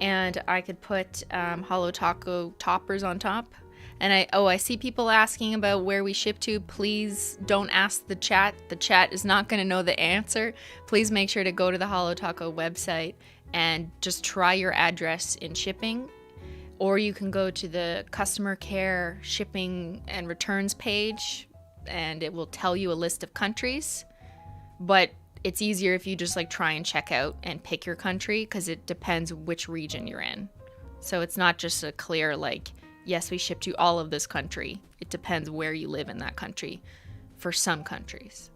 And I could put Holo Taco toppers on top. And I see people asking about where we ship to. Please don't ask the chat. The chat is not going to know the answer. Please make sure to go to the Holo Taco website and just try your address in shipping. Or you can go to the customer care shipping and returns page, and it will tell you a list of countries. But it's easier if you just, like, try and check out and pick your country, because it depends which region you're in. So it's not just a clear, like, yes, we ship to all of this country. It depends where you live in that country for some countries.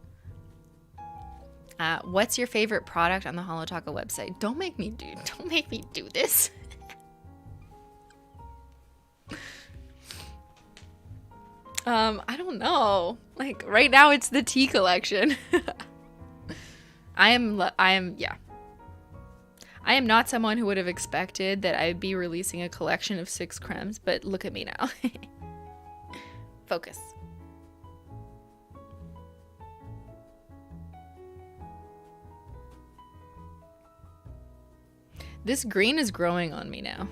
What's your favorite product on the Holo Taco website? Don't make me do this. I don't know. Like, right now it's the tea collection. I am not someone who would have expected that I'd be releasing a collection of 6 crèmes, but look at me now. Focus. This green is growing on me now.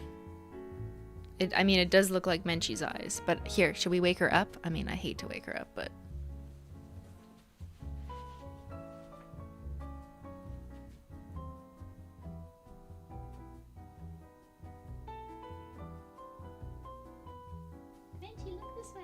It does look like Menchie's eyes, but here, should we wake her up? I hate to wake her up, but... Menchie, look this way.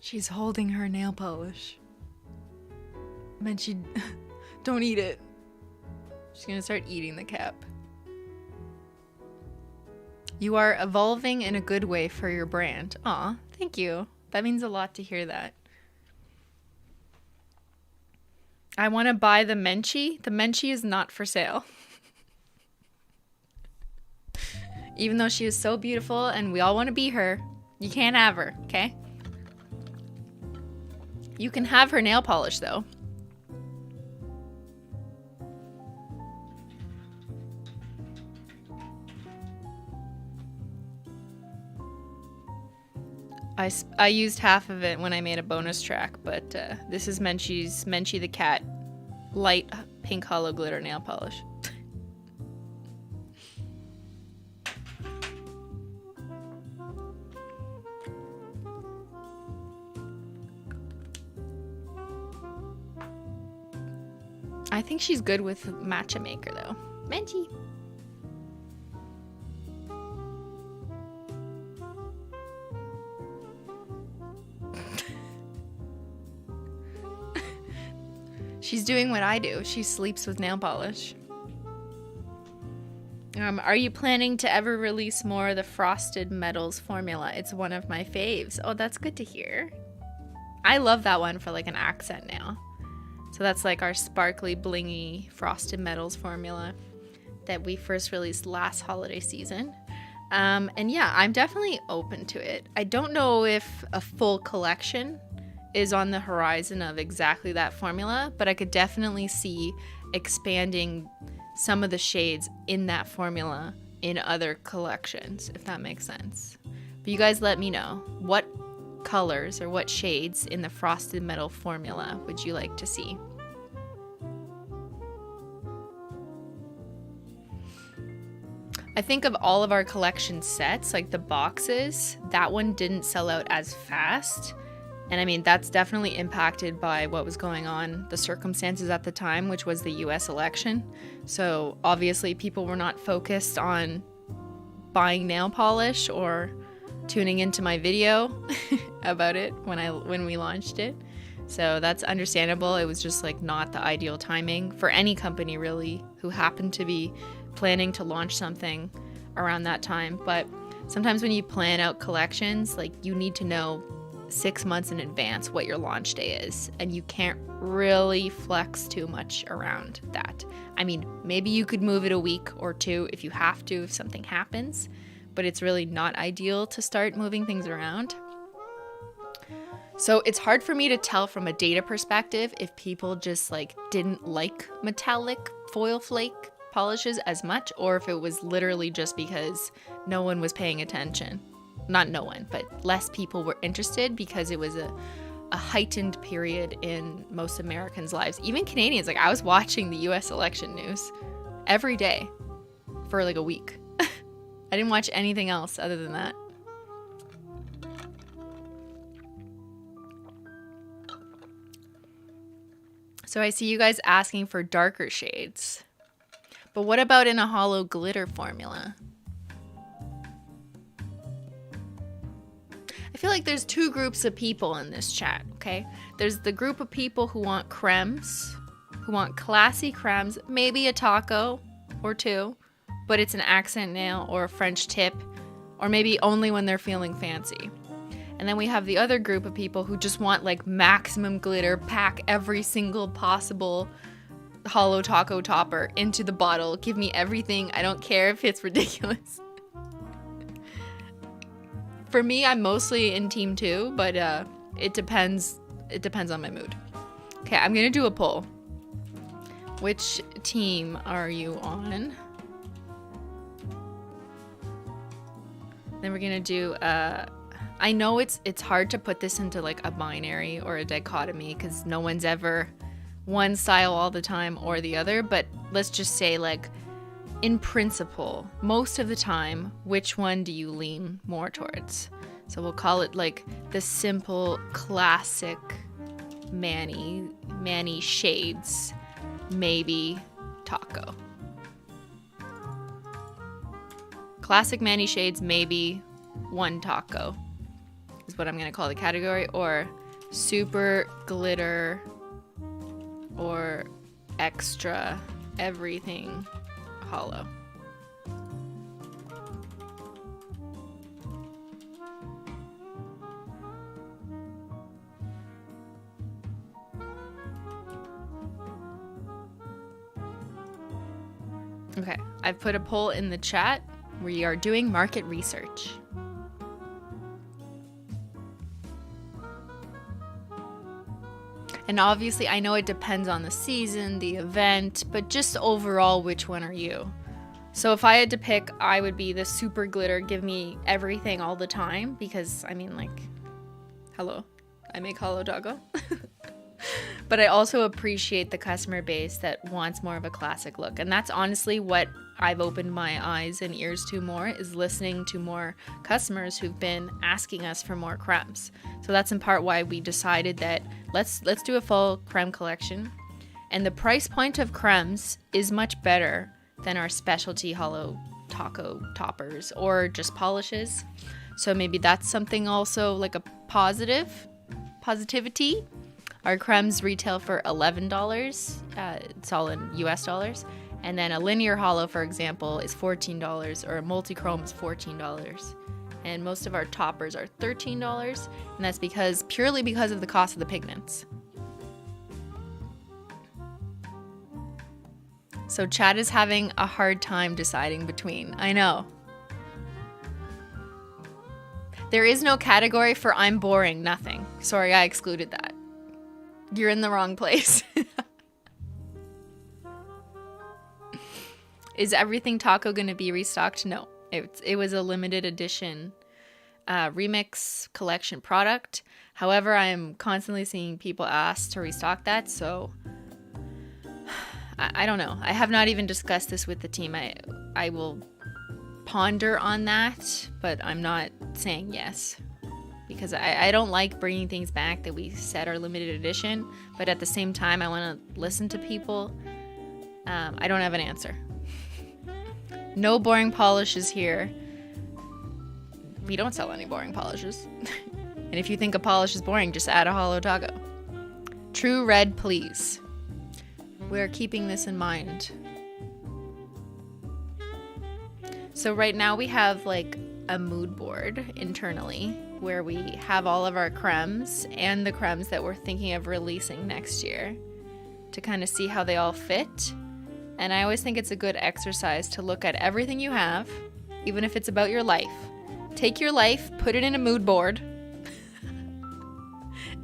She's holding her nail polish. Menchie, don't eat it. She's gonna start eating the cap. You are evolving in a good way for your brand. Aw, thank you. That means a lot to hear that. I want to buy the Menchie. The Menchie is not for sale. Even though she is so beautiful and we all want to be her, you can't have her, okay? You can have her nail polish, though. I used half of it when I made a bonus track, but this is Menchie the cat light pink holo glitter nail polish. I think she's good with Matcha Maker, though. Menchie. She's doing what I do. She sleeps with nail polish. Are you planning to ever release more of the Frosted Metals formula? It's one of my faves. Oh, that's good to hear. I love that one for like an accent now. So that's like our sparkly, blingy Frosted Metals formula that we first released last holiday season. And yeah, I'm definitely open to it. I don't know if a full collection is on the horizon of exactly that formula, but I could definitely see expanding some of the shades in that formula in other collections, if that makes sense. But you guys let me know, what colors or what shades in the frosted metal formula would you like to see? I think of all of our collection sets, like the boxes, that one didn't sell out as fast. And I mean, that's definitely impacted by what was going on, the circumstances at the time, which was the US election. So obviously people were not focused on buying nail polish or tuning into my video about it when we launched it. So that's understandable. It was just like not the ideal timing for any company really who happened to be planning to launch something around that time. But sometimes when you plan out collections, like you need to know 6 months in advance what your launch day is, and you can't really flex too much around that. I mean, maybe you could move it a week or two if you have to, if something happens, but it's really not ideal to start moving things around. So it's hard for me to tell from a data perspective if people just like didn't like metallic foil flake polishes as much, or if it was literally just because no one was paying attention. Not no one, but less people were interested because it was a heightened period in most Americans' lives. Even Canadians, like I was watching the US election news every day for like a week. I didn't watch anything else other than that. So I see you guys asking for darker shades. But what about in a holo glitter formula? I feel like there's two groups of people in this chat, okay? There's the group of people who want crèmes, who want classy crèmes, maybe a taco or two, but it's an accent nail or a French tip, or maybe only when they're feeling fancy. And then we have the other group of people who just want like maximum glitter, pack every single possible Holo Taco topper into the bottle. Give me everything. I don't care if it's ridiculous. For me, I'm mostly in team 2, but it depends on my mood. Okay, I'm gonna do a poll. Which team are you on? Then we're gonna do I know it's hard to put this into like a binary or a dichotomy because no one's ever one style all the time or the other, but let's just say like in principle, most of the time, which one do you lean more towards? So we'll call it like the simple classic Manny shades, maybe taco. Classic Manny shades, maybe one taco is what I'm gonna call the category, or super glitter or extra everything holo. Okay, I've put a poll in the chat. We are doing market research. And obviously, I know it depends on the season, the event, but just overall, which one are you? So if I had to pick, I would be the super glitter, give me everything all the time, because, I mean, like, hello, I make Holo Taco. But I also appreciate the customer base that wants more of a classic look. And that's honestly what I've opened my eyes and ears to more, is listening to more customers who've been asking us for more crèmes. So that's in part why we decided that let's do a full crème collection. And the price point of crèmes is much better than our specialty Holo Taco toppers or just polishes. So maybe that's something also like a positivity. Our crèmes retail for $11. It's all in US dollars. And then a linear holo, for example, is $14, or a multi-chrome is $14. And most of our toppers are $13, and that's purely because of the cost of the pigments. So Chad is having a hard time deciding between. I know. There is no category for I'm boring, nothing. Sorry, I excluded that. You're in the wrong place. Is everything taco going to be restocked? No. It was a limited edition remix collection product. However, I am constantly seeing people ask to restock that, so I don't know. I have not even discussed this with the team. I will ponder on that, but I'm not saying yes. Because I don't like bringing things back that we said are limited edition, but at the same time, I want to listen to people. I don't have an answer. No boring polishes here. We don't sell any boring polishes. And if you think a polish is boring, just add a Holo Taco. True red, please. We're keeping this in mind. So right now we have like a mood board internally where we have all of our crèmes and the crèmes that we're thinking of releasing next year to kind of see how they all fit. And I always think it's a good exercise to look at everything you have, even if it's about your life. Take your life, put it in a mood board,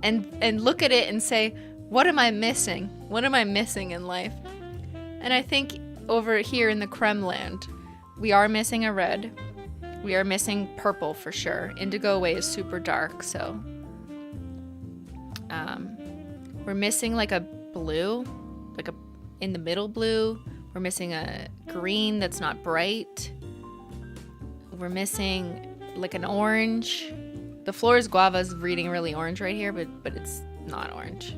and look at it and say, what am I missing? What am I missing in life? And I think over here in the crème land, we are missing a red. We are missing purple for sure. Indigo away is super dark, so we're missing like a blue, like a in the middle blue. We're missing a green that's not bright. We're missing like an orange. The Flores Guava is reading really orange right here, but it's not orange.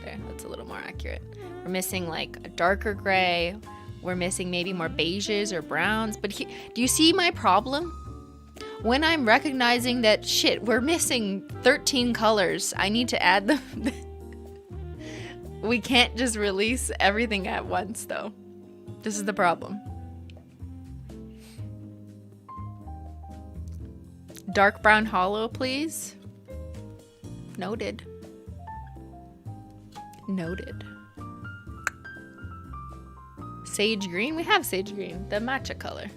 There, that's a little more accurate. We're missing like a darker gray. We're missing maybe more beiges or browns. But do you see my problem? When I'm recognizing that shit, we're missing 13 colors, I need to add them. We can't just release everything at once, though. This is the problem. Dark brown hollow, please. Noted. Noted. Sage green? We have sage green. The matcha color.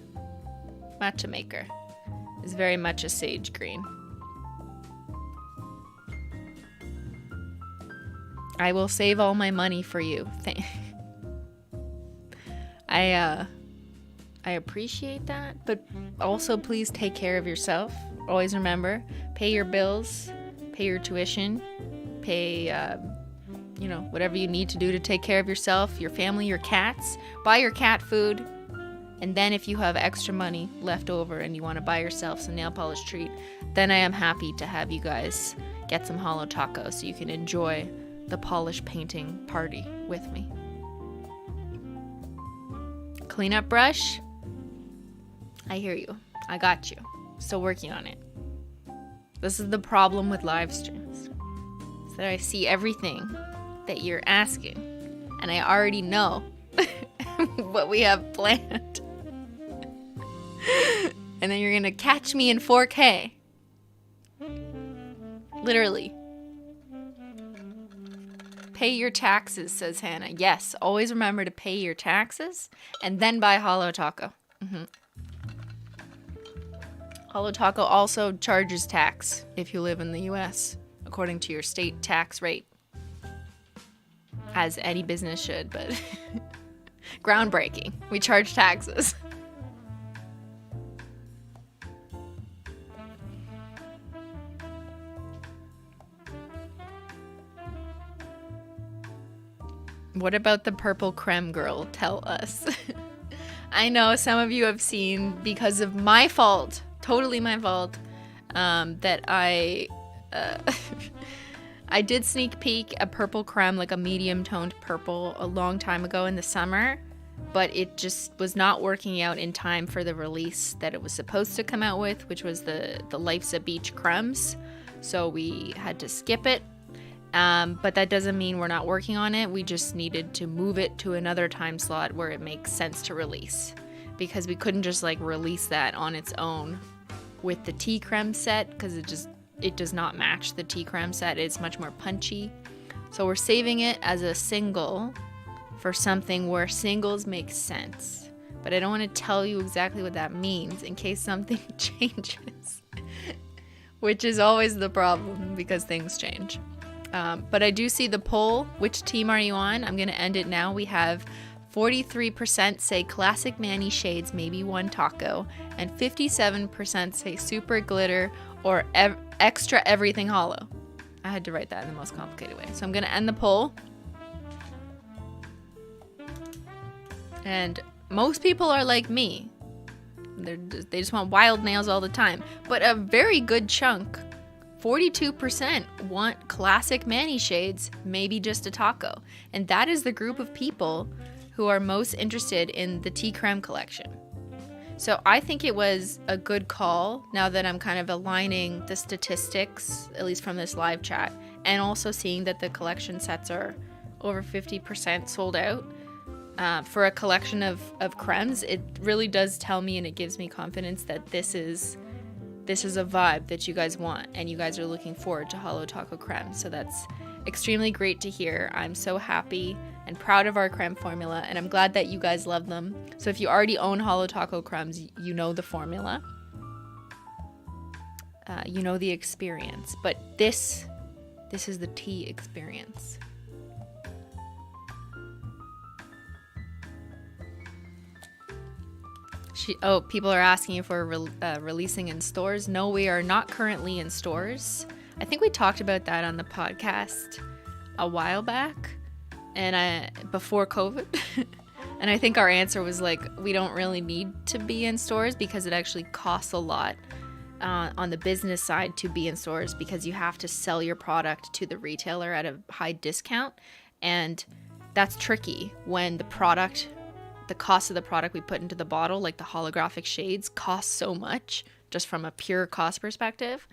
Matcha maker is very much a sage green. I will save all my money for you. I appreciate that, but also please take care of yourself. Always remember, pay your bills, pay your tuition, pay, whatever you need to do to take care of yourself, your family, your cats. Buy your cat food. And then if you have extra money left over and you want to buy yourself some nail polish treat, then I am happy to have you guys get some Holo Taco so you can enjoy the polish painting party with me. Cleanup brush. I hear you. I got you. Still working on it. This is the problem with live streams. Is that I see everything that you're asking. And I already know what we have planned. And then you're going to catch me in 4K. Literally. Pay your taxes, says Hannah. Yes, always remember to pay your taxes and then buy Holo Taco. Holo Taco also charges tax if you live in the US, according to your state tax rate. As any business should, but groundbreaking. We charge taxes. What about the purple crème girl? Tell us. I know some of you have seen, because of my fault, totally my fault, that I did sneak peek a purple crème, like a medium toned purple, a long time ago in the summer, but it just was not working out in time for the release that it was supposed to come out with, which was the Life's a Beach crèmes. So we had to skip it. But that doesn't mean we're not working on it. We just needed to move it to another time slot where it makes sense to release, because we couldn't just like release that on its own with the tea crème set, because it does not match the tea crème set. It's much more punchy. So we're saving it as a single for something where singles make sense. But I don't want to tell you exactly what that means in case something changes. which is always the problem because things change. But I do see the poll. Which team are you on? I'm going to end it now. We have 43% say classic Manny shades, maybe one taco, and 57% say super glitter or extra everything holo. I had to write that in the most complicated way. So I'm going to end the poll. And most people are like me. They just want wild nails all the time. But a very good chunk, 42%, want classic Manny shades, maybe just a taco. And that is the group of people who are most interested in the Tea Crème collection. So I think it was a good call now that I'm kind of aligning the statistics, at least from this live chat, and also seeing that the collection sets are over 50% sold out. For a collection of crèmes, it really does tell me, and it gives me confidence that this is a vibe that you guys want, and you guys are looking forward to Holo Taco crème. So that's extremely great to hear. I'm so happy and proud of our crème formula, and I'm glad that you guys love them. So if you already own Holo Taco crèmes, you know the formula. You know the experience. But this is the tea experience. People are asking if we're releasing in stores. No, we are not currently in stores. I think we talked about that on the podcast a while back, and before COVID. And I think our answer was like, we don't really need to be in stores because it actually costs a lot on the business side to be in stores, because you have to sell your product to the retailer at a high discount, and that's tricky when the cost of the product we put into the bottle, like the holographic shades, costs so much just from a pure cost perspective.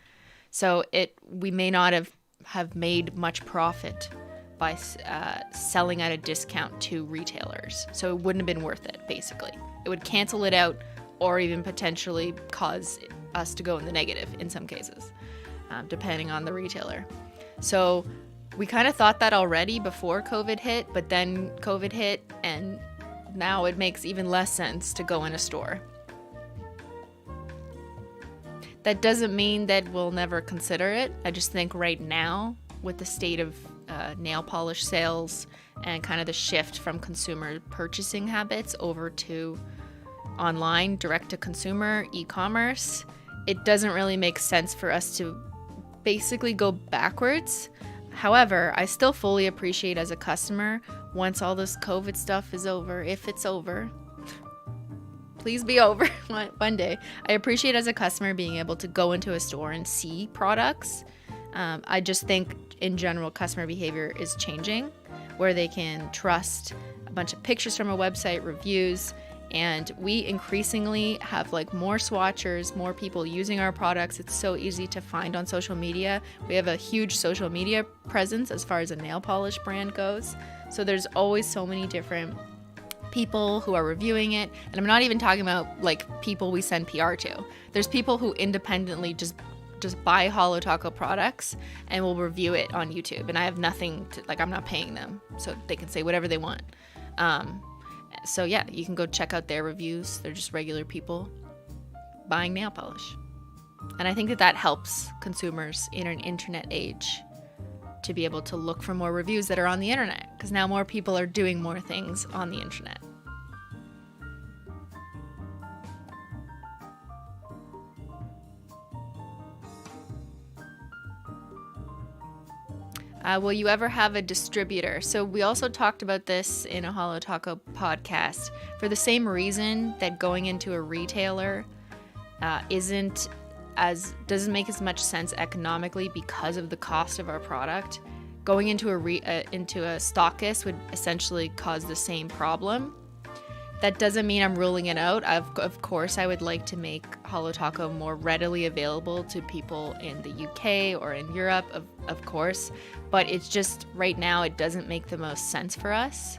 So we may not have made much profit by selling at a discount to retailers. So it wouldn't have been worth it, basically. It would cancel it out or even potentially cause us to go in the negative in some cases, depending on the retailer. So we kind of thought that already before COVID hit, but then COVID hit, and now it makes even less sense to go in a store. That doesn't mean that we'll never consider it. I just think right now, with the state of nail polish sales and kind of the shift from consumer purchasing habits over to online, direct-to-consumer, e-commerce, it doesn't really make sense for us to basically go backwards. However, I still fully appreciate as a customer, once all this COVID stuff is over, if it's over, please be over one day. I appreciate as a customer being able to go into a store and see products. I just think in general customer behavior is changing, where they can trust a bunch of pictures from a website, reviews, and we increasingly have like more swatchers, more people using our products. It's so easy to find on social media. We have a huge social media presence as far as a nail polish brand goes. So there's always so many different people who are reviewing it. And I'm not even talking about like people we send PR to. There's people who independently just buy Holo Taco products and will review it on YouTube. And I have nothing to, like, I'm not paying them, so they can say whatever they want. So yeah, you can go check out their reviews. They're just regular people buying nail polish. And I think that helps consumers in an internet age to be able to look for more reviews that are on the internet, because now more people are doing more things on the internet. Will you ever have a distributor? So we also talked about this in a Holo Taco podcast. For the same reason that going into a retailer doesn't make as much sense economically because of the cost of our product, going into a stockist would essentially cause the same problem. That doesn't mean I'm ruling it out. Of course, I would like to make Holo Taco more readily available to people in the UK or in Europe, of course. But it's just, right now, it doesn't make the most sense for us.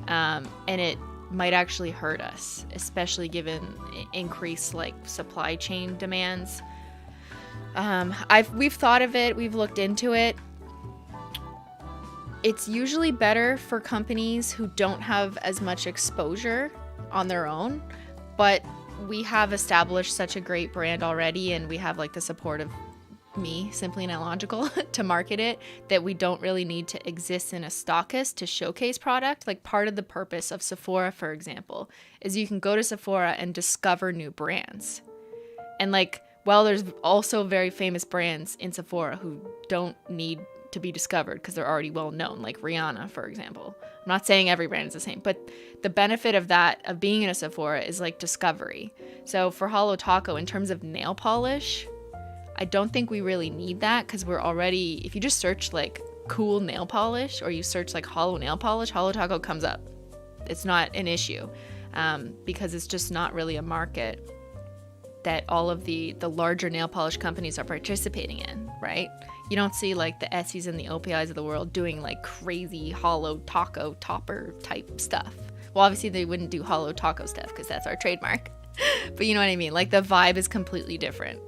And it might actually hurt us, especially given increased supply chain demands. We've thought of it. We've looked into it. It's usually better for companies who don't have as much exposure on their own, but we have established such a great brand already, and we have the support of me, simply and illogical, to market it, that we don't really need to exist in a stockist to showcase product. Like part of the purpose of Sephora, for example, is you can go to Sephora and discover new brands. And like, well, there's also very famous brands in Sephora who don't need to be discovered because they're already well known, like Rihanna, for example. I'm not saying every brand is the same, but the benefit of that, of being in a Sephora, is like discovery. So for Holo Taco, in terms of nail polish, I don't think we really need that because we're already, if you just search like cool nail polish or you search like holo nail polish, Holo Taco comes up. It's not an issue because it's just not really a market that all of the larger nail polish companies are participating in, right? You don't see like the Essies and the OPIs of the world doing like crazy Holo Taco topper type stuff. Well, obviously they wouldn't do Holo Taco stuff because that's our trademark. But you know what I mean? Like the vibe is completely different.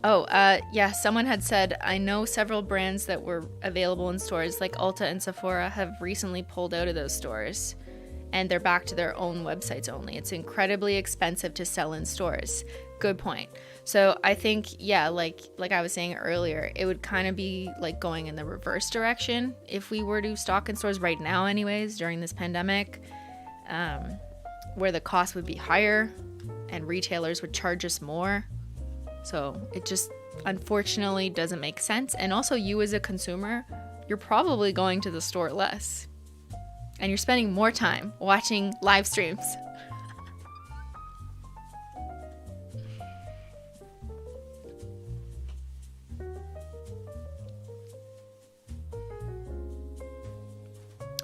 Oh, yeah, someone had said, I know several brands that were available in stores like Ulta and Sephora have recently pulled out of those stores and they're back to their own websites only. It's incredibly expensive to sell in stores. Good point. So I think, yeah, like I was saying earlier, it would kind of be like going in the reverse direction if we were to stock in stores right now anyways during this pandemic, where the cost would be higher and retailers would charge us more. So it just unfortunately doesn't make sense. And also you as a consumer, you're probably going to the store less and you're spending more time watching live streams.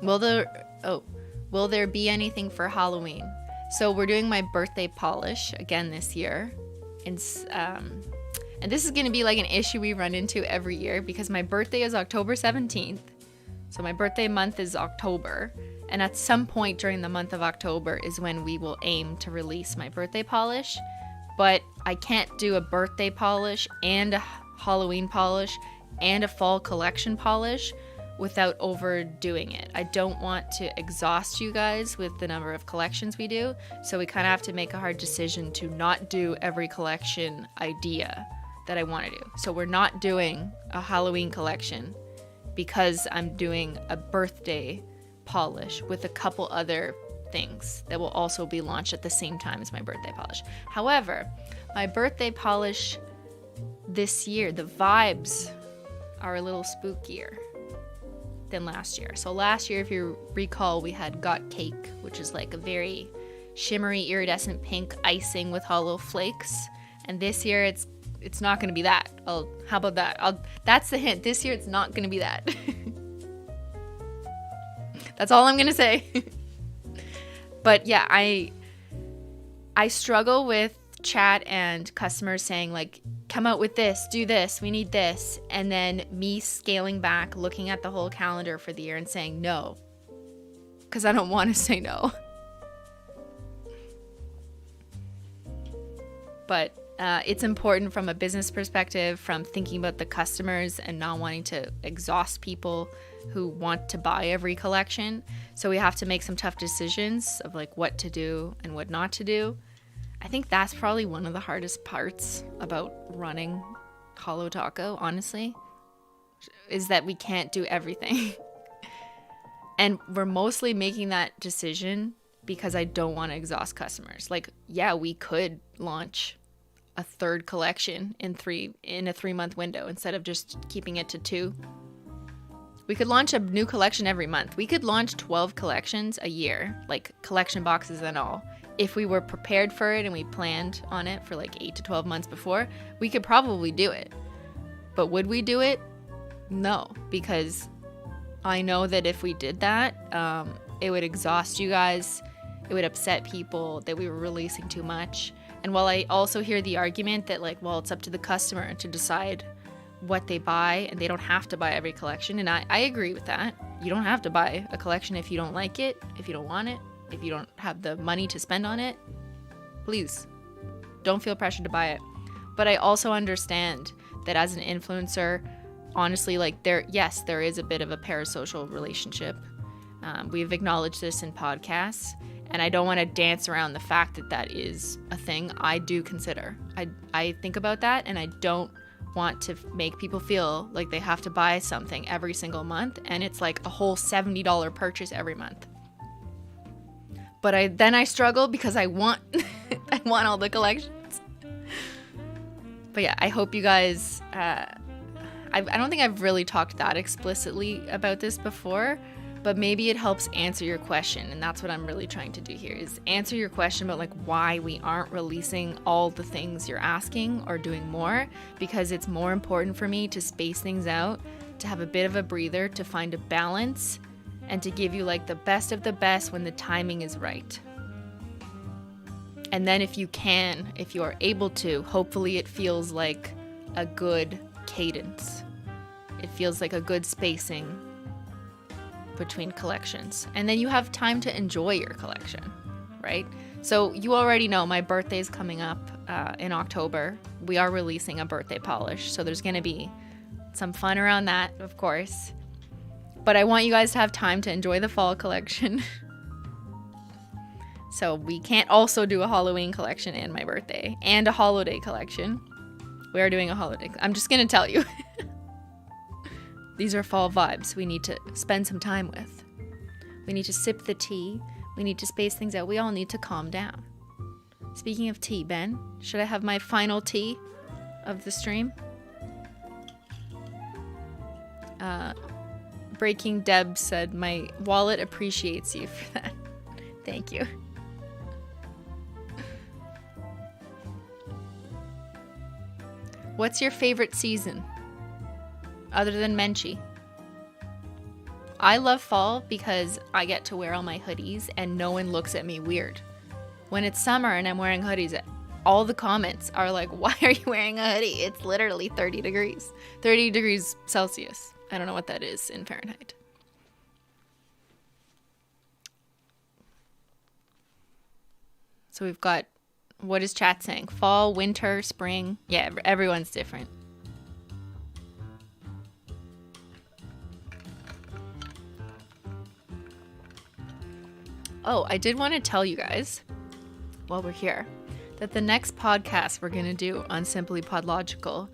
Will there be anything for Halloween? So we're doing my birthday polish again this year. And this is going to be like an issue we run into every year because my birthday is October 17th. So my birthday month is October. And at some point during the month of October is when we will aim to release my birthday polish. But I can't do a birthday polish and a Halloween polish and a fall collection polish without overdoing it. I don't want to exhaust you guys with the number of collections we do, so we kind of have to make a hard decision to not do every collection idea that I want to do. So we're not doing a Halloween collection because I'm doing a birthday polish with a couple other things that will also be launched at the same time as my birthday polish. However, my birthday polish this year, the vibes are a little spookier than last year. So last year, if you recall, we had Got Cake, which is like a very shimmery iridescent pink icing with hollow flakes. And this year it's not going to be that. How about that? That's the hint. This year it's not going to be that. That's all I'm going to say. But yeah, I struggle with chat and customers saying like, come out with this, do this, we need this. And then me scaling back, looking at the whole calendar for the year and saying no, because I don't want to say no. But it's important from a business perspective, from thinking about the customers and not wanting to exhaust people who want to buy every collection. So we have to make some tough decisions of like what to do and what not to do. I think that's probably one of the hardest parts about running Holo Taco, honestly, is that we can't do everything. And we're mostly making that decision because I don't want to exhaust customers. Like, yeah, we could launch a third collection in a 3-month window instead of just keeping it to 2. We could launch a new collection every month. We could launch 12 collections a year, like collection boxes and all. If we were prepared for it and we planned on it for like 8 to 12 months before, we could probably do it. But would we do it? No, because I know that if we did that, it would exhaust you guys. It would upset people that we were releasing too much. And while I also hear the argument that like, well, it's up to the customer to decide what they buy and they don't have to buy every collection. And I agree with that. You don't have to buy a collection if you don't like it, if you don't want it. If you don't have the money to spend on it, please don't feel pressured to buy it. But I also understand that as an influencer, honestly, like there is a bit of a parasocial relationship. We've acknowledged this in podcasts, And I don't want to dance around the fact that that is a thing I do consider. I think about that, and I don't want to make people feel like they have to buy something every single month, and it's like a whole $70 purchase every month. But I struggle because I want I want all the collections. But yeah, I hope you guys I don't think I've really talked that explicitly about this before, but maybe it helps answer your question, and that's what I'm really trying to do here, is answer your question about like why we aren't releasing all the things you're asking or doing more, because it's more important for me to space things out, to have a bit of a breather, to find a balance, and to give you like the best of the best when the timing is right. And then if you are able to, hopefully it feels like a good cadence. It feels like a good spacing between collections. And then you have time to enjoy your collection, right? So you already know my birthday is coming up in October. We are releasing a birthday polish, so there's going to be some fun around that, of course. But I want you guys to have time to enjoy the fall collection. So we can't also do a Halloween collection and my birthday and a holiday collection. We are doing a holiday. I'm just going to tell you. These are fall vibes we need to spend some time with. We need to sip the tea. We need to space things out. We all need to calm down. Speaking of tea, Ben, should I have my final tea of the stream? Breaking Deb said, my wallet appreciates you for that. Thank you. What's your favorite season? Other than Menchie. I love fall because I get to wear all my hoodies and no one looks at me weird. When it's summer and I'm wearing hoodies, all the comments are like, why are you wearing a hoodie? It's literally 30 degrees. 30 degrees Celsius. I don't know what that is in Fahrenheit. So we've got, what is chat saying? Fall, winter, spring. Yeah, everyone's different. Oh, I did want to tell you guys, while we're here, that the next podcast we're going to do on Simply Podlogical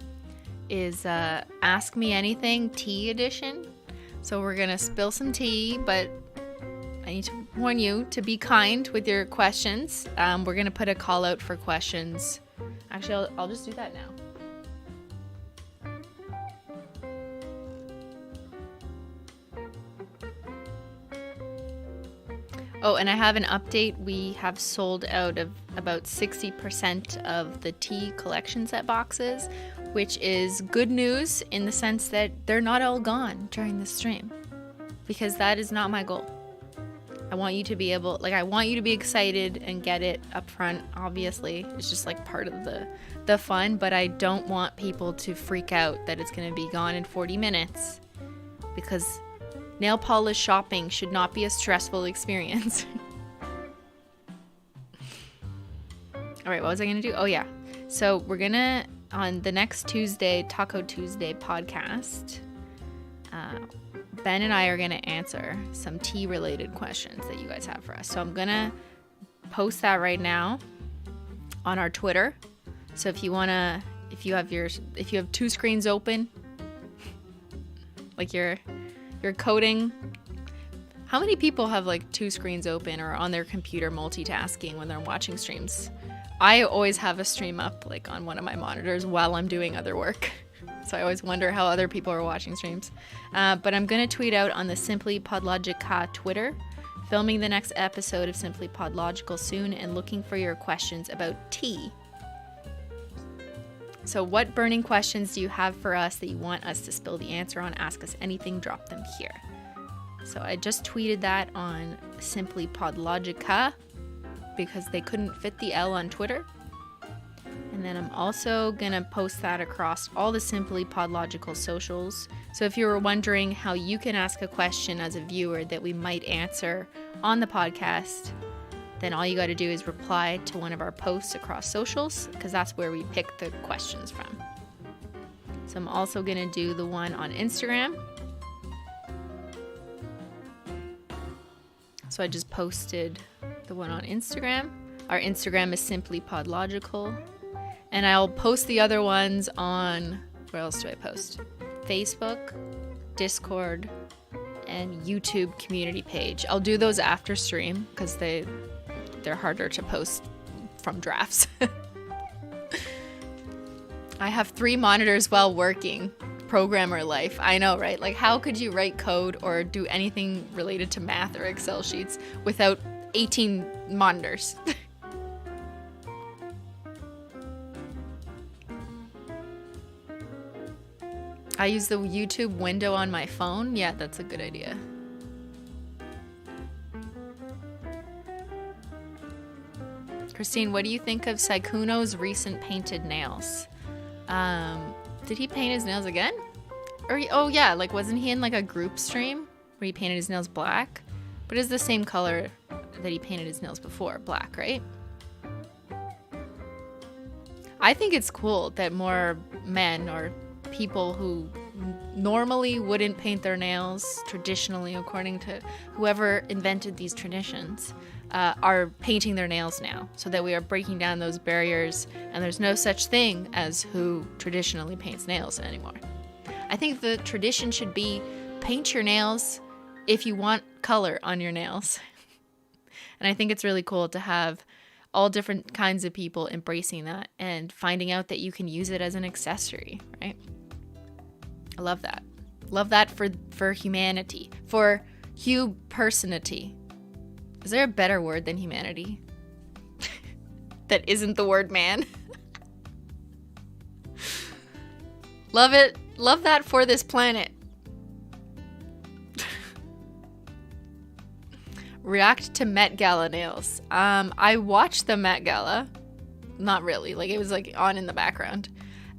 is Ask Me Anything Tea Edition. So we're going to spill some tea, but I need to warn you to be kind with your questions. We're going to put a call out for questions. Actually, I'll just do that now. Oh, and I have an update. We have sold out of about 60% of the tea collection set boxes, which is good news in the sense that they're not all gone during the stream, because that is not my goal. I want you to be able, I want you to be excited and get it up front. Obviously, it's just like part of the fun, but I don't want people to freak out that it's going to be gone in 40 minutes, because nail polish shopping should not be a stressful experience. All right, what was I going to do? Oh, yeah. So we're going to, on the next Tuesday, Taco Tuesday podcast, Ben and I are going to answer some tea-related questions that you guys have for us. So I'm going to post that right now on our Twitter. So if you have two screens open, like you're coding. How many people have like two screens open or on their computer multitasking when they're watching streams? I always have a stream up like on one of my monitors while I'm doing other work. So I always wonder how other people are watching streams. But I'm going to tweet out on the Simply Podlogica Twitter, filming the next episode of Simply Podlogical soon and looking for your questions about tea. So what burning questions do you have for us that you want us to spill the answer on? Ask us anything, drop them here. So I just tweeted that on Simply Podlogica because they couldn't fit the L on Twitter. And then I'm also going to post that across all the Simply Podlogical socials. So if you were wondering how you can ask a question as a viewer that we might answer on the podcast, then all you got to do is reply to one of our posts across socials, because that's where we pick the questions from. So I'm also going to do the one on Instagram. So I just posted the one on Instagram. Our Instagram is simply podlogical. And I'll post the other ones on, where else do I post? Facebook, Discord, and YouTube community page. I'll do those after stream because they're harder to post from drafts. I have 3 monitors while working. Programmer life. I know, right? Like, how could you write code or do anything related to math or Excel sheets without 18 monitors? I use the YouTube window on my phone. Yeah, that's a good idea. Christine, what do you think of Saikuno's recent painted nails? Did he paint his nails again? Or oh yeah, like wasn't he in like a group stream where he painted his nails black? But it's the same color that he painted his nails before, black, right? I think it's cool that more men or people who normally wouldn't paint their nails traditionally, according to whoever invented these traditions, are painting their nails now, so that we are breaking down those barriers and there's no such thing as who traditionally paints nails anymore. I think the tradition should be paint your nails if you want color on your nails. And I think it's really cool to have all different kinds of people embracing that and finding out that you can use it as an accessory, right? I love that. Love that for humanity, for personity. Is there a better word than humanity? That isn't the word man? Love it. Love that for this planet. React to Met Gala nails. I watched the Met Gala. Not really. Like, it was like on in the background.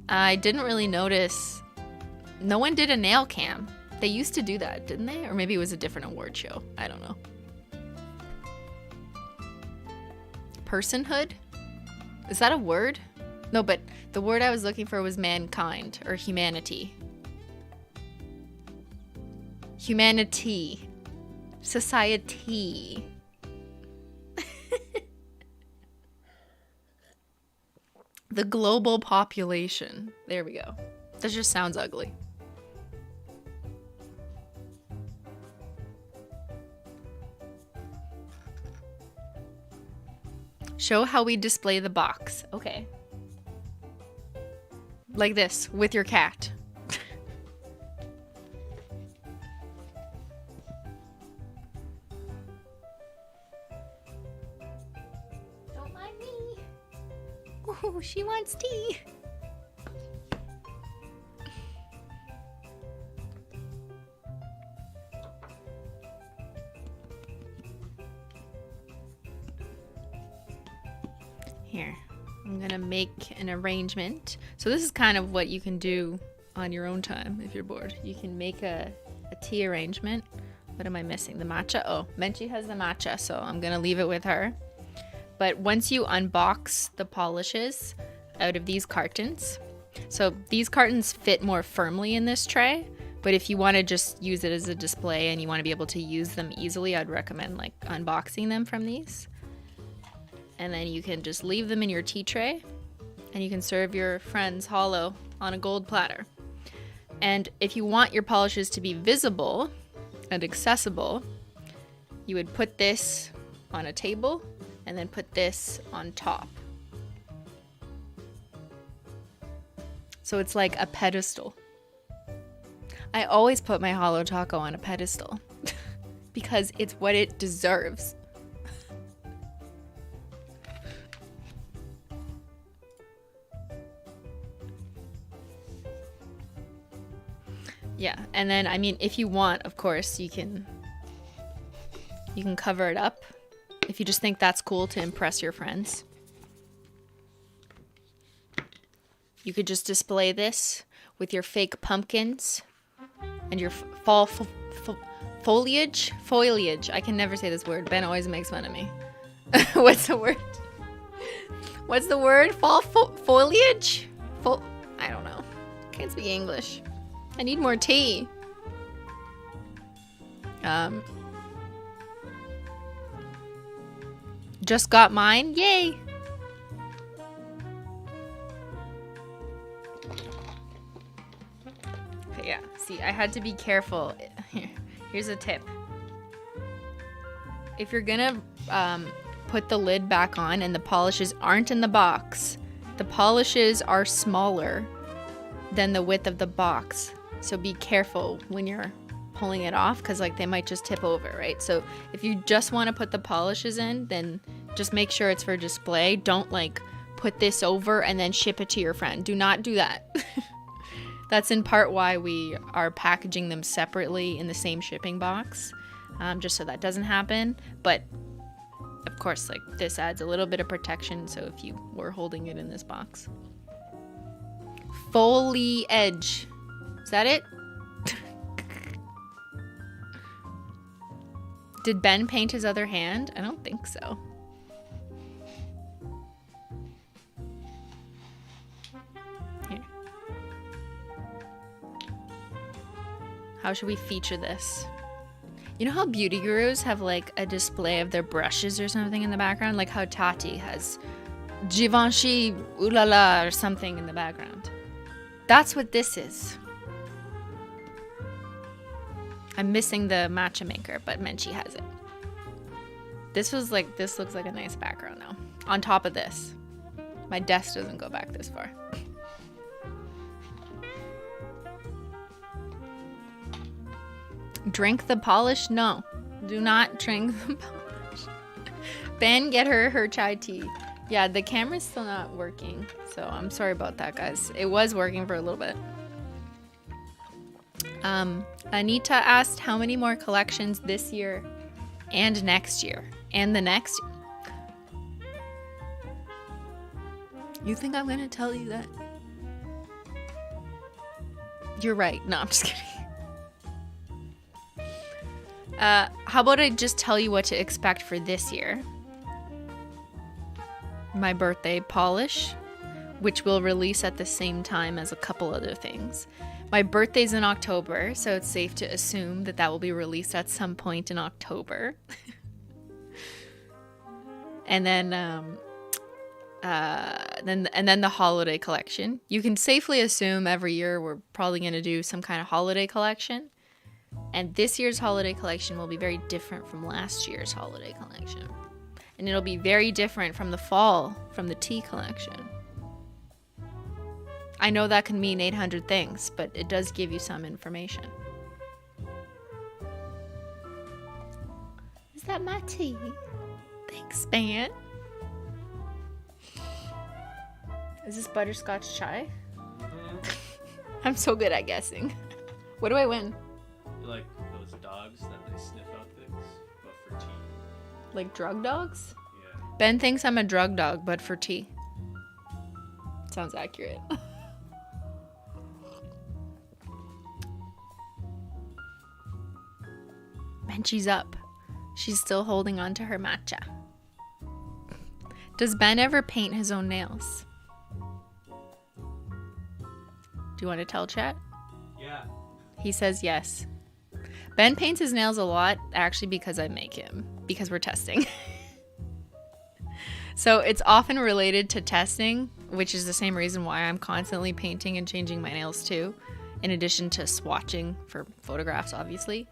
I didn't really notice. No one did a nail cam. They used to do that, didn't they? Or maybe it was a different award show. I don't know. Personhood? Is that a word? No, but the word I was looking for was mankind or humanity. Humanity. Society. The global population. There we go. That just sounds ugly. Show how we display the box. Okay. Like this, with your cat. Don't mind me. Oh, she wants tea. Here, I'm gonna make an arrangement. So this is kind of what you can do on your own time if you're bored. You can make a tea arrangement. What am I missing? The matcha? Oh, Menchie has the matcha, so I'm gonna leave it with her. But once you unbox the polishes out of these cartons, so these cartons fit more firmly in this tray, but if you want to just use it as a display and you want to be able to use them easily, I'd recommend like unboxing them from these. And then you can just leave them in your tea tray and you can serve your friends holo on a gold platter. And if you want your polishes to be visible and accessible, you would put this on a table and then put this on top. So it's like a pedestal. I always put my Holo Taco on a pedestal because it's what it deserves. Yeah, and then, I mean, if you want, of course, you can cover it up if you just think that's cool to impress your friends. You could just display this with your fake pumpkins and your fall foliage. I can never say this word. Ben always makes fun of me. What's the word? What's the word? Fall foliage? I don't know. Can't speak English. I need more tea. Just got mine. Yay! Okay, yeah. See, I had to be careful. Here's a tip. If you're gonna put the lid back on and the polishes aren't in the box, the polishes are smaller than the width of the box. So be careful when you're pulling it off, because like they might just tip over, right? So if you just want to put the polishes in, then just make sure it's for display. Don't like put this over and then ship it to your friend. Do not do that. That's in part why we are packaging them separately in the same shipping box, just so that doesn't happen. But of course, like this adds a little bit of protection, so if you were holding it in this box. Foley edge. Is that it? Did Ben paint his other hand? I don't think so. Here. How should we feature this? You know how beauty gurus have like a display of their brushes or something in the background? Like how Tati has Givenchy Ooh La La or something in the background. That's what this is. I'm missing the matcha maker, but Menchie has it. This looks like a nice background now. On top of this. My desk doesn't go back this far. Drink the polish? No. Do not drink the polish. Ben, get her chai tea. Yeah, the camera's still not working, so I'm sorry about that, guys. It was working for a little bit. Anita asked how many more collections this year and next year and the next. You think I'm gonna tell you that? You're right. No, I'm just kidding. How about I just tell you what to expect for this year? My birthday polish, which will release at the same time as a couple other things. My birthday's in October, so it's safe to assume that that will be released at some point in October. And then the holiday collection. You can safely assume every year we're probably going to do some kind of holiday collection. And this year's holiday collection will be very different from last year's holiday collection. And it'll be very different from the fall, from the tea collection. I know that can mean 800 things, but it does give you some information. Is that my tea? Thanks, man. Is this butterscotch chai? I'm so good at guessing. What do I win? You like those dogs that they sniff out things, but for tea. Like drug dogs? Yeah. Ben thinks I'm a drug dog, but for tea. Sounds accurate. Menchie's up. She's still holding on to her matcha. Does Ben ever paint his own nails? Do you want to tell chat? Yeah. He says yes. Ben paints his nails a lot, actually, because I make him. Because we're testing. So it's often related to testing, which is the same reason why I'm constantly painting and changing my nails too, in addition to swatching for photographs, obviously.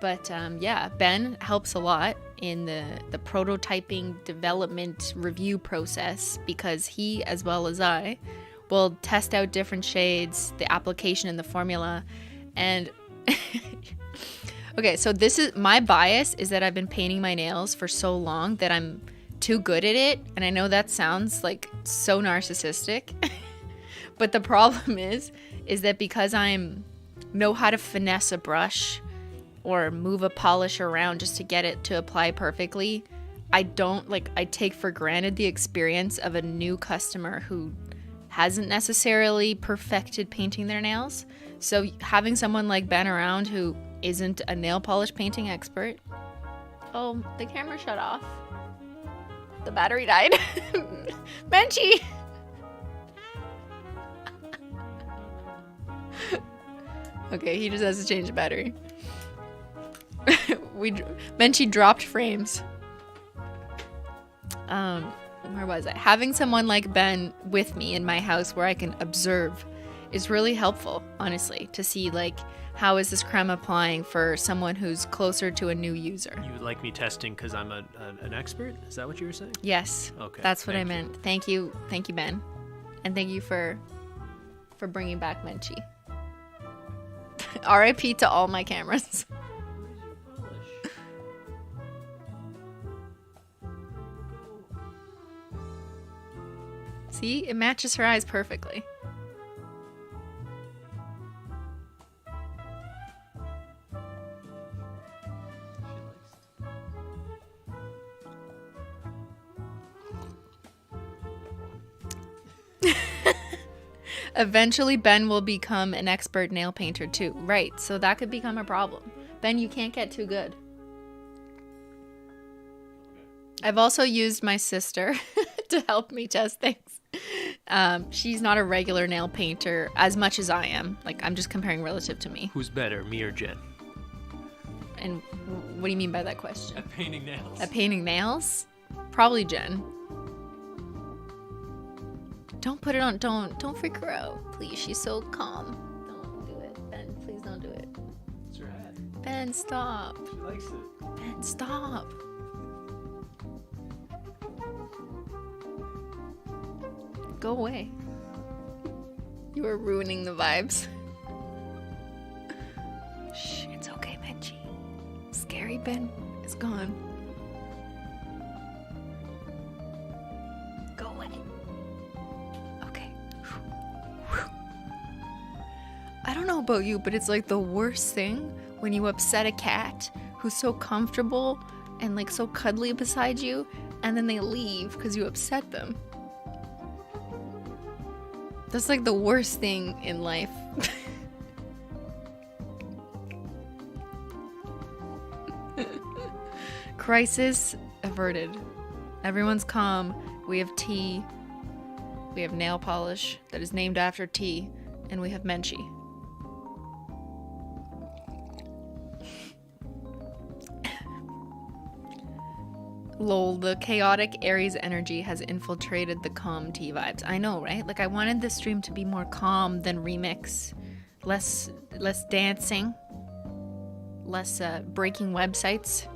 But yeah, Ben helps a lot in the prototyping, development, review process, because he, as well as I, will test out different shades, the application and the formula. And okay, so this is my bias, is that I've been painting my nails for so long that I'm too good at it. And I know that sounds like so narcissistic, but the problem is that because know how to finesse a brush or move a polish around just to get it to apply perfectly, I take for granted the experience of a new customer who hasn't necessarily perfected painting their nails. So having someone like Ben around who isn't a nail polish painting expert. Oh, the camera shut off. The battery died. Menchie! Okay, he just has to change the battery. Menchie dropped frames. Where was I? Having someone like Ben with me in my house where I can observe is really helpful, honestly, to see like how is this crème applying for someone who's closer to a new user. You would like me testing because I'm an expert? Is that what you were saying? Yes. Okay. That's what I meant. Thank you, Ben, and thank you for bringing back Menchie. R.I.P. to all my cameras. See, it matches her eyes perfectly. Eventually, Ben will become an expert nail painter too. Right, so that could become a problem. Ben, you can't get too good. I've also used my sister to help me test things. She's not a regular nail painter as much as I am. Like, I'm just comparing relative to me. Who's better, me or Jen? And what do you mean by that question? At painting nails. At painting nails? Probably Jen. Don't put it on. Don't freak her out, please. She's so calm. Don't do it, Ben. Please don't do it. It's her head. Ben, stop. She likes it. Ben, stop. Go away. You are ruining the vibes. Shh, it's okay, Menchie. Scary Ben is gone. Go away. Okay. I don't know about you, but it's like the worst thing when you upset a cat who's so comfortable and like so cuddly beside you, and then they leave because you upset them. That's like the worst thing in life. Crisis averted. Everyone's calm. We have tea. We have nail polish that is named after tea. And we have Menchie. Lol, the chaotic Aries energy has infiltrated the calm tea vibes. I know, right? Like, I wanted this stream to be more calm than remix. Less dancing. Less breaking websites.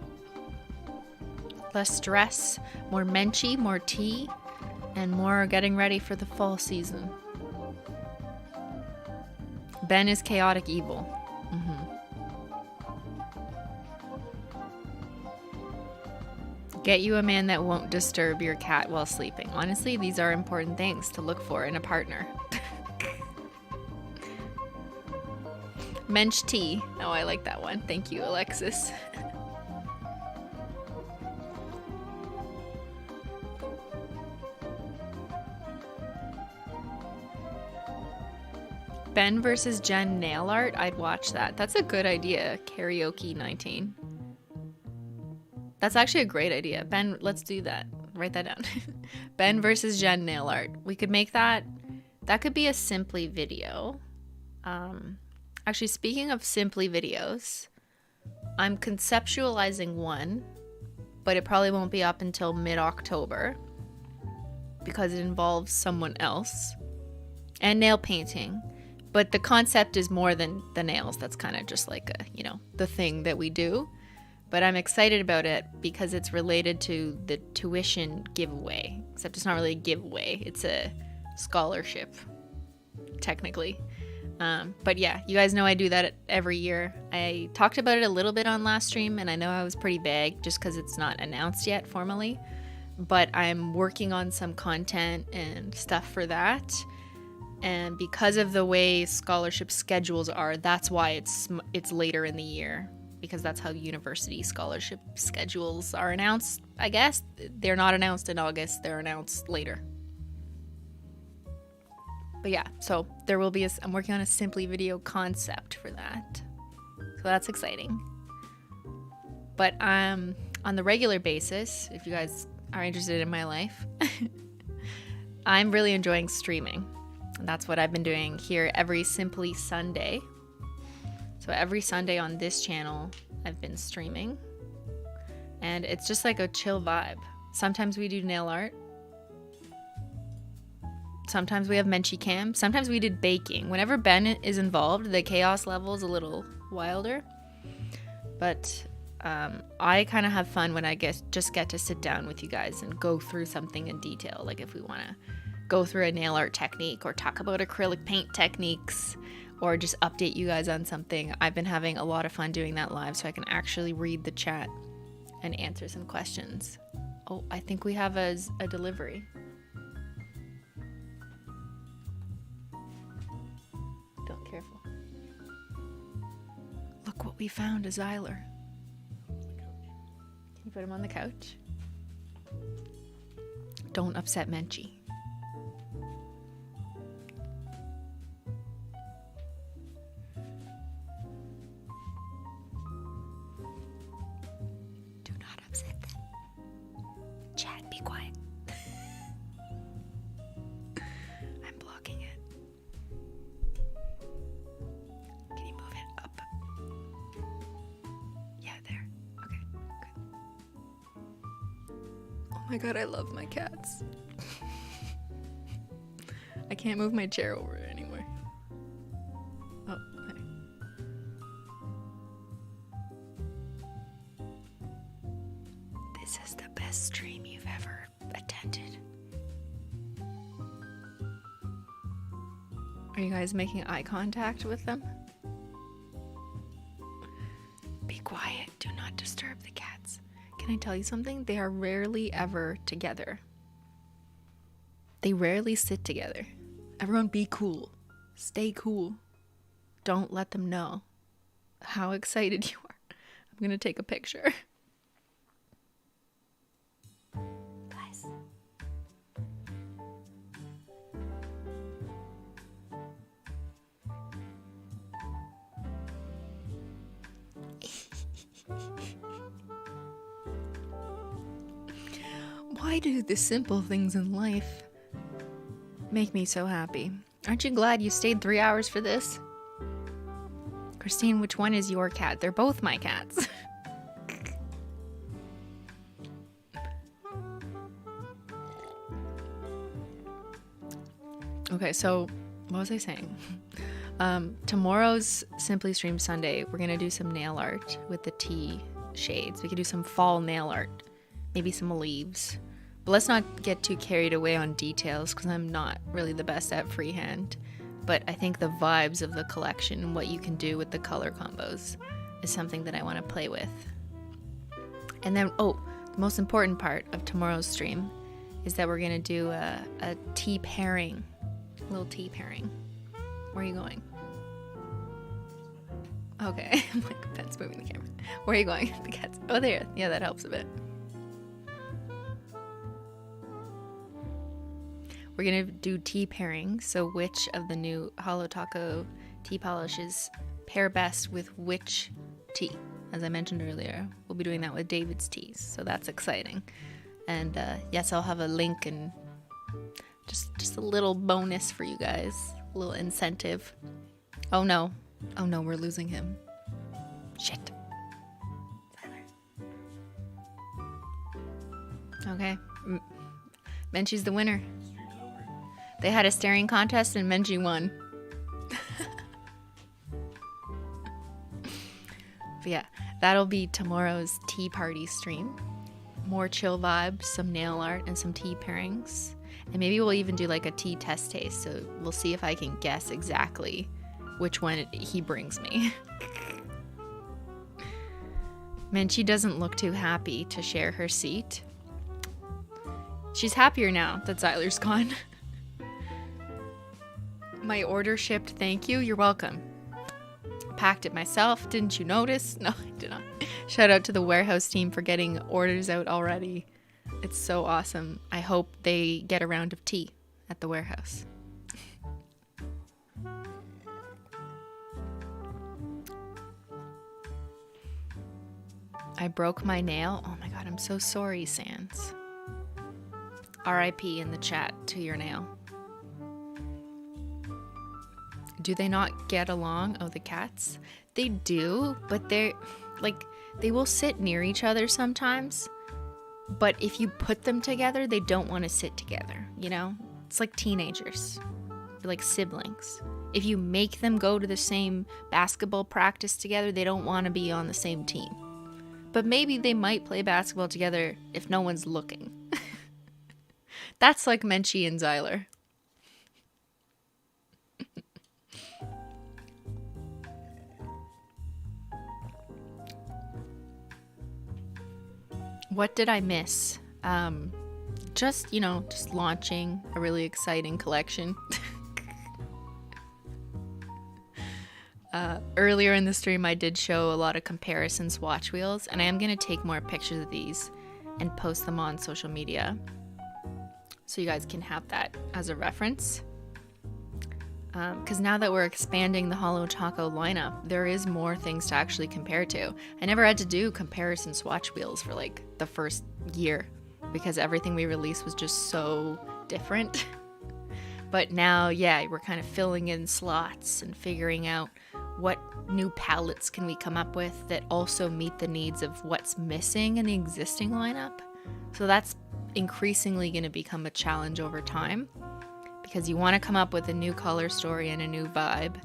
Less stress. More Menchie, more tea. And more getting ready for the fall season. Ben is chaotic evil. Get you a man that won't disturb your cat while sleeping. Honestly, these are important things to look for in a partner. Mench tea. Oh, I like that one. Thank you, Alexis. Ben versus Jen nail art. I'd watch that. That's a good idea. Karaoke 19. That's actually a great idea. Ben, let's do that. Write that down. Ben versus Jen nail art. We could make that. That could be a Simply video. Actually, speaking of Simply videos, I'm conceptualizing one, but it probably won't be up until mid-October because it involves someone else and nail painting. But the concept is more than the nails. That's kind of just like the thing that we do. But I'm excited about it because it's related to the tuition giveaway. Except it's not really a giveaway. It's a scholarship, technically. But yeah, you guys know I do that every year. I talked about it a little bit on last stream, and I know I was pretty vague just because it's not announced yet formally. But I'm working on some content and stuff for that. And because of the way scholarship schedules are, that's why it's later in the year. Because that's how university scholarship schedules are announced, I guess. They're not announced in August, they're announced later. But yeah, so there will be I'm working on a Simply video concept for that. So that's exciting. But on the regular basis, if you guys are interested in my life, I'm really enjoying streaming. And that's what I've been doing here every Simply Sunday. So every Sunday on this channel, I've been streaming. And it's just like a chill vibe. Sometimes we do nail art. Sometimes we have Menchie Cam. Sometimes we did baking. Whenever Ben is involved, the chaos level is a little wilder. But I kind of have fun when I just get to sit down with you guys and go through something in detail. Like if we want to go through a nail art technique or talk about acrylic paint techniques or just update you guys on something. I've been having a lot of fun doing that live so I can actually read the chat and answer some questions. Oh, I think we have a delivery. Don't, careful. Look what we found, a Zyler. Can you put him on the couch? Don't upset Menchie. Do not upset them. Chat, be quiet. I'm blocking it. Can you move it up? Yeah, there. Okay, good. Oh my god, I love my cats. I can't move my chair over anymore. Oh, okay. This is the best stream you've ever attended. Are you guys making eye contact with them? Be quiet. Do not disturb the cats. Can I tell you something? They are rarely ever together. They rarely sit together. Everyone be cool. Stay cool. Don't let them know how excited you are. I'm gonna take a picture. Guys. Why do the simple things in life make me so happy? Aren't you glad you stayed 3 hours for this? Christine, which one is your cat? They're both my cats. Okay, so what was I saying? Tomorrow's Simply Stream Sunday, we're gonna do some nail art with the tea shades. We could do some fall nail art, maybe some leaves. But let's not get too carried away on details because I'm not really the best at freehand. But I think the vibes of the collection and what you can do with the color combos is something that I want to play with. And then, the most important part of tomorrow's stream is that we're going to do a tea pairing, a little tea pairing. Where are you going? Okay, I'm like, Ben's moving the camera. Where are you going? The cat's, oh, there. Yeah, that helps a bit. We're going to do tea pairing, so which of the new Holo Taco tea polishes pair best with which tea. As I mentioned earlier, we'll be doing that with David's teas, so that's exciting. And yes, I'll have a link and just a little bonus for you guys, a little incentive. Oh no, we're losing him. Shit. Zyler. Okay, Menchie's the winner. They had a staring contest and Menchie won. But yeah, that'll be tomorrow's tea party stream. More chill vibes, some nail art, and some tea pairings. And maybe we'll even do like a tea test taste, so we'll see if I can guess exactly which one he brings me. Menchie doesn't look too happy to share her seat. She's happier now that Zyler's gone. My order shipped, thank you. You're welcome. Packed it myself. Didn't you notice? No, I did not. Shout out to the warehouse team for getting orders out already. It's so awesome. I hope they get a round of tea at the warehouse. I broke my nail. Oh my god, I'm so sorry, Sans. RIP in the chat to your nail. Do they not get along? Oh, the cats? They do, but they're like, they will sit near each other sometimes, But if you put them together, they don't want to sit together, you know? It's like teenagers, like siblings. If you make them go to the same basketball practice together, they don't want to be on the same team. But maybe they might play basketball together if no one's looking. That's like Menchie and Zyler. What did I miss? Just launching a really exciting collection. Earlier in the stream, I did show a lot of comparison swatch wheels, and I am going to take more pictures of these and post them on social media so you guys can have that as a reference. Because now that we're expanding the Holo Taco lineup, there is more things to actually compare to. I never had to do comparison swatch wheels for like the first year because everything we released was just so different. But now, yeah, we're kind of filling in slots and figuring out what new palettes can we come up with that also meet the needs of what's missing in the existing lineup. So that's increasingly going to become a challenge over time, because you want to come up with a new color story and a new vibe,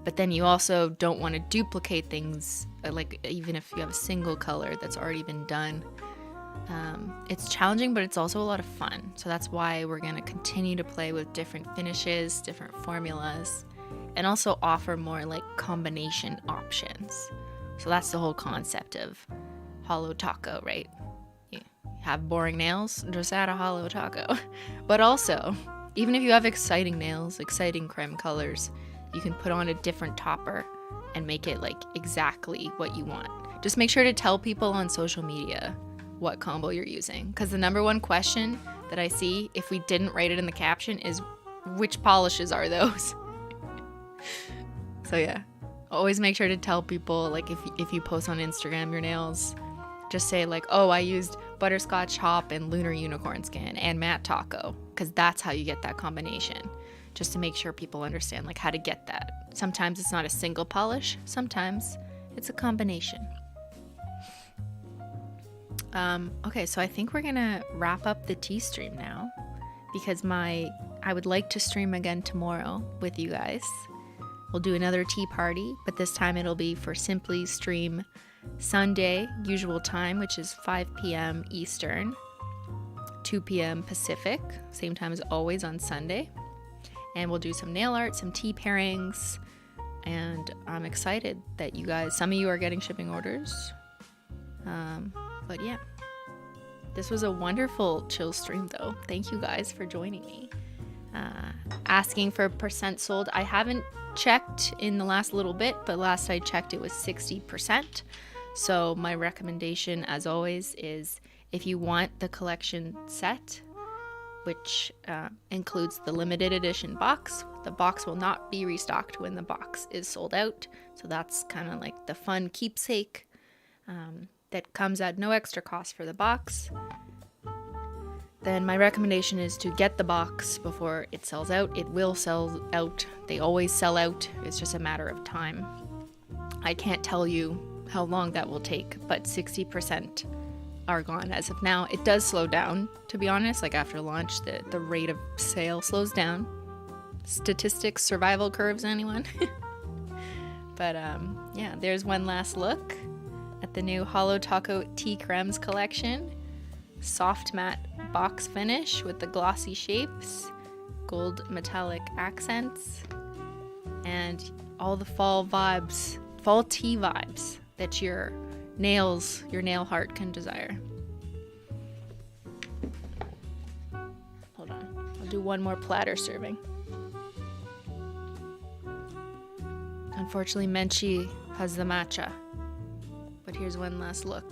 but then you also don't want to duplicate things, like even if you have a single color that's already been done. It's challenging, but it's also a lot of fun. So that's why we're going to continue to play with different finishes, different formulas, and also offer more like combination options. So that's the whole concept of Holo Taco, right? You have boring nails, just add a Holo Taco. But also, even if you have exciting nails, exciting crème colors, you can put on a different topper and make it like exactly what you want. Just make sure to tell people on social media what combo you're using, because the number one question that I see if we didn't write it in the caption is which polishes are those? So yeah, always make sure to tell people, like if you post on Instagram your nails, just say like, oh, I used butterscotch hop and lunar unicorn skin and matte taco, because that's how you get that combination, just to make sure people understand like how to get that. Sometimes it's not a single polish, sometimes it's a combination. Okay, so I think we're gonna wrap up the tea stream now, because I would like to stream again tomorrow with you guys. We'll do another tea party, but this time it'll be for Simply Stream Sunday, usual time, which is 5 p.m. Eastern, 2 p.m. Pacific, same time as always on Sunday. And we'll do some nail art, some tea pairings, and I'm excited that you guys, some of you are getting shipping orders. But yeah, this was a wonderful chill stream though. Thank you guys for joining me. Asking for percent sold. I haven't checked in the last little bit, but last I checked it was 60%. So my recommendation, as always, is if you want the collection set, which includes the limited edition box, the box will not be restocked when the box is sold out. So that's kind of like the fun keepsake that comes at no extra cost for the box. Then my recommendation is to get the box before it sells out. It will sell out. They always sell out. It's just a matter of time. I can't tell you how long that will take, but 60% are gone as of now. It does slow down, to be honest. Like after launch, the rate of sale slows down. Statistics, survival curves, anyone? But yeah, there's one last look at the new Holo Taco Crèmes Collection. Soft matte box finish with the glossy shapes, gold metallic accents, and all the fall vibes, fall tea vibes that your nail heart can desire. Hold on, I'll do one more platter serving. Unfortunately, Menchie has the matcha, but here's one last look.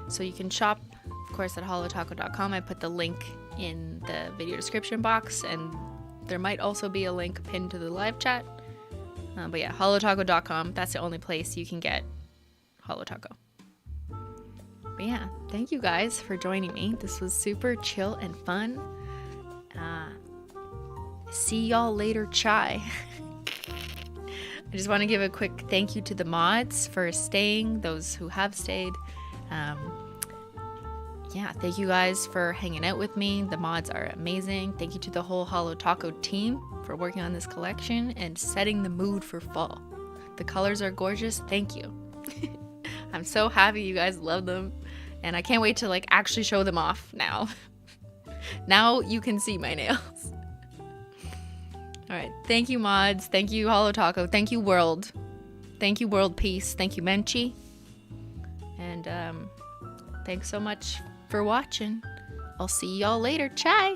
So you can shop, of course, at holotaco.com. I put the link in the video description box, and there might also be a link pinned to the live chat. But yeah, holotaco.com. That's the only place you can get Holo Taco. But yeah, thank you guys for joining me. This was super chill and fun. See y'all later, chai. I just want to give a quick thank you to the mods for staying, those who have stayed. Yeah, thank you guys for hanging out with me. The mods are amazing. Thank you to the whole Holo Taco team for working on this collection and setting the mood for fall. The colors are gorgeous. Thank you. I'm so happy you guys love them, and I can't wait to like actually show them off now. Now you can see my nails. All right, thank you mods. Thank you Holo Taco. Thank you world. Thank you world peace. Thank you Menchie. And thanks so much for watching. I'll see y'all later. Chai!